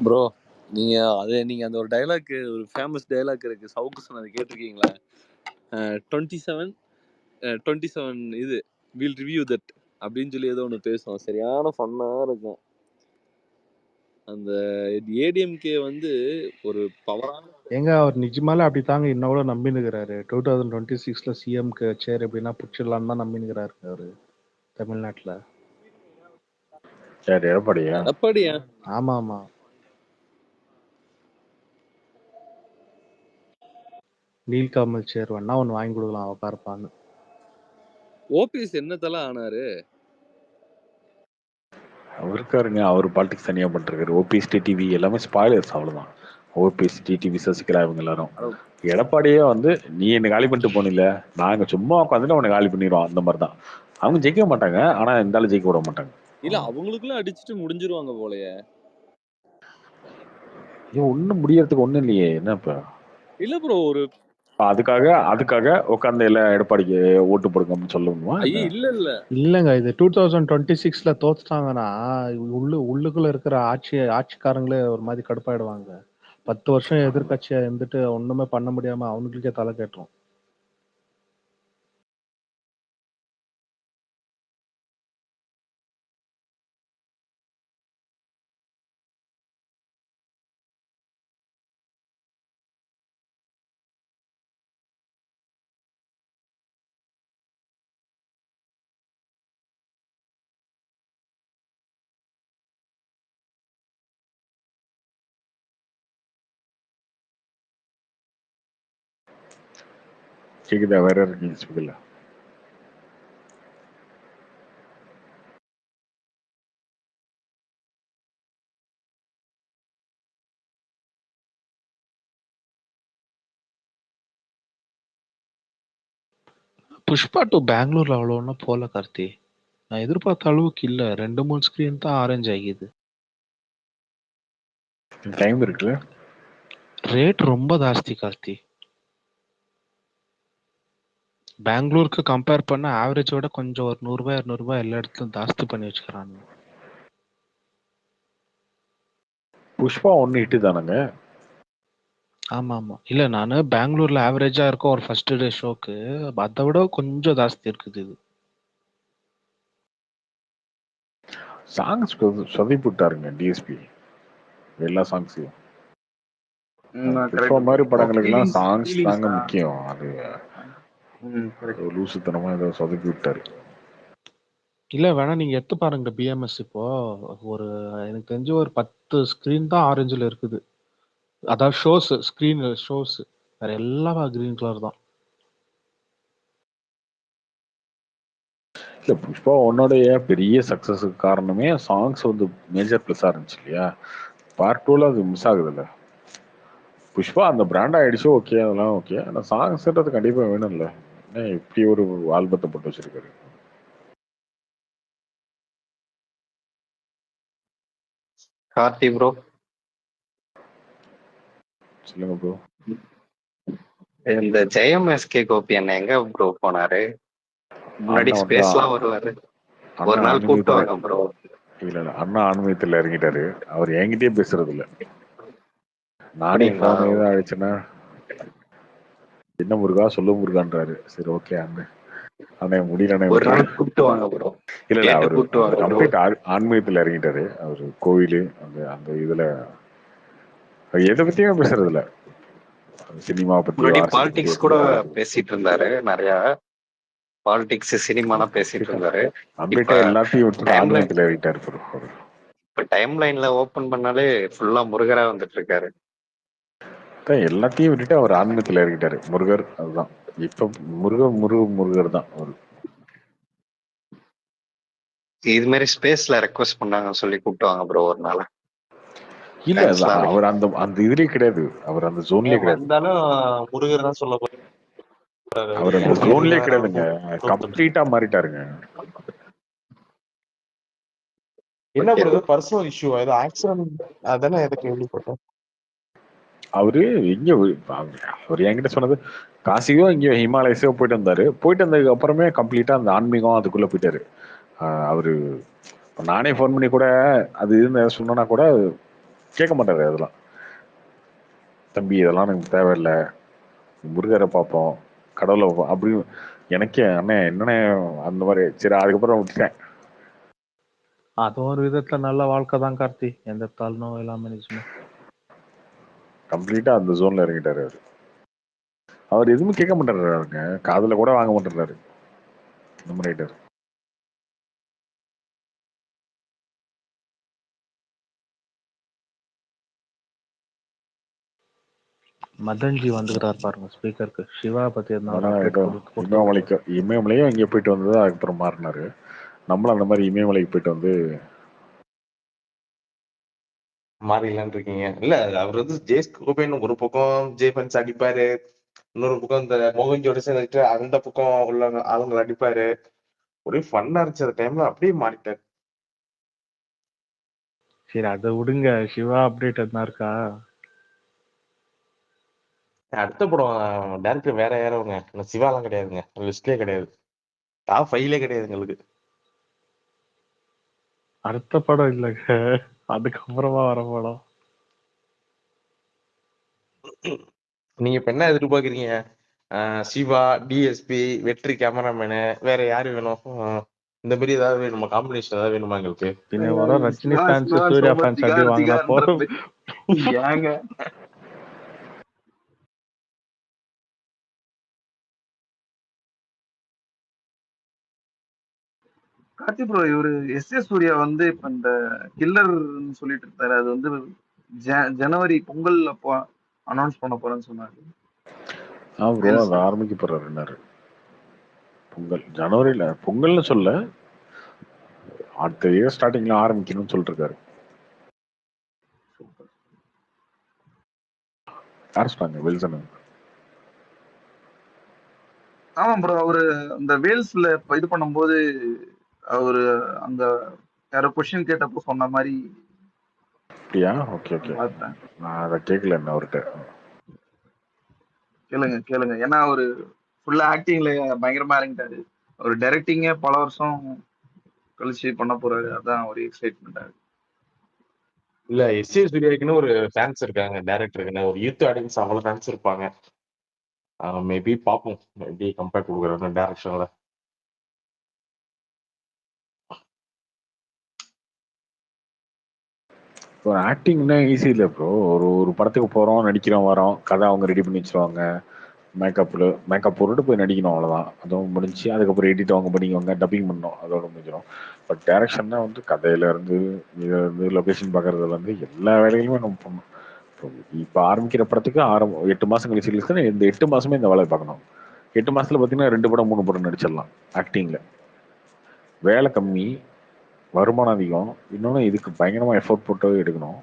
ப்ரோ நீங்க அந்த ஒரு டைலாக், ஒரு ஃபேமஸ் டைலாக் இருக்கு, சவுக்கு சொன்னது கேட்டிருக்கீங்களா? 27 இது வில் ரிவ்யூ தட் அப்படின்னு சொல்லி ஏதோ ஒன்று பேசுவோம், சரியான ஃபன்னா இருக்கும். அந்த ஏடிஎம்கே வந்து ஒரு பவரான அவர் நிஜமாலே அப்படி தாங்க இன்னும் கூட நம்பினுக்கிறாரு. 2026ல சிஎம்க்கு சேர் எப்படின்னா பிடிச்சிடலான்னு தான் நம்பினுக்கிறாரு அவரு தமிழ்நாட்டுல. சரி, எடப்பாடியா? ஆமா ஆமா. நீல்காமல் சேர் வேணா ஒன்று வாங்கி கொடுக்கலாம் உட்காருப்பான்னு. ஓபிஎஸ் என்னத்தெல்லாம் ஆனாரு? அவருக்காருங்க, அவர் பாலிடிக்ஸ் தனியா பண்ணிருக்காரு. ஓபிஎஸ் டிடிவி எல்லாமே ஸ்பாயிலர்ஸ், அவ்வளவுதான். ஓபிஎஸ் டிடிவி சசிகலா இவங்க எல்லாரும். எடப்பாடியே வந்து நீ என்ன காலி பண்ணிட்டு போனில, நாங்க சும்மா உட்காந்துட்டு அவனை காலி பண்ணிடுவோம், அந்த மாதிரி தான். அவங்க ஜெயிக்க மாட்டாங்க, ஆனா இந்த ஜெயிக்க விட மாட்டாங்க. இல்ல அவங்களுக்குள்ள அடிச்சுட்டு முடிஞ்சிருவாங்க போலயே. ஒண்ணும் முடியறதுக்கு ஒண்ணும் இல்லையே, என்ன இப்ப? இல்ல ப்ரோ, ஒரு அதுக்காக உட்காந்து எல்லாம் எடப்பாடிக்கு ஓட்டு போடுங்க அப்படின்னு சொல்லணுமா? இல்லங்க, இது 2026ல தோத்துட்டாங்கன்னா உள்ளுக்குள்ள இருக்கிற ஆட்சிக்காரங்களே ஒரு மாதிரி கடுப்பாயிடுவாங்க. 10 வருஷம் எதிர்கட்சியா இருந்துட்டு ஒண்ணுமே பண்ண முடியாம அவனுங்களுக்கே தலை கேட்டுரும். கேக்குதா? வேற இருக்கீங்க ஸ்பீக்கர்ல? புஷ்பா 2 பெங்களூர்ல அவ்வளோ ஒன்றும் போல கார்த்தி. நான் எதிர்பார்த்த அளவுக்கு இல்ல. 2-3 ஸ்கிரீன் தான் ஆரஞ்சு ஆகிது. டைம் இருக்குல்ல. ரேட் ரொம்ப ஜாஸ்தி கார்த்தி. பெங்களூருக்கு கம்பேர் பண்ண ஆவரேஜோட கொஞ்சம் ஒரு 100 ரூபாய் 200 ரூபாய் எல்லா இடத்துலயும் ஜாஸ்தி பண்ணி வச்சுக்கிறாங்க. புஷ்பா 1 ஹிட் தானங்க. ஆமா ஆமா. இல்ல நானு பெங்களூர்ல ஆவரேஜா இருக்கும் ஒரு ஃபர்ஸ்ட் டே ஷோக்கு, அதை விட கொஞ்சம் ஜாஸ்தி இருக்குது இது. சாங்ஸ் சொதப்பி விட்டாருங்க டிஎஸ்பி, எல்லா சாங்ஸையும். புஷ்பா மாதிரி படங்களுக்கெல்லாம் சாங்ஸ் தாங்க முக்கியம். அது லூசுத்தனமா ஏதோ சொதப்பி விட்டாரு. இல்ல வேணா நீங்க எடுத்து பாருங்க பிஎம்எஸ். இப்போ ஒரு எனக்கு தெரிஞ்சு ஒரு 10 ஸ்கிரீன் தான் ஆரஞ்சுல இருக்குது. அதாவது ஸ்கிரீன் ஷோஸ் வேற எல்லாம் கிரீன் கலர் தான். இல்ல புஷ்பா 1 பெரிய சக்சஸுக்கு காரணமே சாங்ஸ் வந்து மேஜர் பிளஸ்ஸா இருந்துச்சு இல்லையா? பார்ட் 2ல அது மிஸ் ஆகுதுல்ல. புஷ்பா அந்த பிராண்ட் ஆயிடுச்சு, ஓகே, அதெல்லாம் ஓகே. ஆனா சாங்ஸ்ன்றது கண்டிப்பா வேணும்ல. என்ன இப்படி ஒரு ஆல்பத்தை போட்டு வச்சிருக்காரு. கார்த்தி ப்ரோ, சொல்லுங்க ப்ரோ. இந்த ஜெயம் எஸ்கே கோபி அண்ணன் எங்க ப்ரோ போனாரு? முன்னாடி ஸ்பேஸ்லாம் வருவாரு, ஒரு நாள் கூப்பிட்டு வாங்க ப்ரோ. இல்ல அண்ணா அனுமதித்துல இறங்கிட்டாரு. அவர் என்கிட்டயே பேசுறது இல்ல. நானே போன் ஏதாவது ஆயிடுச்சுன்னா என்ன முருகா சொல்லு முருகான்றாரு. சரி ஓகே அண்ணே முடியல. ஒரு நாள் கூப்பிட்டு வாங்க ப்ரோ. இல்ல அவரு கம்ப்ளீட் ஆன்மீகத்துல இறங்கிட்டாரு. அவரு கோவிலு அந்த இதுல எதை பத்தியும் பேசுறது இல்ல. சினிமா பத்தி பாலிடிக்ஸ் கூட பேசிட்டு இருந்தாரு, நிறைய பாலிடிக்ஸ் சினிமாலாம் பேசிட்டு இருந்தாரு. கம்ப்ளீட்டா எல்லாத்தையும் விட்டு ஆன்மீகத்துல இறங்கிட்டாரு ப்ரோ. இப்ப டைம் லைன்ல ஓபன் பண்ணாலே ஃபுல்லா முருகரா வந்துட்டு இருக்காரு. எல்லாத்தையும் விட்டுட்டு அவர் ஆன்மீகத்துல இறங்கிட்டாரு. முருகர் அதுதான் இப்ப முருகர் தான் அவரு. இது மாதிரி ஸ்பேஸ்ல ரெக்வெஸ்ட் பண்ணாங்கன்னு சொல்லி கூப்பிட்டுவாங்க ப்ரோ ஒரு நாள். இல்ல அவர் அந்த இதுலயே கிடையாது, அவர் அந்த ஜோன்லயே கிடையாது. முருகர் தான் சொல்ல அவர் அந்த ஜோன்லயே கிடையாதுங்க, கம்ப்ளீட்டா மாறிட்டாருங்க. என்ன ப்ரோ ஏதோ பர்சனல் இஷ்யூ ஏதோ ஆக்சிடென்ட் அதானே எதை கேள்விப்பட்டேன். அவரு எங்க அவர் என்கிட்ட சொன்னது காசியோ இங்கேயோ ஹிமாலயஸோ போயிட்டு வந்தாரு. போயிட்டு வந்ததுக்கு அப்புறமே கம்ப்ளீட்டா அந்த ஆன்மீகம் அதுக்குள்ள போயிட்டாரு. அவரு நானே ஃபோன் பண்ணி கூட அது இதுன்னு சொன்னா கூட கேட்க மாட்டாரு. அதெல்லாம் தம்பி இதெல்லாம் எனக்கு தேவையில்லை, முருகரை பார்ப்போம், கடவுளை பார்ப்போம் அப்படின்னு எனக்கே அண்ணே என்னன்னே அந்த மாதிரி. சரி அதுக்கப்புறம் விட்டுட்டேன். அது ஒரு விதத்துல நல்ல வாழ்க்கை தான் கார்த்தி, எந்த தாழ்வும் இல்லாம இருந்துச்சுன்னா. கம்ப்ளீட்டா அந்த ஜோன்ல இறங்கிட்டாரு அவரு. அவர் எதுவுமே கேட்க மாட்டாருங்க, காதுல கூட வாங்க மாட்டாரு. இந்த மாதிரி மதன்ஜி வந்துக்கிறார் பாருங்க ஸ்பீக்கருக்கு. சிவா பத்தி இருந்தாலும் ஆனா அப்டேட் ஏதோ கொடுத்து இமயமலையும் இங்கே போயிட்டு வந்தது, அதுக்கப்புறம் மாறினாரு. நம்மளும் அந்த மாதிரி இமயமலைக்கு போயிட்டு வந்து மாறிடலான் இருக்கீங்க. இல்ல அவர் வந்து ஜேஸ் கோபேன் ஒரு பக்கம் ஜேபன்ஸ் அடிப்பாரு, இன்னொரு பக்கம் இந்த மோகன் ஜோடிசன் வச்சுட்டு அந்த பக்கம் உள்ள ஆளுங்க அடிப்பாரு. ஒரே ஃபன்னா இருந்துச்சு அந்த டைம்ல. அப்படியே மாறிட்டாரு. சரி அதை விடுங்க, சிவா அப்டேட் எதுனா இருக்கா? அடுத்த படம் டேரக்டர் வேற யாரவங்க, சிவாலாம் கிடையாதுங்க, லிஸ்ட்லயே கிடையாது, டாப் 5லே கிடையாது எங்களுக்கு. அடுத்த படம் இல்லைங்க, அதுக்கப்புறமா வர படம். நீங்க இப்ப என்ன எதிர்பார்க்குறீங்க? சிவா, டிஎஸ்பி, வெற்றி கேமராமேனு, வேற யாரு வேணும்? இந்த மாதிரி ஏதாவது வேணுமா? காம்பினேஷன் ஏதாவது வேணுமா எங்களுக்கு? பின்ன வர ரஜினி ஃபேன்ஸ் சூர்யா ஃபேன்ஸ் அடி வாங்கினா போறோம். ஏங்க கார்த்தி ப்ரோ, இவரு எஸ் சூர்யா வந்து இப்ப இந்த கில்லர்னு சொல்லிட்டு இருந்தாரு. அது வந்து ஜனவரி பொங்கல் அப்போ அனௌன்ஸ் பண்ண போறேன்னு சொன்னாரு. ப்ரோ அதை ஆரம்பிக்க போறாரு. பொங்கல் ஜனவரியில பொங்கல்னு சொல்ல, அடுத்த இயர் ஸ்டார்டிங்ல ஆரம்பிக்கணும்னு சொல்லிட்டு இருக்காரு. யார் சொன்னாங்க? வில்சன். ஆமா ப்ரோ, அவரு அந்த வேல்ஸ்ல இது பண்ணும்போது அவரு அந்த யாரோ கொஸ்டின் கேட்டப்போ சொன்ன மாதிரி. அப்படியா? ஓகே ஓகே, நான் அதை கேட்கல என்ன அவர்கிட்ட. கேளுங்க ஏன்னா அவரு ஃபுல்லா ஆக்டிங்ல பயங்கரமா இறங்கிட்டாரு. அவர் டைரக்டிங்கே பல வருஷம் கழிச்சு பண்ண போறாரு. அதான் ஒரு எக்ஸைட்மெண்டா இருக்கு. இல்ல எஸ்.ஏ. சூர்யாவுக்குன்னு ஒரு ஃபேன்ஸ் இருக்காங்க, டைரக்டருக்குன்னு ஒரு யூத் ஆடியன்ஸ், அவ்வளவு ஃபேன்ஸ் இருப்பாங்க. மேபி பார்ப்போம் எப்படி கம்பேர் கொடுக்குறாங்க டைரக்ஷன்ல. இப்போ ஆக்டிங்னா ஈஸி இல்லை ப்ரோ. ஒரு படத்துக்கு போகிறோம், நடிக்கிறோம், வரோம், கதை அவங்க ரெடி பண்ணி வச்சுருவாங்க, மேக்கப் போட்டுட்டு போய் நடிக்கணும், அவ்வளோதான். அதுவும் முடிஞ்சு அதுக்கப்புறம் எடிட் அவங்க பண்ணிக்குவாங்க, டப்பிங் பண்ணணும், அதோட முடிஞ்சிடும். பட் டைரக்ஷன்னா வந்து கதையிலேருந்து இருந்து லொக்கேஷன் பார்க்குறதுலேருந்து எல்லா வேலைகளுமே நம்ம பண்ணணும். இப்போ ஆரம்பிக்கிற படத்துக்கு 8 மாதம் கழிச்சு இருக்குன்னா இந்த 8 மாதமே இந்த வேலையை பார்க்கணும். 8 மாதத்தில் பார்த்தீங்கன்னா 2 படம் 3 படம் நடிச்சிடலாம். ஆக்டிங்கில் வேலை கம்மி, வருமானம் அதிகம், இன்னொன்று இதுக்கு பயங்கரமாக எஃபோர்ட் போட்டு எடுக்கணும்.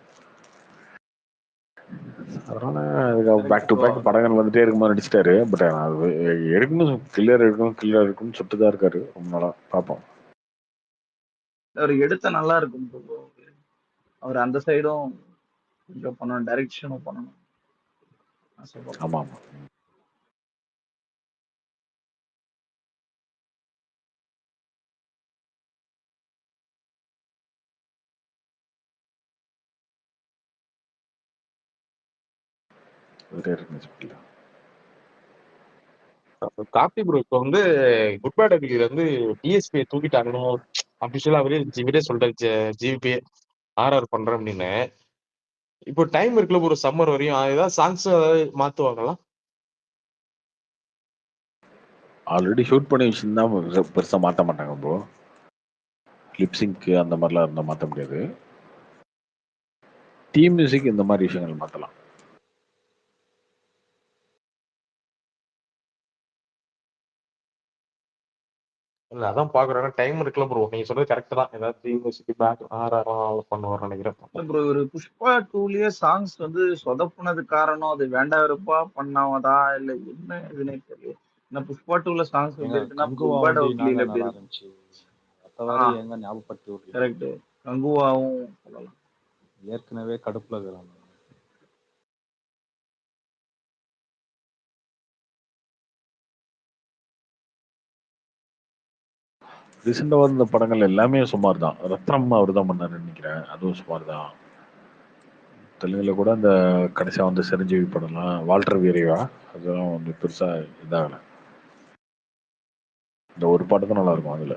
அதனால அதுக்கு பேக் டு பேக் படங்கள் வந்துட்டே இருக்கும்போது நடிச்சிட்டாரு. பட் அது எடுக்கணும், கில்லர் இருக்குன்னு சொல்லிட்டு தான் இருக்காரு ரொம்ப நாளா. பார்ப்போம். அவர் எடுத்த நல்லா இருக்கும் ப்ரோ. அவர் அந்த சைடும் கொஞ்சம் பண்ணணும், டைரக்ஷனும் பண்ணணும். ஆமா ஆமா. கார்த்தி ப்ரோ இப்போ வந்து குட் பேட் அக்லில வந்து டிஎஸ்பியை தூக்கிட்டாங்கன்னு அபிஷியலா இவரே சொல்லிட்டாரு, ஜிபி ஆர்ஆர் பண்றேன் அப்படின்னு. இப்போ டைம் இருக்குல்ல ஒரு சம்மர் வரையும், ஏதாவது சாங்ஸ் ஏதாவது மாத்துவாங்களா? ஆல்ரெடி ஷூட் பண்ணி வச்சிருந்தா பெருசா மாற்ற மாட்டாங்க ப்ரோ. லிப்சிங்க்கு அந்த மாதிரிலாம் இருந்தால் மாற்ற முடியாது. டீம் மியூசிக் இந்த மாதிரி விஷயங்கள் மாற்றலாம். இல்ல அதான் பாக்குறேன், டைம் இருக்குல்ல ப்ரோ. நீங்க சொல்றது கரெக்ட் தான், ஏதாவது டீம் மியூசிக் பேக் ஆர்ஆர் பண்ணுவார் நினைக்கிறேன். ப்ரோ ஒரு புஷ்பா 2லயே சாங்ஸ் வந்து சொதப்புனது காரணம் அது வேண்டாம் வெறுப்பா பண்ணாமதா இல்ல என்ன இதுனே தெரியல. ஏன்னா புஷ்பா 2ல சாங்ஸ் எப்படி இருக்குன்னா கங்குவா குட் பேட் வண்டி அக்லில நாங்க எப்படி நல்லா இருக்கு. இருந்துச்சு. மற்றவரை எங்க ஞாபகப்படுத்தி விடுறீங்க? கரெக்ட் கங்குவாவும் சொல்லலாம். ஏற்கனவே கடுப்புல இருக்கிறாங்க. ரீசெண்டாக வந்த படங்கள் எல்லாமே சுமார் தான். ரத்னம் அவர் தான் பண்ணாருன்னு நினைக்கிறேன், அதுவும் சுமார் தான். தெலுங்குல கூட அந்த கடைசியாக வந்து சிரஞ்சீவி படம்லாம் வால்டர் வீரையா அதெல்லாம் வந்து பெருசா இதாகல. இந்த ஒரு பாட்டு தான் நல்லா இருக்கும் அதுல.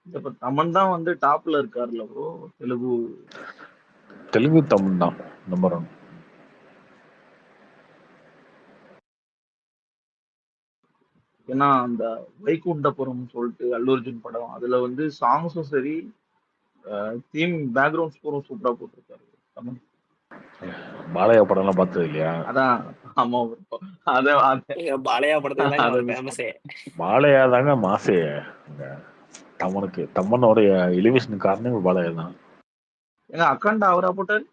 இப்ப தமன் தான் வந்து டாப்ல இருக்காருல்ல ப்ரோ தெலுங்கு. தெலுங்கு தமிழ் தான் நம்பர் 1. ஏன்னா அந்த வைகுண்டபுரம் சொல்லிட்டு அல்லு அர்ஜுன் படம், அதுல வந்து சாங்ஸும் சரி, தீம் பேக்ரவுண்ட் ஸ்கோரும் சூப்பரா போட்டிருக்காரு தமன். பாலையா படம்லாம் பார்த்தது இல்லையா? அதான் ஆமா bro. அத பாலையா படத்துக்கு தான் அவர் ஃபேமஸே. பாலையா தாங்க மாசே. தமனுக்கு தம்மனோடைய எலிவேஷன் காரணம் பாலையா தான். ஏங்க அக்கண்டா அவரா போட்டாரு?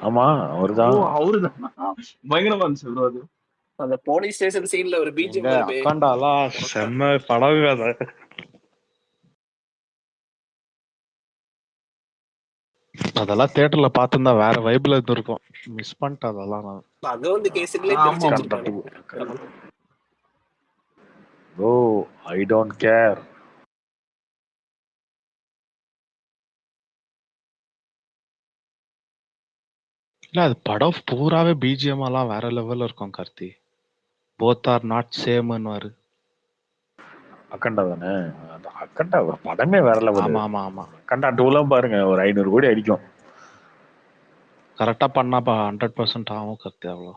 ஆமா அவர்தான். ஓ அவருதான். பயங்கரமா இருந்துச்சு ப்ரோ அது. அந்த போலீஸ் ஸ்டேஷன் சீன்ல ஒரு பீஜியம் வருமே. அக்காண்டாலாம் செம்ம படம் அது. அதெல்லாம் தியேட்டர்ல பார்த்திருந்தா வேற வைப்ல இருந்திருக்கும். மிஸ் பண்ணிட்டேன் அதெல்லாம் நான். அது வந்து கேசிலே தெரிஞ்சு வச்சிருக்கானே. ஓ ஐ டோன்ட் கேர். இல்ல அது படம் பூராவே பிஜிஎம் எல்லாம் வேற லெவல்ல இருக்கும் கார்த்தி. போத் ஆர் நாட் சேம்னுவாரு. அக்கண்டா தானே? அக்கண்டா படமே வேற லெவல். ஆமா ஆமா ஆமா. அக்கண்டா 2லாம் பாருங்க ஒரு 500 கோடி அடிக்கும். கரெக்டா பண்ணாப்பா 100% ஆகும் கார்த்தி. அவ்வளோ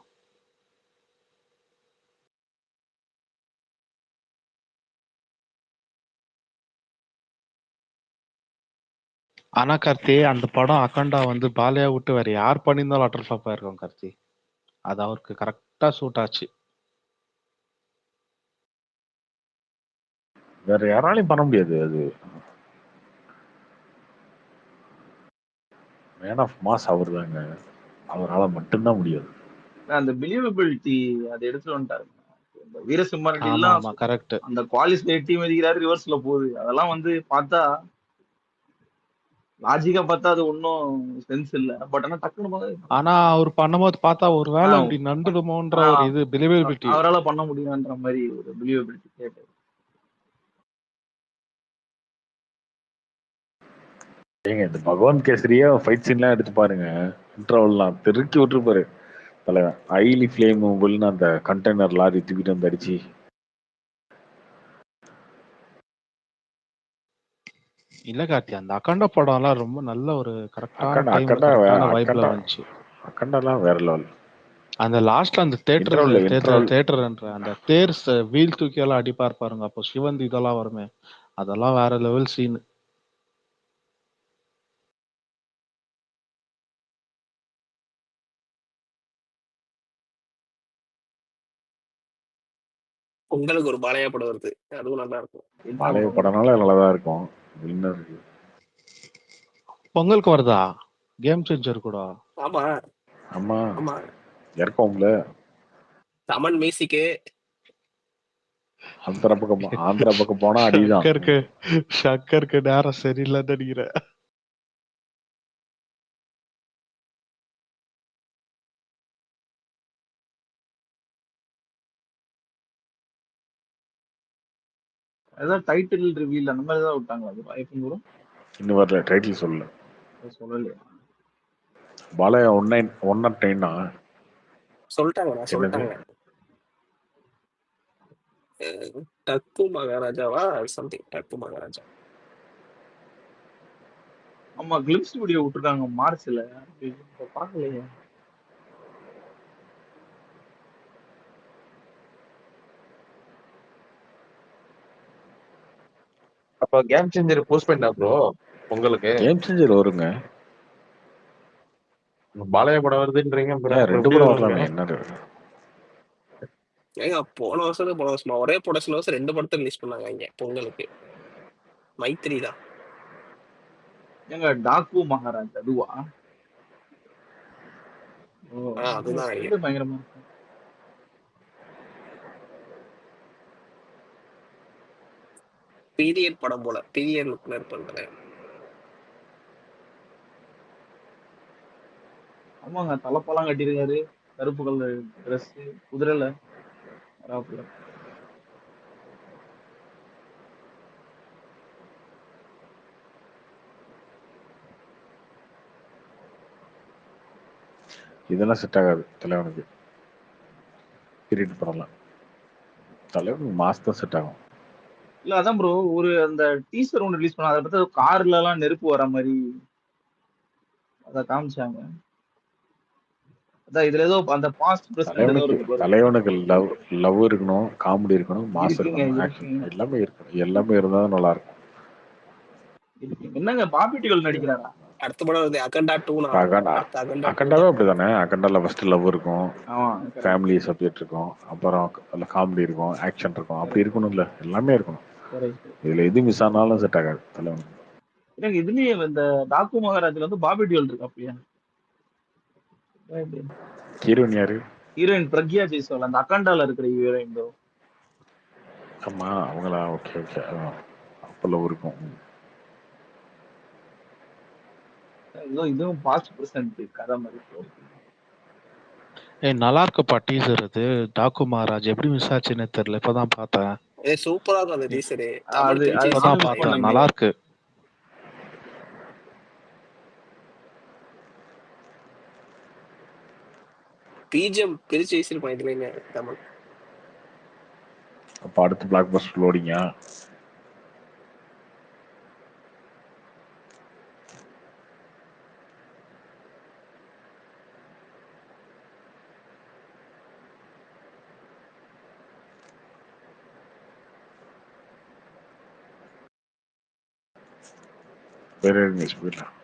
ஆனா கார்த்தி அந்த படம் அக்கண்டா வந்து பாலையா விட்டு வேற யார் பண்ணியிருந்தாலும் அட்டர் ஃபிளாப் ஆயிருக்கும் கார்த்தி. அது அவருக்கு கரெக்டா சூட் ஆச்சு. வேற யாராலையும் பண்ண முடியாது. அது மேன் ஆஃப் மாஸ் அவர் தாங்க. அவரால மட்டும்தான் முடியாது. அந்த பிலீவபிலிட்டி அதை எடுத்துட்டு வந்துட்டாரு. இந்த வீரசிம்மன் ஆமா எல்லாம் ஆமா கரெக்ட். அந்த குவாலிஸ்ல டீம் எதிர்க்கிறாரு, ரிவர்ஸ்ல போகுது. அதெல்லாம் வந்து பார்த்தா லாஜிக்கா பார்த்தா அது ஒன்றும் சென்ஸ் இல்ல. பட் ஆனா டக்குன்னு ஆனா அவர் பண்ணும்போது பார்த்தா ஒரு வேலை இப்படி நண்டுடுமோன்ற ஒரு இது பிலிவபிலிட்டி. அவரால பண்ண முடியும்ன்ற மாதிரி ஒரு பிலீவபிலிட்டி கேட்டு. ஏங்க இந்த பகவான் கேசரியா ஃபைட் சீன்லாம் எடுத்து பாருங்க. இன்டர்வல்லாம் தெருக்கி விட்டுருப்பாரு தலைவன். ஐலி ஃபிளேம் மொபைல்னு அந்த கண்டெய்னர் லாரி தூக்கிட்டு வந்து அடிச்சு. இல்ல கார்த்தி அந்த அக்கண்டா படம் எல்லாம் ரொம்ப நல்ல ஒரு கரெக்டான டைம்ல அக்கண்டா கரெக்டான வைப்ல வந்துச்சு. அக்கண்டாலாம் வேற லெவல். அந்த லாஸ்ட்ல அந்த தேட்டர்ன்ற அந்த தேர்ஸ் வீல் தூக்கி எல்லாம் அடிப்பார் பாருங்க. அப்போ சிவந்த் இதெல்லாம் வருமே, அதெல்லாம் வேற லெவல் சீன். உங்களுக்கு ஒரு பாலையா படம் வருது, அதுவும் நல்லா இருக்கும். பாலைய படம்னால நல்லாதான் இருக்கும். வின்னர் பொங்கலுக்கு வருதா கேம் சேஞ்சர் கூட? ஆமா ஆமா ஆமா. இறக்கம்ல தமன் மியூசிக்கு. ஆந்திரா பக்கம் போனா அடிதான். ஷக்கருக்கு நேரம் சரியில்லைன்னு நினைக்கிறேன். அதான் டைட்டில் ரிவீல் அந்த மாதிரி தான் விட்டாங்க. அது வாய்ப்பு வரும். இன்னும் வரல, டைட்டில் சொல்லல. சொல்லலையா? பாலையா 109 சொல்லிட்டாங்க. டக்கு மகாராஜாவா சம்திங். டக்கு மகாராஜா. ஆமா கிளிப்ஸ் வீடியோ விட்டுருக்காங்க மார்ச்ல. பாக்கலையே. அப்ப கேம் சேஞ்சர் போஸ்ட் பண்ணா ப்ரோ உங்களுக்கு? கேம் சேஞ்சர் வருங்க. பாலையா படம் வருதுன்றீங்க. 2 படம் வரலாமே என்ன? ஏங்க போன வருஷமா ஒரே ப்ரொடக்ஷன் ஹவுஸ் 2 படத்தை ரிலீஸ் பண்ணாங்க இங்க பொங்கலுக்கு. மைத்ரி தான். ஏங்க டாக்கு மகாராஜ் அதுவா? அதுதான் பயங்கரமா இருக்கும். பீரியட் படம் போல பீரியட் லுக்ல இருப்பாங்க. ஆமாங்க, தலைப்பெல்லாம் கட்டியிருக்காரு, கருப்பு கலர் ட்ரெஸ், குதிரைல வராப்புல. இதெல்லாம் செட் ஆகாது தலைவனுக்கு. பீரியட் படம்லாம் தலைவனுக்கு மாஸ் தான் செட் ஆகும். இல்ல அதான் ப்ரோ, ஒரு அந்த டீசர் ஒன்று ரிலீஸ் பண்ண, அதை பத்தி கார்ல எல்லாம் நெருப்பு வர மாதிரி அத காமிச்சாங்க. அதான் இதுல ஏதோ அந்த பாஸ்ட் பிரசன்ட் ஏதோ இருக்கு பாருங்க. தலைவனுக்கு லவ் இருக்கணும், காமெடி இருக்கணும், மாஸ் இருக்குங்க, இருக்கணும், ஆக்ஷன் எல்லாமே இருக்கணும். எல்லாமே இருந்தா தான் நல்லா இருக்கும். என்னங்க பாபி டியோல் நடிக்கிறாரா? அடுத்த படம் வந்து அகண்டா 2 அகண்டாவே அப்படிதானே. அகண்டால ஃபர்ஸ்ட் லவ் இருக்கும், ஃபேமிலி சப்ஜெக்ட் இருக்கும், அப்புறம் காமெடி இருக்கும், ஆக்ஷன் இருக்கும். அப்படி இருக்கணும்ல, எல்லாமே இருக்கணும். இதுல எது மிஸ் ஆனாலும் செட் ஆகாது தலைவனுக்கு. எனக்கு இதுலயே இந்த டாக்கு மகாராஜ்ல வந்து பாபி டியோல் இருக்கு. அப்படியா? ஹீரோயின் யாரு? ஹீரோயின் பிரக்யா ஜெய்ஸ்வால், அந்த அகண்டால இருக்கிற ஹீரோயின். ஆமா, அவங்களா? ஓகே ஓகே, அப்ப லவ் இருக்கும். இதுவும் பாஸ்ட் பிரசன்ட் கதை மாதிரி. நல்லா இருக்குப்பா டீசர். அது டாக்கு மகாராஜ் எப்படி மிஸ் ஆச்சுன்னு தெரியல, இப்பதான் பார்த்தேன். சூப்பரா இருக்கும் அந்த டீசர். இப்பதான் பார்த்தேன், நல்லா இருக்கு. பிஜிஎம் பிரிச்சு வச்சிருப்பான் இதுலயுமே தமிழ். அப்ப அடுத்து பிளாக் பஸ்டர் லோடிங்க. வேற நியூஸ் போயிடலாம்.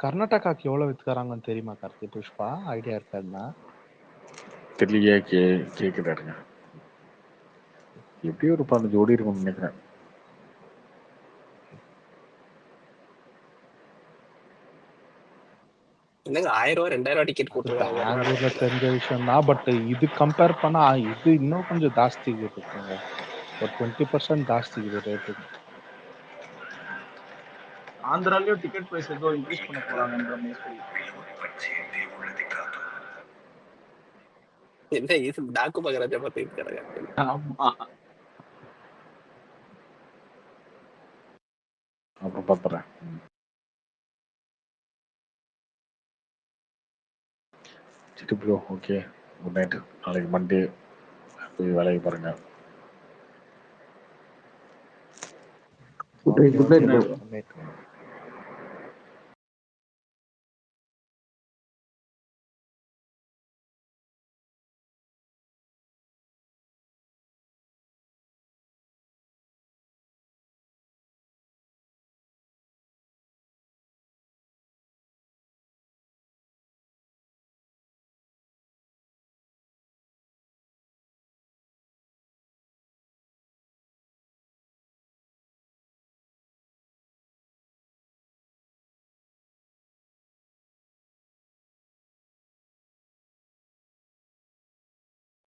கர்நாடகாக்கு எவ்வளவு வித்துக்காராங்கன்னு தெரியுமா கார்த்தி? புஷ்பா ஐடியா இருக்காதுன்னா தெரியலையே. கேக்குறாருங்க. எப்படியும் ஒரு 15 கோடி இருக்கும்னு நினைக்கிறேன். என்னங்க 1000 2000 டிக்கெட் போட்டுருக்காங்க. பெங்களூர்ல தெரிஞ்ச விஷயம் தான். பட் இது கம்பேர் பண்ணா இது இன்னும் கொஞ்சம் ஜாஸ்தி இருக்குங்க. ஒரு 20% ஜாஸ்தி இது ரேட்டு. ஆந்திராலயும் டிக்கெட் பிரைஸ் ஏதோ இன்க்ரீஸ் பண்ண போறாங்கன்ற மாதிரி சொல்லி. என்ன இது டாக்கு மகாராஜா பத்தி இருக்காங்க. ஆமா, அப்புறம் பாத்துறேன். சரி ப்ரோ, ஓகே, குட் நைட். நாளைக்கு மண்டே போய் வேலைக்கு பாருங்க. Good night bro.